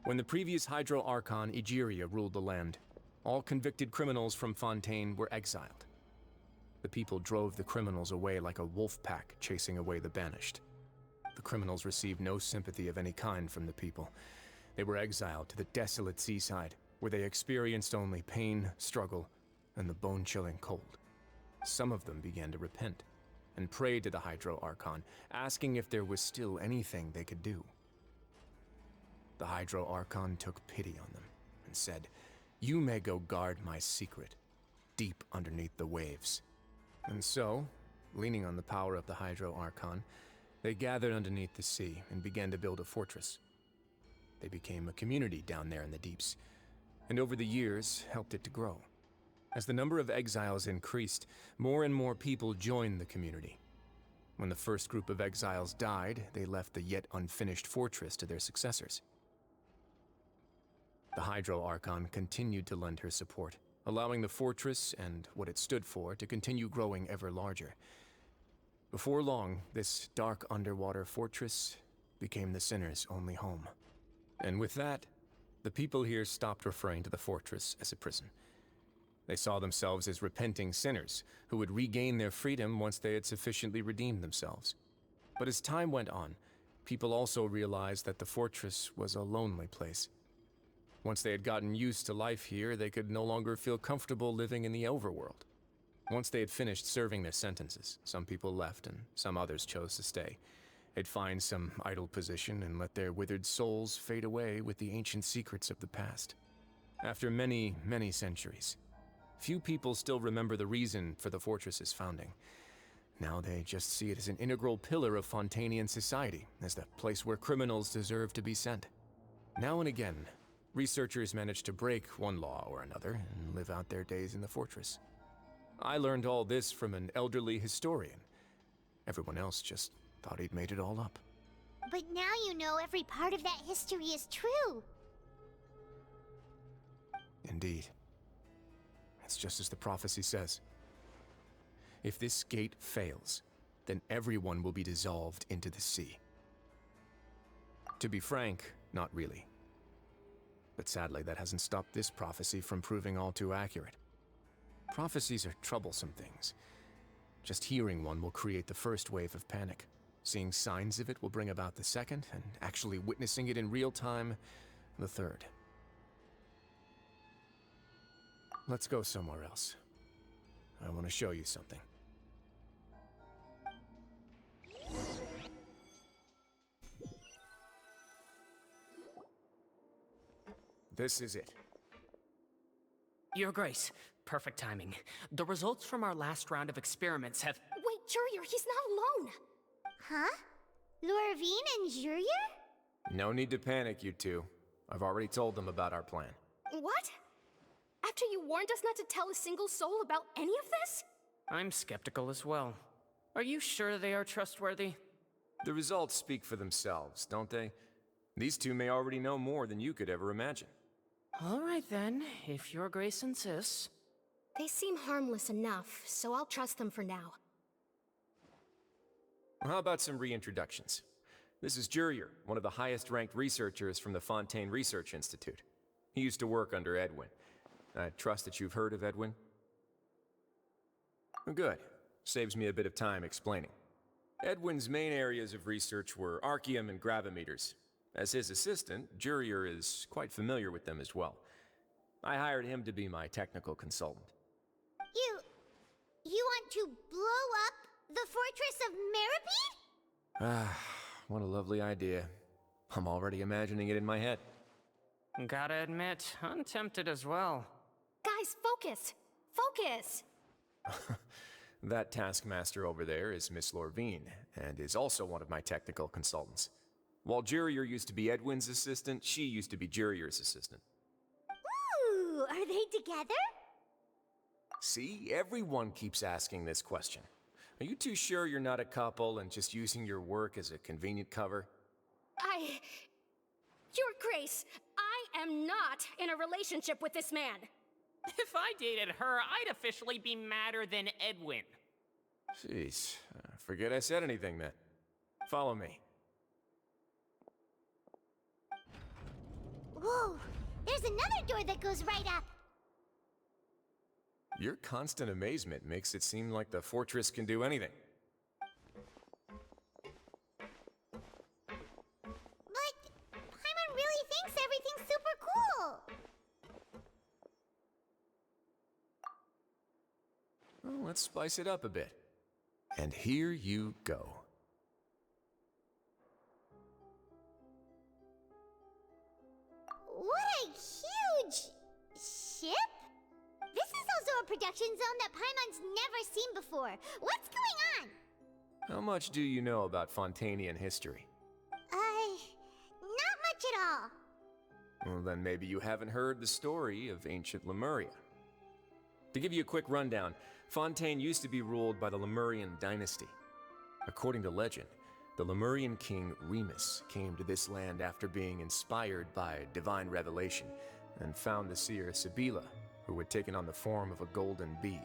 When the previous Hydro Archon Egeria ruled the land, all convicted criminals from Fontaine were exiled. The people drove the criminals away like a wolf pack chasing away the banished. The criminals received no sympathy of any kind from the people. They were exiled to the desolate seaside, where they experienced only pain, struggle, and the bone-chilling cold. Some of them began to repent and prayed to the Hydro Archon, asking if there was still anything they could do. The Hydro Archon took pity on them and said, "You may go guard my secret, deep underneath the waves." And so, leaning on the power of the Hydro Archon, they gathered underneath the sea and began to build a fortress. They became a community down there in the deeps, and over the years helped it to grow. As the number of exiles increased, more and more people joined the community. When the first group of exiles died, they left the yet unfinished fortress to their successors. The Hydro Archon continued to lend her support, allowing the fortress and what it stood for to continue growing ever larger. Before long, this dark underwater fortress became the sinner's only home. And with that, the people here stopped referring to the fortress as a prison. They saw themselves as repenting sinners who would regain their freedom once they had sufficiently redeemed themselves. But as time went on, people also realized that the fortress was a lonely place. Once they had gotten used to life here, they could no longer feel comfortable living in the overworld. Once they had finished serving their sentences, some people left and some others chose to stay. They'd find some idle position and let their withered souls fade away with the ancient secrets of the past. After many, many centuries, few people still remember the reason for the fortress's founding. Now they just see it as an integral pillar of Fontanian society, as the place where criminals deserve to be sent. Now and again, researchers manage to break one law or another and live out their days in the fortress. I learned all this from an elderly historian. Everyone else just thought he'd made it all up. But now you know every part of that history is true. Indeed. It's just as the prophecy says. If this gate fails, then everyone will be dissolved into the sea. To be frank, not really. But sadly, that hasn't stopped this prophecy from proving all too accurate. Prophecies are troublesome things. Just hearing one will create the first wave of panic. Seeing signs of it will bring about the second, and actually witnessing it in real time, the third. Let's go somewhere else. I want to show you something. This is it. Your Grace, perfect timing. The results from our last round of experiments have... Wait, Jurier, he's not alone! Huh? Lorvine and Jurier? No need to panic, you two. I've already told them about our plan. What? After you warned us not to tell a single soul about any of this? I'm skeptical as well. Are you sure they are trustworthy? The results speak for themselves, don't they? These two may already know more than you could ever imagine. All right then, if Your Grace insists. They seem harmless enough, so I'll trust them for now. How about some reintroductions? This is Jurier, one of the highest-ranked researchers from the Fontaine Research Institute. He used to work under Edwin. I trust that you've heard of Edwin? Good. Saves me a bit of time explaining. Edwin's main areas of research were archaeum and gravimeters. As his assistant, Jurier is quite familiar with them as well. I hired him to be my technical consultant. You want to blow up the Fortress of Meripede? Ah, what a lovely idea. I'm already imagining it in my head. Gotta admit, I'm tempted as well. Guys, focus! Focus! That taskmaster over there is Miss Lorvine, and is also one of my technical consultants. While Jurier used to be Edwin's assistant, she used to be Jurier's assistant. Ooh, are they together? See, everyone keeps asking this question. Are you too sure you're not a couple and just using your work as a convenient cover? Your Grace, I am not in a relationship with this man. If I dated her, I'd officially be madder than Edwin. Jeez, forget I said anything then. Follow me. Whoa, there's another door that goes right up. Your constant amazement makes it seem like the fortress can do anything. But Paimon really thinks everything's super cool. Well, let's spice it up a bit. And here you go. What a huge ship? This is also a production zone that Paimon's never seen before. What's going on? How much do you know about Fontanian history? Not much at all. Well, then maybe you haven't heard the story of ancient Lemuria. To give you a quick rundown, Fontaine used to be ruled by the Lemurian dynasty. According to legend, the Lemurian king Remus came to this land after being inspired by divine revelation and found the seer Sibila, who had taken on the form of a golden bee.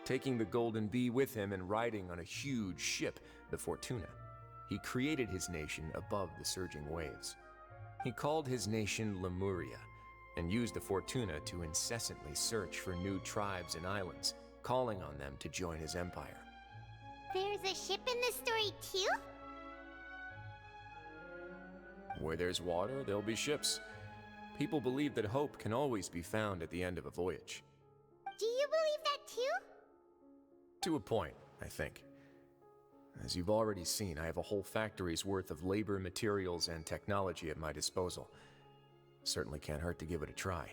Taking the golden bee with him and riding on a huge ship, the Fortuna, he created his nation above the surging waves. He called his nation Lemuria and used the Fortuna to incessantly search for new tribes and islands, calling on them to join his empire. There's a ship in this story too? Where there's water, there'll be ships. People believe that hope can always be found at the end of a voyage. Do you believe that too? To a point, I think. As you've already seen, I have a whole factory's worth of labor, materials, and technology at my disposal. Certainly can't hurt to give it a try.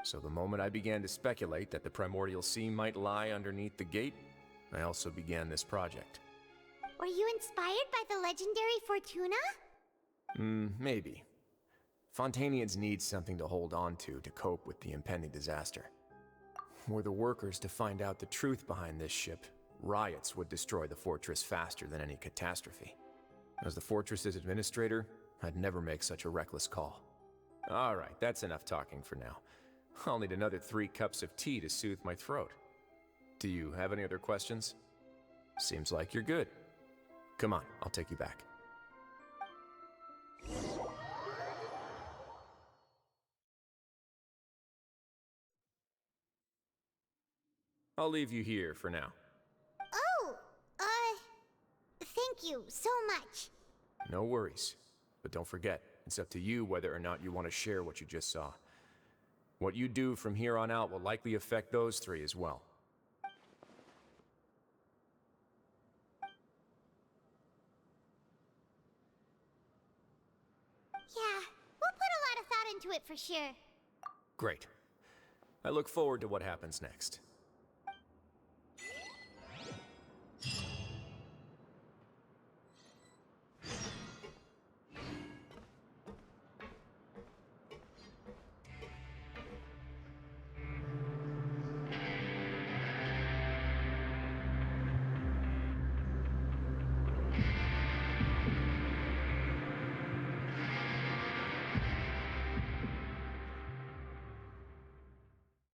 So the moment I began to speculate that the Primordial Sea might lie underneath the gate, I also began this project. Were you inspired by the legendary Fortuna? Maybe. Fontanians need something to hold on to cope with the impending disaster. Were the workers to find out the truth behind this ship, riots would destroy the fortress faster than any catastrophe. As the fortress's administrator, I'd never make such a reckless call. Alright, that's enough talking for now. I'll need another 3 cups of tea to soothe my throat. Do you have any other questions? Seems like you're good. Come on, I'll take you back. I'll leave you here for now. Oh, thank you so much. No worries. But don't forget, it's up to you whether or not you want to share what you just saw. What you do from here on out will likely affect those 3 as well. Yeah, we'll put a lot of thought into it for sure. Great. I look forward to what happens next.